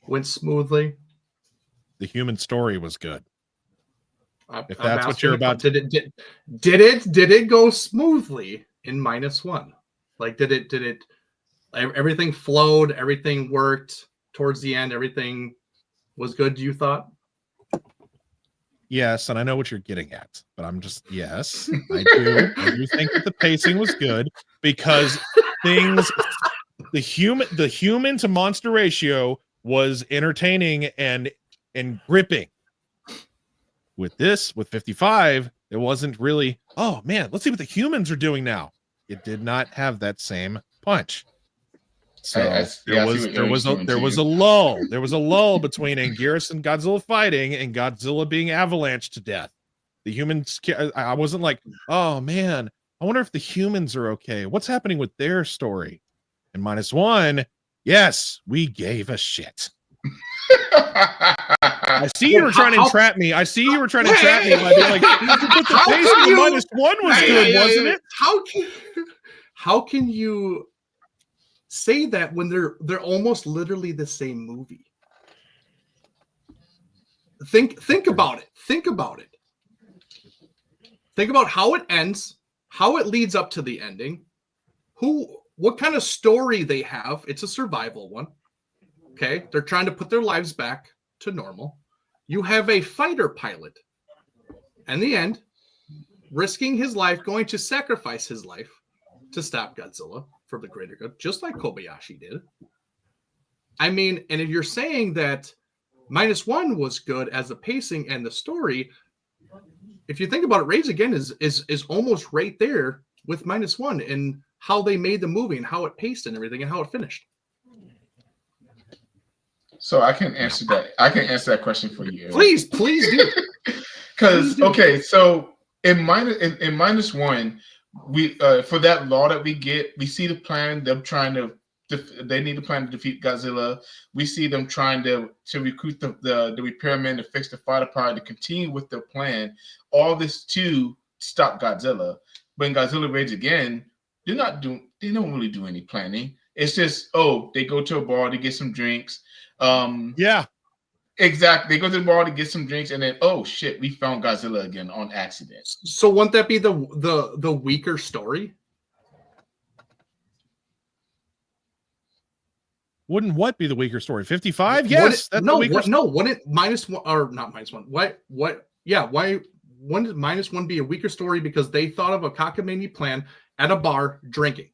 went smoothly. The human story was good. If I'm that's what you're about to... did it go smoothly in -1? Like did it everything flowed, everything worked towards the end, everything was good, you thought? Yes, and I know what you're getting at, but I'm just yes, I do think that the pacing was good because the human to monster ratio was entertaining and gripping. With 55, it wasn't really, oh man, let's see what the humans are doing now. It did not have that same punch. So there was a lull. There was a lull between Anguirus and Godzilla fighting and Godzilla being avalanched to death. The humans, I wasn't like, oh man, I wonder if the humans are okay. What's happening with their story? And -1, yes, we gave a shit. I see you were trying to entrap me. I see you were trying to entrap me by being like, but the pacing of -1 was good, wasn't it? How can you say that when they're almost literally the same movie? Think about it. Think about it. Think about how it ends, how it leads up to the ending, what kind of story they have. It's a survival one. Okay, they're trying to put their lives back to normal. You have a fighter pilot, in the end, risking his life, going to sacrifice his life to stop Godzilla for the greater good, just like Kobayashi did. I mean, and if you're saying that -1 was good as the pacing and the story, if you think about it, Rage Again is almost right there with -1 and how they made the movie and how it paced and everything and how it finished. So I can answer that. I can answer that question for you. Please do. Because okay, so in -1, we for that law that we get, we see the plan. Them trying to, they need a plan to defeat Godzilla. We see them trying to recruit the repairmen to fix the fighter pilot to continue with their plan. All this to stop Godzilla. When Godzilla Rage Again, they don't really do any planning. It's just, they go to a bar to get some drinks. Yeah, exactly. They go to the bar to get some drinks, and then shit, we found Godzilla again on accident. So wouldn't that be the weaker story? Wouldn't what be the weaker story? 55? Yes, that's the weaker. No, wouldn't -1 or not -1? What? Yeah, why wouldn't -1 be a weaker story? Because they thought of a cockamamie plan at a bar drinking.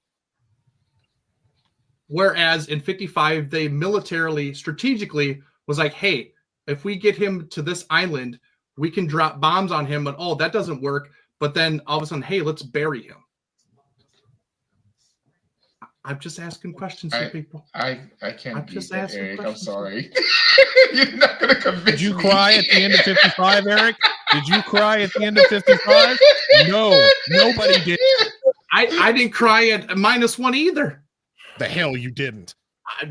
Whereas in 55, they militarily, strategically was like, hey, if we get him to this island, we can drop bombs on him, but that doesn't work. But then all of a sudden, hey, let's bury him. I'm just asking questions to people. I can't. I'm just asking Eric. questions. I'm sorry. You're not gonna convince me. Did you cry at the end of 55, Eric? Did you cry at the end of 55? No, nobody did. I didn't cry at -1 either. The hell you didn't.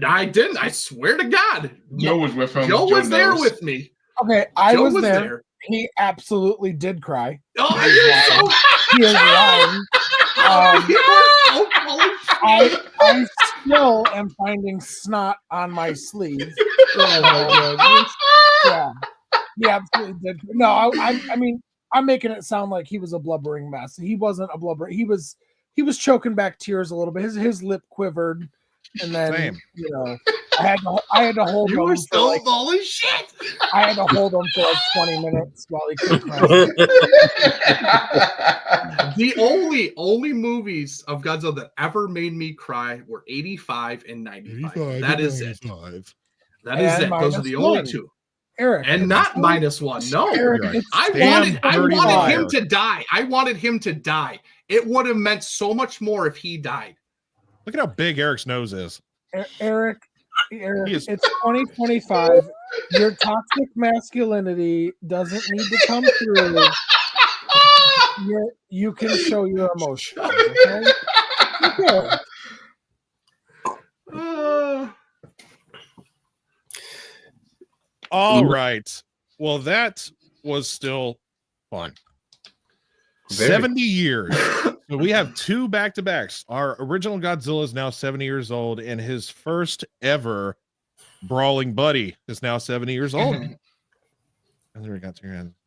I didn't. I swear to God. Joe was with him. Joe was there with me. Okay, I was there. He absolutely did cry. Oh, he is lying. I still am finding snot on my sleeve. Oh my God. Yeah, he absolutely did. No, I mean, I'm making it sound like he was a blubbering mess. He wasn't a blubber. He was choking back tears a little bit. His lip quivered, and then I had to hold him. You were still holy shit. I had to hold him for like 20 minutes while he could cry. The only movies of Godzilla that ever made me cry were 85 and 95. That is it. That is it. Those are the only two. Eric, and not -1. No, Eric, I wanted him to die. I wanted him to die. It would have meant so much more if he died. Look at how big Eric's nose is. Eric, it's 2025. Your toxic masculinity doesn't need to come through. You can show your emotions. Okay? All right. Well, that was still fun. 70 years. So we have 2 back-to-backs. Our original Godzilla is now 70 years old, and his first ever brawling buddy is now 70 years old.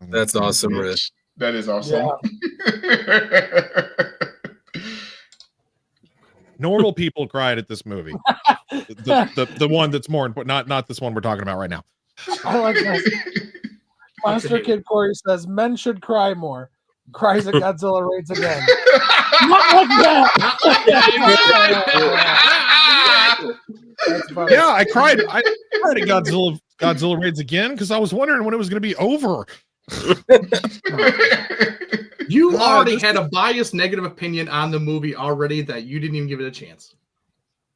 That's awesome, Rich. That is awesome. Yeah. Normal people cried at this movie. The one that's more important, not this one we're talking about right now. I like that. Monster Kid Corey says men should cry more. Cries at Godzilla raids again. Not like that. That's funny. Yeah, I cried. I cried at Godzilla raids again because I was wondering when it was going to be over. You already had a biased negative opinion on the movie already that you didn't even give it a chance.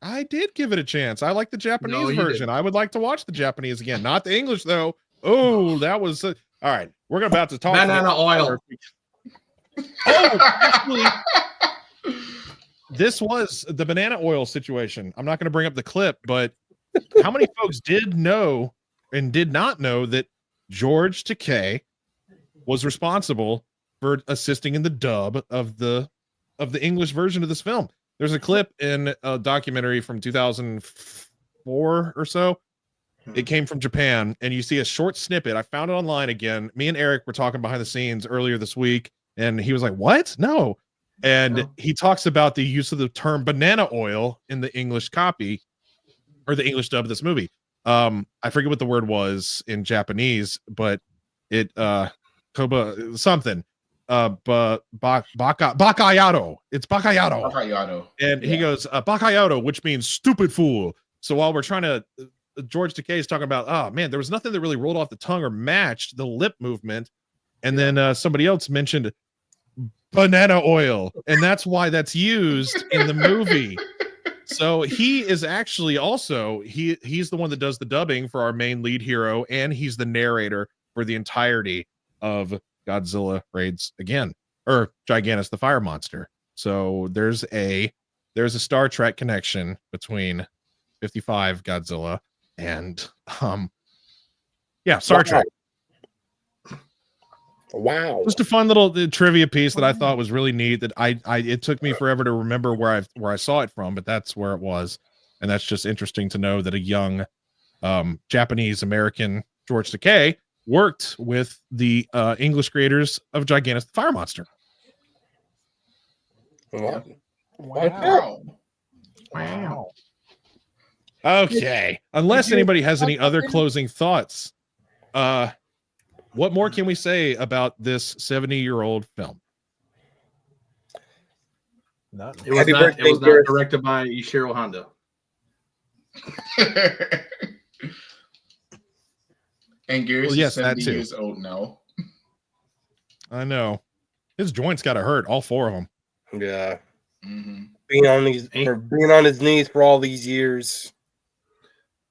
I did give it a chance. I like the Japanese No, you version. didn't. I would like to watch the Japanese again, not the English though. Oh, that was all right. We're about to talk Banana oil. Oh, actually, this was the banana oil situation. I'm not going to bring up the clip, but how many folks did know and did not know that George Takei was responsible for assisting in the dub of the English version of this film? There's a clip in a documentary from 2004 or so. It came from Japan, and you see a short snippet. I found it online again. Me and Eric were talking behind the scenes earlier this week, and he was like, "What? No." And he talks about the use of the term banana oil in the English copy or the English dub of this movie. I forget what the word was in Japanese, but it koba something. Bakayado. It's bakayado. Bakayado. And he goes, bakayado, which means stupid fool. So while we're trying to George Takei is talking about, oh man, there was nothing that really rolled off the tongue or matched the lip movement. And then somebody else mentioned banana oil, and that's why that's used in the movie. So he is actually also he's the one that does the dubbing for our main lead hero, and he's the narrator for the entirety of Godzilla Raids Again, or Gigantus the Fire Monster. So there's a Star Trek connection between 55 Godzilla and Star Trek. Wow. Just a fun little trivia piece that I thought was really neat that it took me forever to remember where I saw it from, but that's where it was. And that's just interesting to know that a young Japanese American George Takei worked with the English creators of Gigantus the Fire Monster. Wow. Okay. Unless anybody has any other closing thoughts, what more can we say about this 70-year-old film? It was not directed by Ishiro Honda. Anguirus yes, is 70 that too. years old now. I know. His joints got to hurt, all four of them. Yeah. Mm-hmm. Being on his knees for all these years.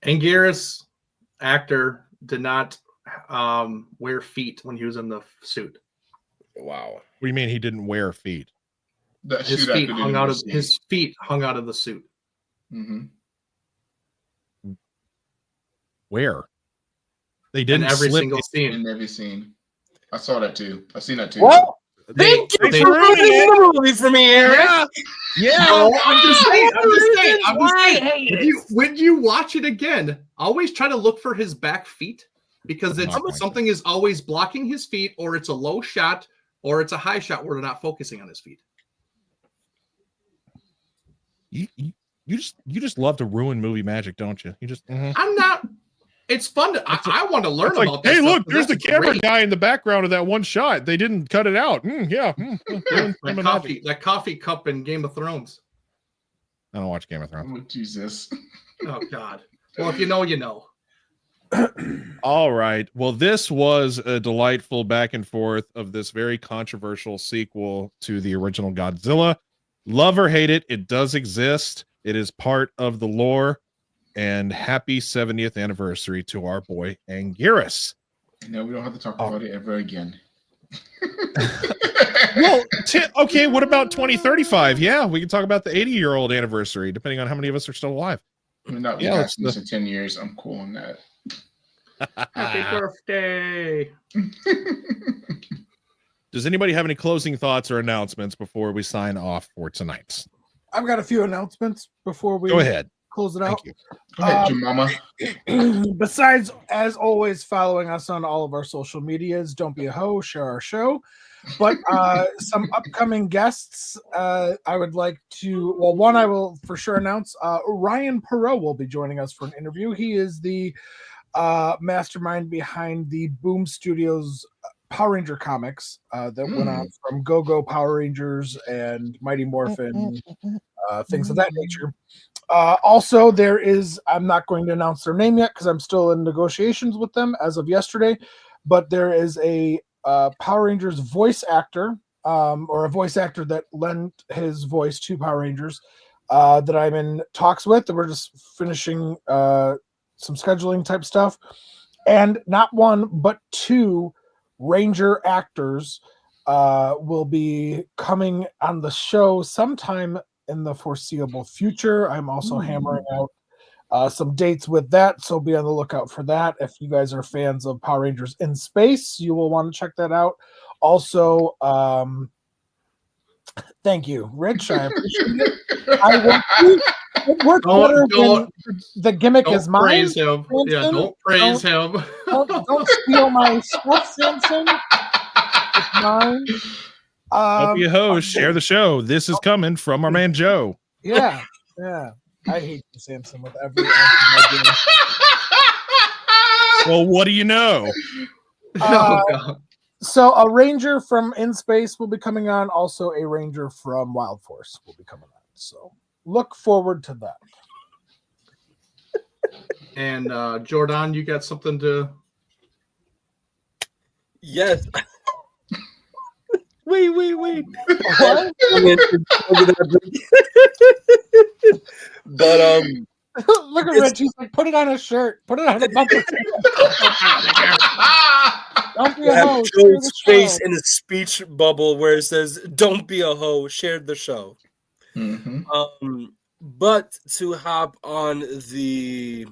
Anguirus, actor, did not wear feet when he was in the suit. Wow. What do you mean he didn't wear feet? His feet hung out of the suit. Mm-hmm. Where? They didn't in every slip single scene. In every scene. I saw that too. I've seen that too. Well, thank you for ruining the movie for me, Aaron. Yeah. No, I'm just saying. When you watch it again, always try to look for his back feet, because something is always blocking his feet, or it's a low shot, or it's a high shot where they're not focusing on his feet. You just love to ruin movie magic, don't you? You just I'm not. It's fun to. I want to learn like, about that. hey, stuff, look, there's the camera great. guy in the background of that one shot. They didn't cut it out. That coffee cup in Game of Thrones. I don't watch Game of Thrones. Oh, Jesus. Oh God. Well, if you know, you know. All right. Well, this was a delightful back and forth of this very controversial sequel to the original Godzilla. Love or hate it, it does exist. It is part of the lore. And happy 70th anniversary to our boy Anguirus. No, we don't have to talk about it ever again. Well, okay, what about 2035? Yeah, we can talk about the 80-year-old anniversary, depending on how many of us are still alive. We're not Yeah, this in 10 years. I'm cool on that. Happy birthday. Does anybody have any closing thoughts or announcements before we sign off for tonight? I've got a few announcements before we Go ahead. Close it out. Thank you. Go ahead, Mama. Besides, as always, following us on all of our social medias, don't be a hoe, share our show. But some upcoming guests, I would like to. Well, one I will for sure announce. Ryan Perot will be joining us for an interview. He is the mastermind behind the Boom Studios Power Ranger comics that went on from Go-Go Power Rangers and Mighty Morphin, things of that nature. Also, there is, I'm not going to announce their name yet because I'm still in negotiations with them as of yesterday, but there is a Power Rangers voice actor, or a voice actor that lent his voice to Power Rangers that I'm in talks with. We're just finishing some scheduling type stuff. And not one, but 2 Ranger actors will be coming on the show sometime in the foreseeable future. I'm also hammering out some dates with that, so be on the lookout for that. If you guys are fans of Power Rangers in Space, you will want to check that out. Also, thank you, Rich. I appreciate it. It works better when the gimmick is mine. Praise him. Yeah, don't praise him. Don't steal my stuff, Samson. It's mine. Don't be a host. Share the show. This is coming from our man Joe. Yeah. I hate you, Samson, with every ounce of my being. Well, what do you know? So a Ranger from In Space will be coming on. Also, a Ranger from Wild Force will be coming on. So look forward to that. And Jordan, you got something to? Yes. Wait. But look at Rich. He's like, put it on a shirt. Put it on a bumper. Don't be a hoe. Joe's face in a speech bubble where it says, "Don't be a hoe. Share the show." Mm-hmm. But to hop on the,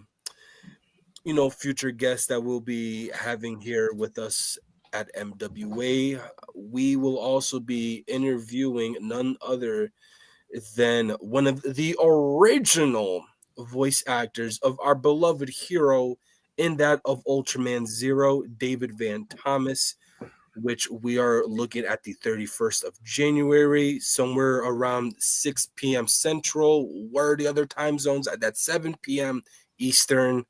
future guests that we'll be having here with us at MWA, we will also be interviewing none other than one of the original voice actors of our beloved hero in that of Ultraman Zero, David Van Thomas, which we are looking at the 31st of January, somewhere around 6 p.m. Central. Where are the other time zones? That's 7 p.m. Eastern.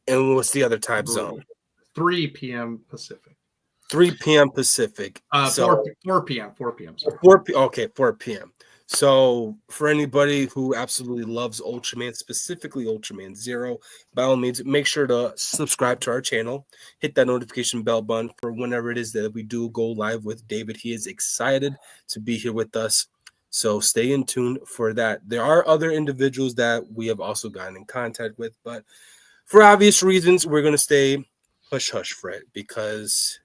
And what's the other time zone? 3 p.m. Pacific. 3 p.m. Pacific. 4 p.m. 4 p.m. Sorry. 4 p.m. So for anybody who absolutely loves Ultraman, specifically Ultraman Zero, by all means, make sure to subscribe to our channel. Hit that notification bell button for whenever it is that we do go live with David. He is excited to be here with us. So stay in tune for that. There are other individuals that we have also gotten in contact with, but for obvious reasons, we're going to stay hush-hush for it because,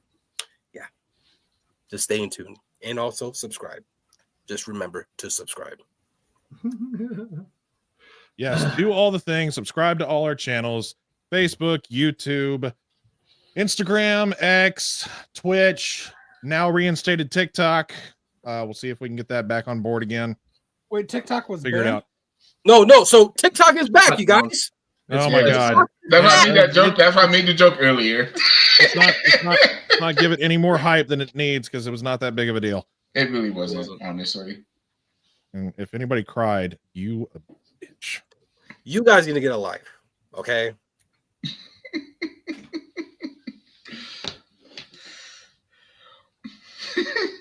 just stay in tune. And also subscribe. Just remember to subscribe. Yes, do all the things. Subscribe to all our channels: Facebook, YouTube, Instagram, X, Twitch, now reinstated TikTok. We'll see if we can get that back on board again. Wait, TikTok was Figure it out. No. So TikTok is back, you guys. Oh my God. That's why I made that joke. That's why I made the joke earlier. Let's not give it any more hype than it needs because it was not that big of a deal. It really wasn't, honestly. And if anybody cried, you a bitch. You guys need to get a life, okay?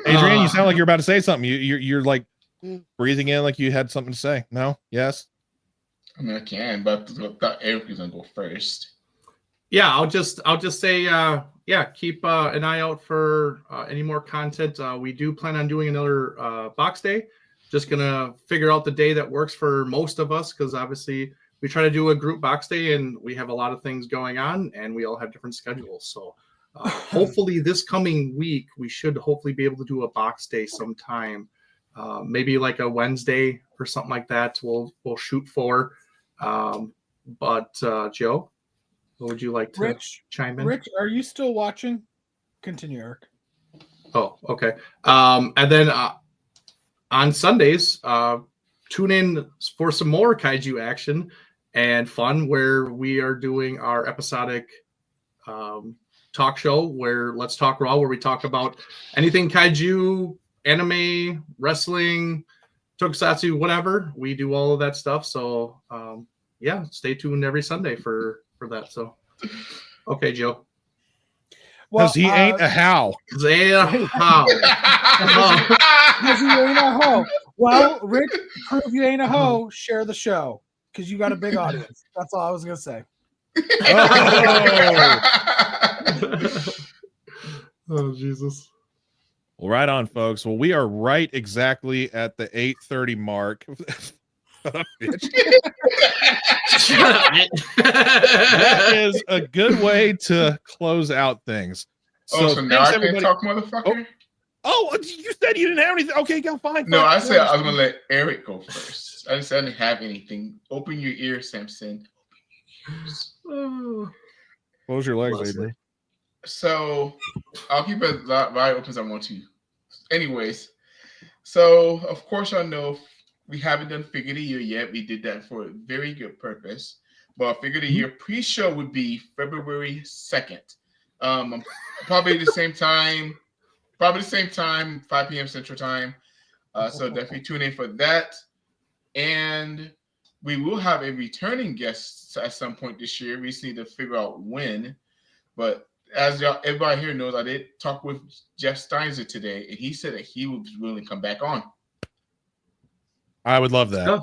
Adrian, you sound like you're about to say something. You're like breathing in like you had something to say. No? Yes? I mean, I can, but I thought Eric was gonna go first. Yeah, I'll just say, keep an eye out for any more content. We do plan on doing another box day. Just gonna figure out the day that works for most of us, because obviously we try to do a group box day, and we have a lot of things going on, and we all have different schedules. So hopefully this coming week we should hopefully be able to do a box day sometime, maybe like a Wednesday or something like that. We'll shoot for. But Joe, what would you like to chime in? Rich, are you still watching? Continue, Eric. Oh, okay. And then on Sundays, tune in for some more kaiju action and fun, where we are doing our episodic talk show where Let's Talk Raw, where we talk about anything kaiju, anime, wrestling, tokusatsu, whatever. We do all of that stuff. So stay tuned every Sunday for for that. So, okay, Joe. Because he ain't a how. How? Because you ain't a hoe. Well, Rick, to prove you ain't a hoe, share the show because you got a big audience. That's all I was gonna say. Oh, Jesus. Well, right on, folks. Well, we are right exactly at the 8:30 mark. That is a good way to close out things. So now thanks, I can talk, motherfucker? Oh, you said you didn't have anything. Okay, go fine. No, I said I was going to let Eric go first. I didn't have anything. Open your ears, Samson. Close your legs, Adrian. So I'll keep it wide open as I want to. Anyways, so of course I know we haven't done Figure of the Year yet. We did that for a very good purpose. But Figure of the Year pre-show would be February 2nd. Probably the same time, 5 p.m. Central Time. So definitely tune in for that. And we will have a returning guest at some point this year. We just need to figure out when. But as everybody here knows, I did talk with Jeff Steinzer today, and he said that he would be willing to come back on. I would love that.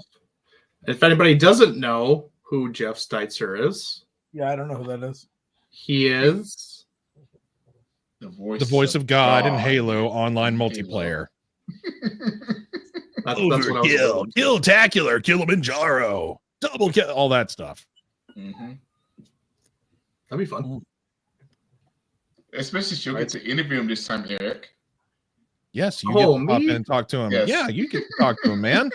If anybody doesn't know who Jeff Steinzer is, Yeah, I don't know who that is. he is the voice of God in Halo online multiplayer. That's what I was Overkill, Kill-tacular, Kilimanjaro, double kill, all that stuff. Mm-hmm. That'd be fun. Especially she'll get to interview him this time, Eric. Yes, you get to pop in and talk to him. Yes. Yeah, you get to talk to him, man.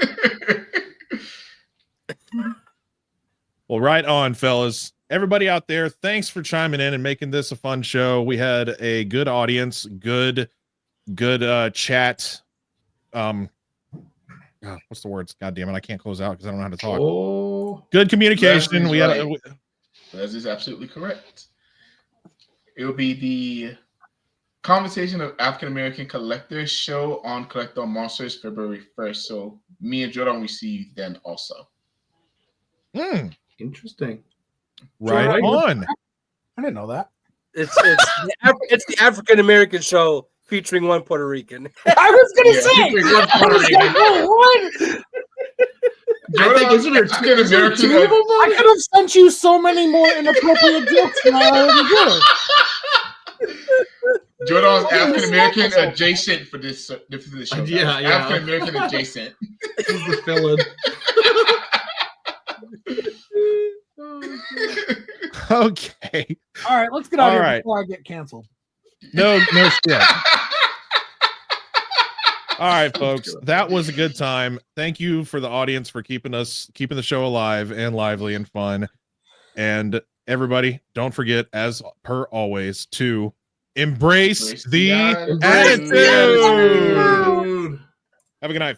Well, right on, fellas. Everybody out there, thanks for chiming in and making this a fun show. We had a good audience, good chat. What's the words? God damn it, I can't close out because I don't know how to talk. Oh, good communication. That is absolutely correct. It will be the Conversation of African American Collectors show on Collector Monsters February 1st. So me and Jordan, we see you then also. Interesting. Right on. I didn't know that. It's the African American show featuring one Puerto Rican. I was gonna say. I think isn't there two of them? I could have sent you so many more inappropriate jokes than I already did. Jordan's African American adjacent for this show. Yeah. African American adjacent. He's the villain. Okay. All right, let's get out of here before I get canceled. No shit. All right, folks. That was a good time. Thank you for the audience for keeping the show alive and lively and fun. And everybody, don't forget, as per always, to embrace the attitude. Have a good night, folks.